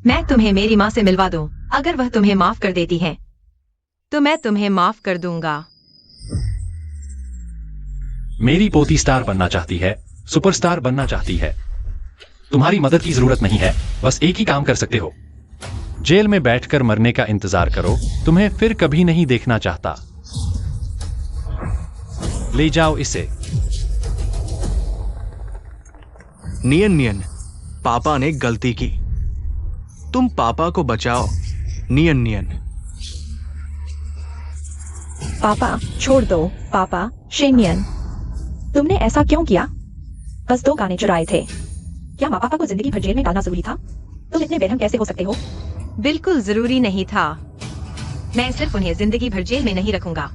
मैं तुम्हें मेरी माँ से मिलवा दूं। अगर वह तुम्हें माफ कर देती है तो मैं तुम्हें माफ कर दूंगा। मेरी पोती स्टार बनना चाहती है, सुपरस्टार बनना चाहती है। तुम्हारी मदद की जरूरत नहीं है, बस एक ही काम कर सकते हो। जेल में बैठकर मरने का इंतजार करो। तुम्हें फिर कभी नहीं देखना चाहता। ले जाओ इसे। नियन, पापा ने गलती की। तुम पापा को बचाओ। नियन। पापा छोड़ दो। पापा, शेनियन, तुमने ऐसा क्यों किया? बस 2 गाने चुराए थे। क्या माँ पापा को जिंदगी भर जेल में डालना जरूरी था? तुम इतने बेरहम कैसे हो सकते हो? बिल्कुल जरूरी नहीं था। मैं सिर्फ उन्हें जिंदगी भर जेल में नहीं रखूंगा,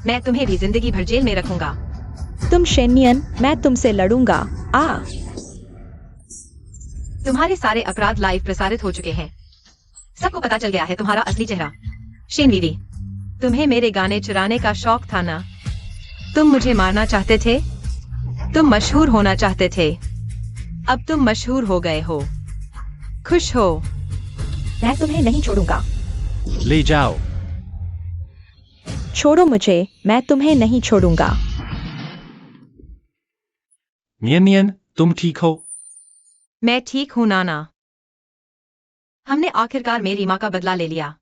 मैं तुम्हें भी जिंदगी भर जेल में रखूंगा। तुम शेनियन, मैं तुमसे लड़ूंगा। तुम्हारे सारे अपराध लाइव प्रसारित हो चुके हैं। सबको पता चल गया है तुम्हारा असली चेहरा। शेनवीरी, तुम्हें मेरे गाने चुराने का शौक था ना? तुम मुझे मारना चाहते थे, तुम मशहूर होना चाहते थे। अब तुम मशहूर हो गए हो, खुश हो। मैं तुम्हें नहीं छोड़ूंगा। ले जाओ। छोड़ो मुझे, मैं तुम्हें नहीं छोड़ूंगा। नियन, तुम ठीक हो? मैं ठीक हूं नाना। हमने आखिरकार मेरी माँ का बदला ले लिया।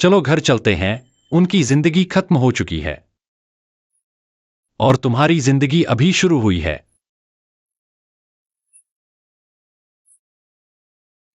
चलो घर चलते हैं। उनकी जिंदगी खत्म हो चुकी है और तुम्हारी जिंदगी अभी शुरू हुई है।